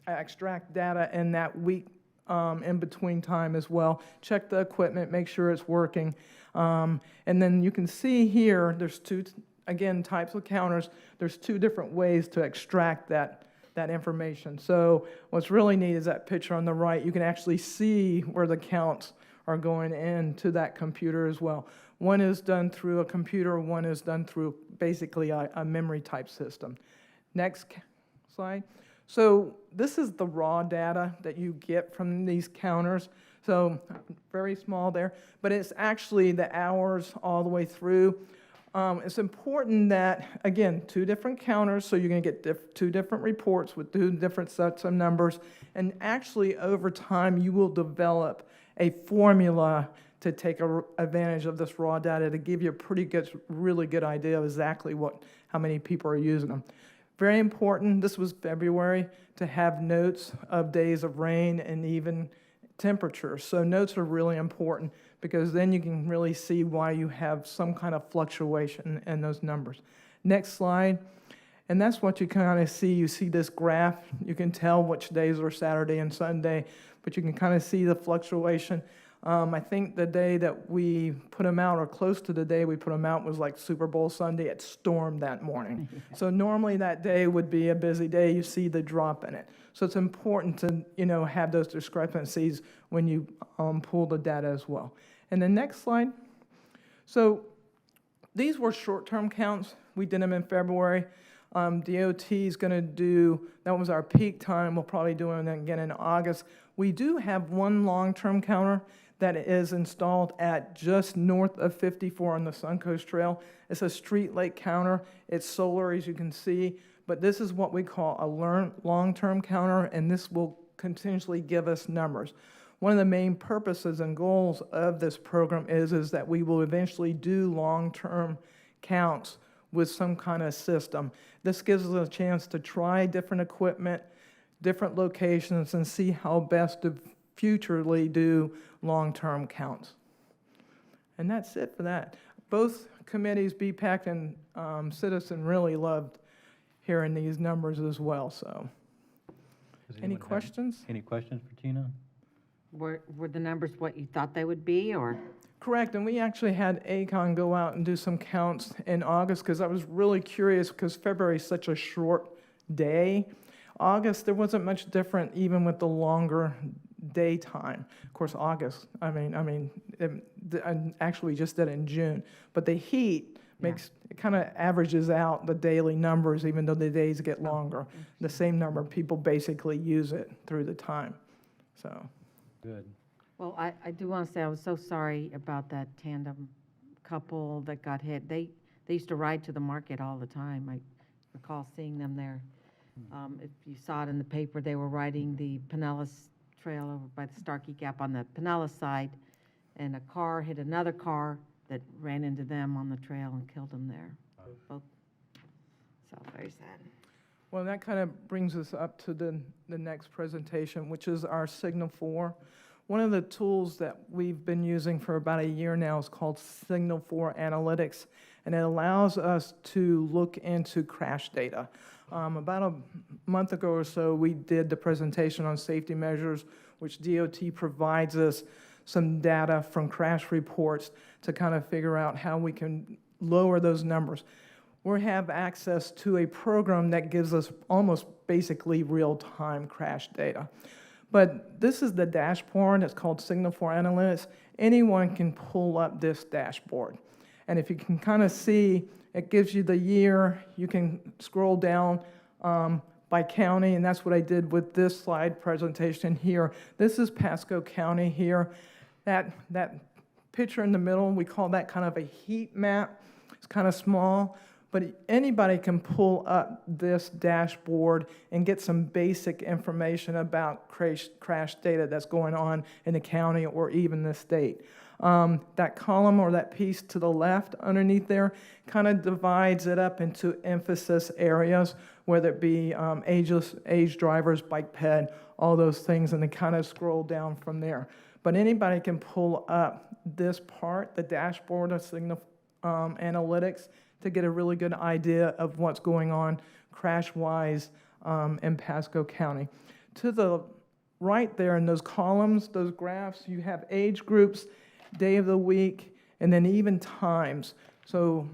extract data in that week in between time as well. Check the equipment, make sure it's working. And then you can see here, there's two, again, types of counters. There's two different ways to extract that information. So what's really neat is that picture on the right. You can actually see where the counts are going into that computer as well. One is done through a computer, one is done through basically a memory type system. Next slide. So this is the raw data that you get from these counters. So very small there, but it's actually the hours all the way through. It's important that, again, two different counters, so you're going to get two different reports with two different sets of numbers. And actually, over time, you will develop a formula to take advantage of this raw data to give you a pretty good, really good idea of exactly how many people are using them. Very important, this was February, to have notes of days of rain and even temperatures. So notes are really important because then you can really see why you have some kind of fluctuation in those numbers. Next slide. And that's what you kind of see. You see this graph. You can tell which days are Saturday and Sunday, but you can kind of see the fluctuation. I think the day that we put them out, or close to the day we put them out, was like Super Bowl Sunday. It stormed that morning. So normally that day would be a busy day. You see the drop in it. So it's important to have those discrepancies when you pull the data as well. And the next slide. So these were short-term counts. We did them in February. DOT is going to do, that was our peak time. We'll probably do it again in August. We do have one long-term counter that is installed at just north of 54 on the Suncoast Trail. It's a street light counter. It's solar, as you can see, but this is what we call a long-term counter, and this will continuously give us numbers. One of the main purposes and goals of this program is that we will eventually do long-term counts with some kind of system. This gives us a chance to try different equipment, different locations, and see how best to futurely do long-term counts. And that's it for that. Both committees, BPAC and Citizen, really loved hearing these numbers as well. So, any questions? Any questions for Tina? Were the numbers what you thought they would be, or? Correct, and we actually had ACON go out and do some counts in August because I was really curious because February is such a short day. August, there wasn't much different even with the longer daytime. Of course, August, actually we just did it in June, but the heat makes, it kind of averages out the daily numbers even though the days get longer. The same number of people basically use it through the time, so. Good. Well, I do want to say I was so sorry about that tandem couple that got hit. They used to ride to the market all the time. I recall seeing them there. If you saw it in the paper, they were riding the Pinellas Trail over by the Starkey Gap on the Pinellas side, and a car hit another car that ran into them on the trail and killed them there. Both. So very sad. Well, that kind of brings us up to the next presentation, which is our Signal 4. One of the tools that we've been using for about a year now is called Signal 4 Analytics, and it allows us to look into crash data. About a month ago or so, we did the presentation on safety measures, which DOT provides us some data from crash reports to kind of figure out how we can lower those numbers. We have access to a program that gives us almost basically real-time crash data. But this is the dashboard. It's called Signal 4 Analytics. Anyone can pull up this dashboard. And if you can kind of see, it gives you the year. You can scroll down by county, and that's what I did with this slide presentation here. This is Pasco County here. That picture in the middle, we call that kind of a heat map. It's kind of small. But anybody can pull up this dashboard and get some basic information about crash data that's going on in the county or even the state. That column or that piece to the left underneath there kind of divides it up into emphasis areas, whether it be age drivers, bike ped, all those things, and then kind of scroll down from there. But anybody can pull up this part, the dashboard of Signal Analytics, to get a really good idea of what's going on crash-wise in Pasco County. To the right there in those columns, those graphs, you have age groups, day of the week, and then even times. So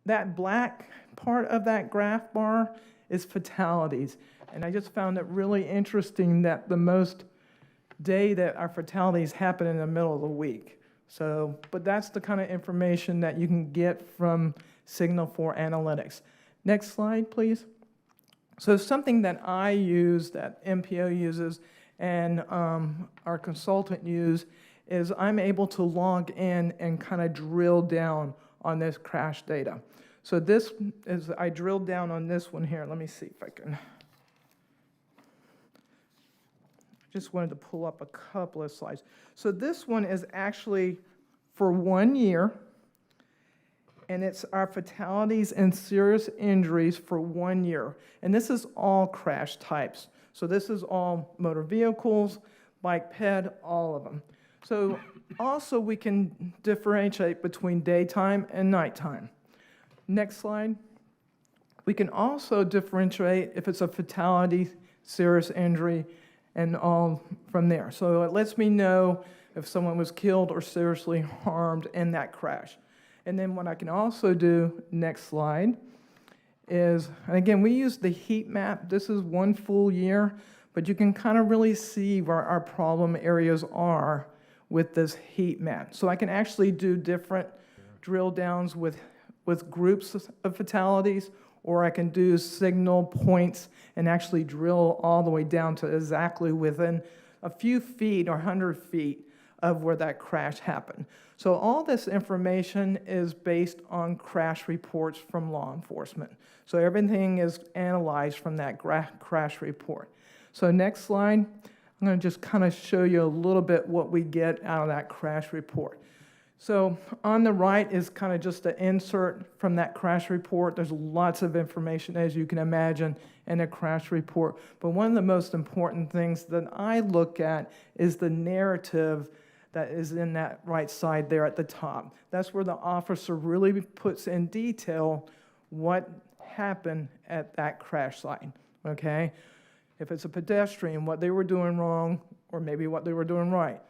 that black part of that graph bar is fatalities. And I just found it really interesting that the most day that our fatalities happen in the middle of the week. So, but that's the kind of information that you can get from Signal 4 Analytics. Next slide, please. So something that I use, that MPO uses, and our consultant use, is I'm able to log in and kind of drill down on this crash data. So this is, I drilled down on this one here. Let me see if I can. Just wanted to pull up a couple of slides. So this one is actually for 1 year, and it's our fatalities and serious injuries for 1 year. And this is all crash types. So this is all motor vehicles, bike ped, all of them. So also we can differentiate between daytime and nighttime. Next slide. We can also differentiate if it's a fatality, serious injury, and all from there. So it lets me know if someone was killed or seriously harmed in that crash. And then what I can also do, next slide, is, and again, we use the heat map. This is 1 full year, but you can kind of really see where our problem areas are with this heat map. So I can actually do different drill downs with groups of fatalities, or I can do signal points and actually drill all the way down to exactly within a few feet or 100 feet of where that crash happened. So all this information is based on crash reports from law enforcement. So everything is analyzed from that crash report. So next slide, I'm going to just kind of show you a little bit what we get out of that crash report. So on the right is kind of just an insert from that crash report. There's lots of information, as you can imagine, in a crash report. But one of the most important things that I look at is the narrative that is in that right side there at the top. That's where the officer really puts in detail what happened at that crash site, okay? If it's a pedestrian, what they were doing wrong, or maybe what they were doing right.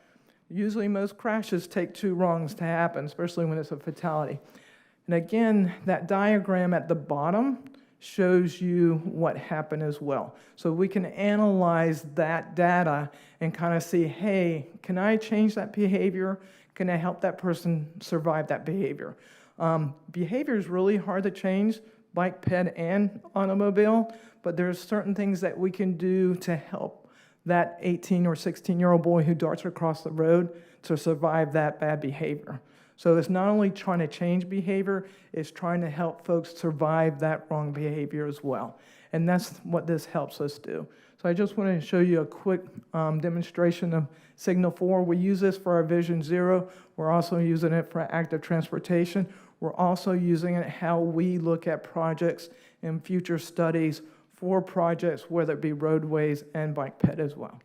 Usually most crashes take 2 wrongs to happen, especially when it's a fatality. And again, that diagram at the bottom shows you what happened as well. So we can analyze that data and kind of see, hey, can I change that behavior? Can I help that person survive that behavior? Behavior is really hard to change, bike, ped, and automobile, but there's certain things that we can do to help that 18 or 16-year-old boy who darts across the road to survive that bad behavior. So it's not only trying to change behavior, it's trying to help folks survive that wrong behavior as well. And that's what this helps us do. So I just wanted to show you a quick demonstration of Signal 4. We use this for our Vision Zero. We're also using it for active transportation. We're also using it how we look at projects and future studies for projects, whether it be roadways and bike ped as well.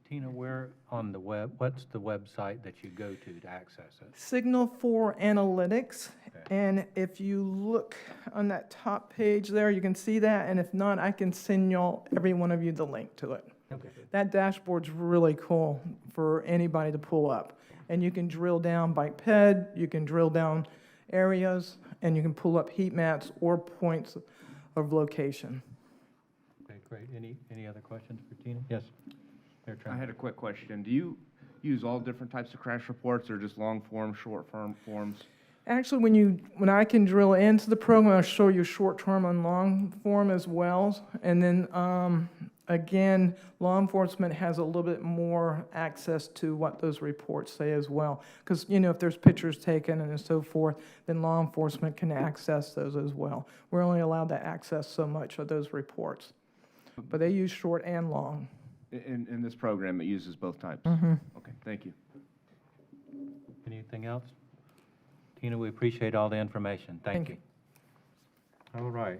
Tina, where on the web, what's the website that you go to access it? Signal 4 Analytics, Okay. and if you look on that top page there, you can see that, and if not, I can send y'all, every one of you, the link to it. Okay. That dashboard's really cool for anybody to pull up. And you can drill down bike ped, you can drill down areas, and you can pull up heat maps or points of location. Okay, great. Any other questions for Tina? Yes. I had a quick question. Do you use all different types of crash reports, or just long form, short form forms? Actually, when I can drill into the program, I'll show you short-term and long-form as well. And then, again, law enforcement has a little bit more access to what those reports say as well. Because, you know, if there's pictures taken and so forth, then law enforcement can access those as well. We're only allowed to access so much of those reports. But they use short and long. In this program, it uses both types? Mm-hmm. Okay, thank you. Anything else? Tina, we appreciate all the information. Thank you. All right.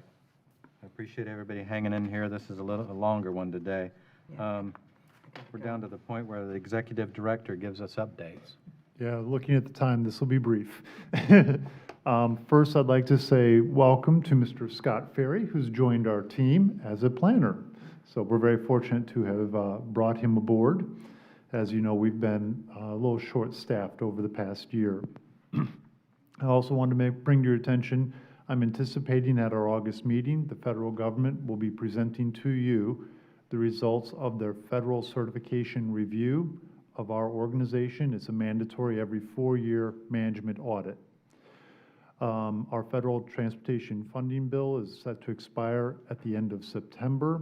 I appreciate everybody hanging in here. This is a longer one today. We're down to the point where the executive director gives us updates. Yeah, looking at the time, this will be brief. First, I'd like to say welcome to Mr. Scott Ferry, who's joined our team as a planner. So we're very fortunate to have brought him aboard. As you know, we've been a little short-staffed over the past year. I also wanted to bring to your attention, I'm anticipating at our August meeting, the federal government will be presenting to you the results of their federal certification review of our organization. It's a mandatory every 4-year management audit. Our federal transportation funding bill is set to expire at the end of September.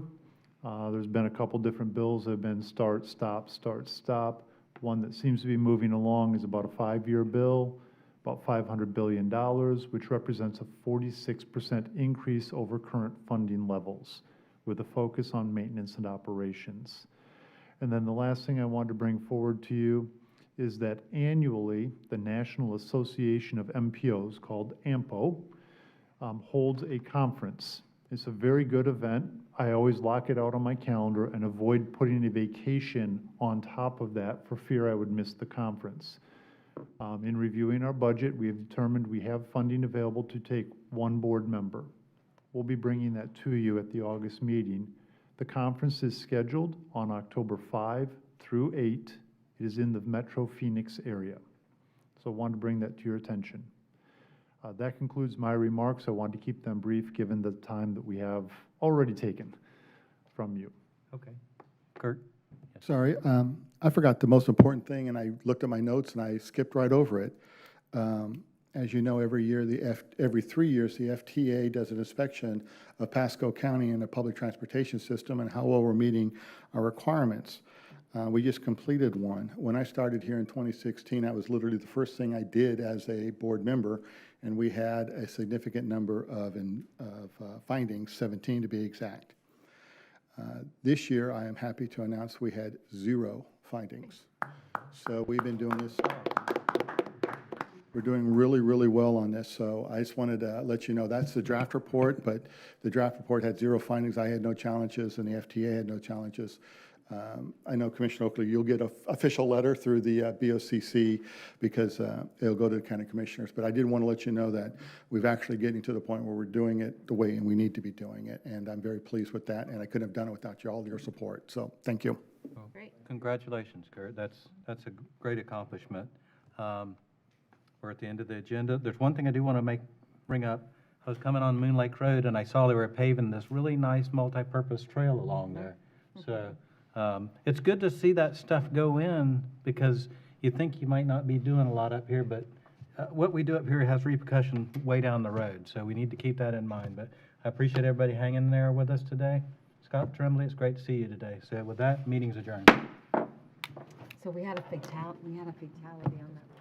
There's been a couple different bills that have been start, stop, start, stop. One that seems to be moving along is about a 5-year bill, about $500 billion, which represents a 46% increase over current funding levels, with a focus on maintenance and operations. And then the last thing I wanted to bring forward to you is that annually, the National Association of MPOs, called AMPO, holds a conference. It's a very good event. I always lock it out on my calendar and avoid putting a vacation on top of that for fear I would miss the conference. In reviewing our budget, we have determined we have funding available to take 1 board member. We'll be bringing that to you at the August meeting. The conference is scheduled on October 5 through 8. It is in the Metro Phoenix area. So I wanted to bring that to your attention. That concludes my remarks. I wanted to keep them brief given the time that we have already taken from you. Okay. Kurt? Sorry, I forgot the most important thing, and I looked at my notes and I skipped right over it. As you know, every 3 years, the FTA does an inspection of Pasco County and the public transportation system and how well we're meeting our requirements. We just completed one. When I started here in 2016, that was literally the first thing I did as a board member, and we had a significant number of findings, 17 to be exact. This year, I am happy to announce we had 0 findings. So we've been doing this. We're doing really, really well on this. So I just wanted to let you know that's the draft report, but the draft report had 0 findings. I had no challenges, and the FTA had no challenges. I know, Commissioner Oakley, you'll get an official letter through the BOCC because it'll go to the county commissioners. But I did want to let you know that we've actually getting to the point where we're doing it the way we need to be doing it. And I'm very pleased with that. And I couldn't have done it without all your support. So thank you. Well, great. Congratulations, Kurt. That's a great accomplishment. We're at the end of the agenda. There's one thing I do want to bring up. I was coming on Moon Lake Road and I saw they were paving this really nice multi-purpose trail along there. So it's good to see that stuff go in because you think you might not be doing a lot up here, but what we do up here has repercussion way down the road. So we need to keep that in mind. But I appreciate everybody hanging there with us today. Scott Tremblay, it's great to see you today. So with that, meeting's adjourned. So we had a fatality on that.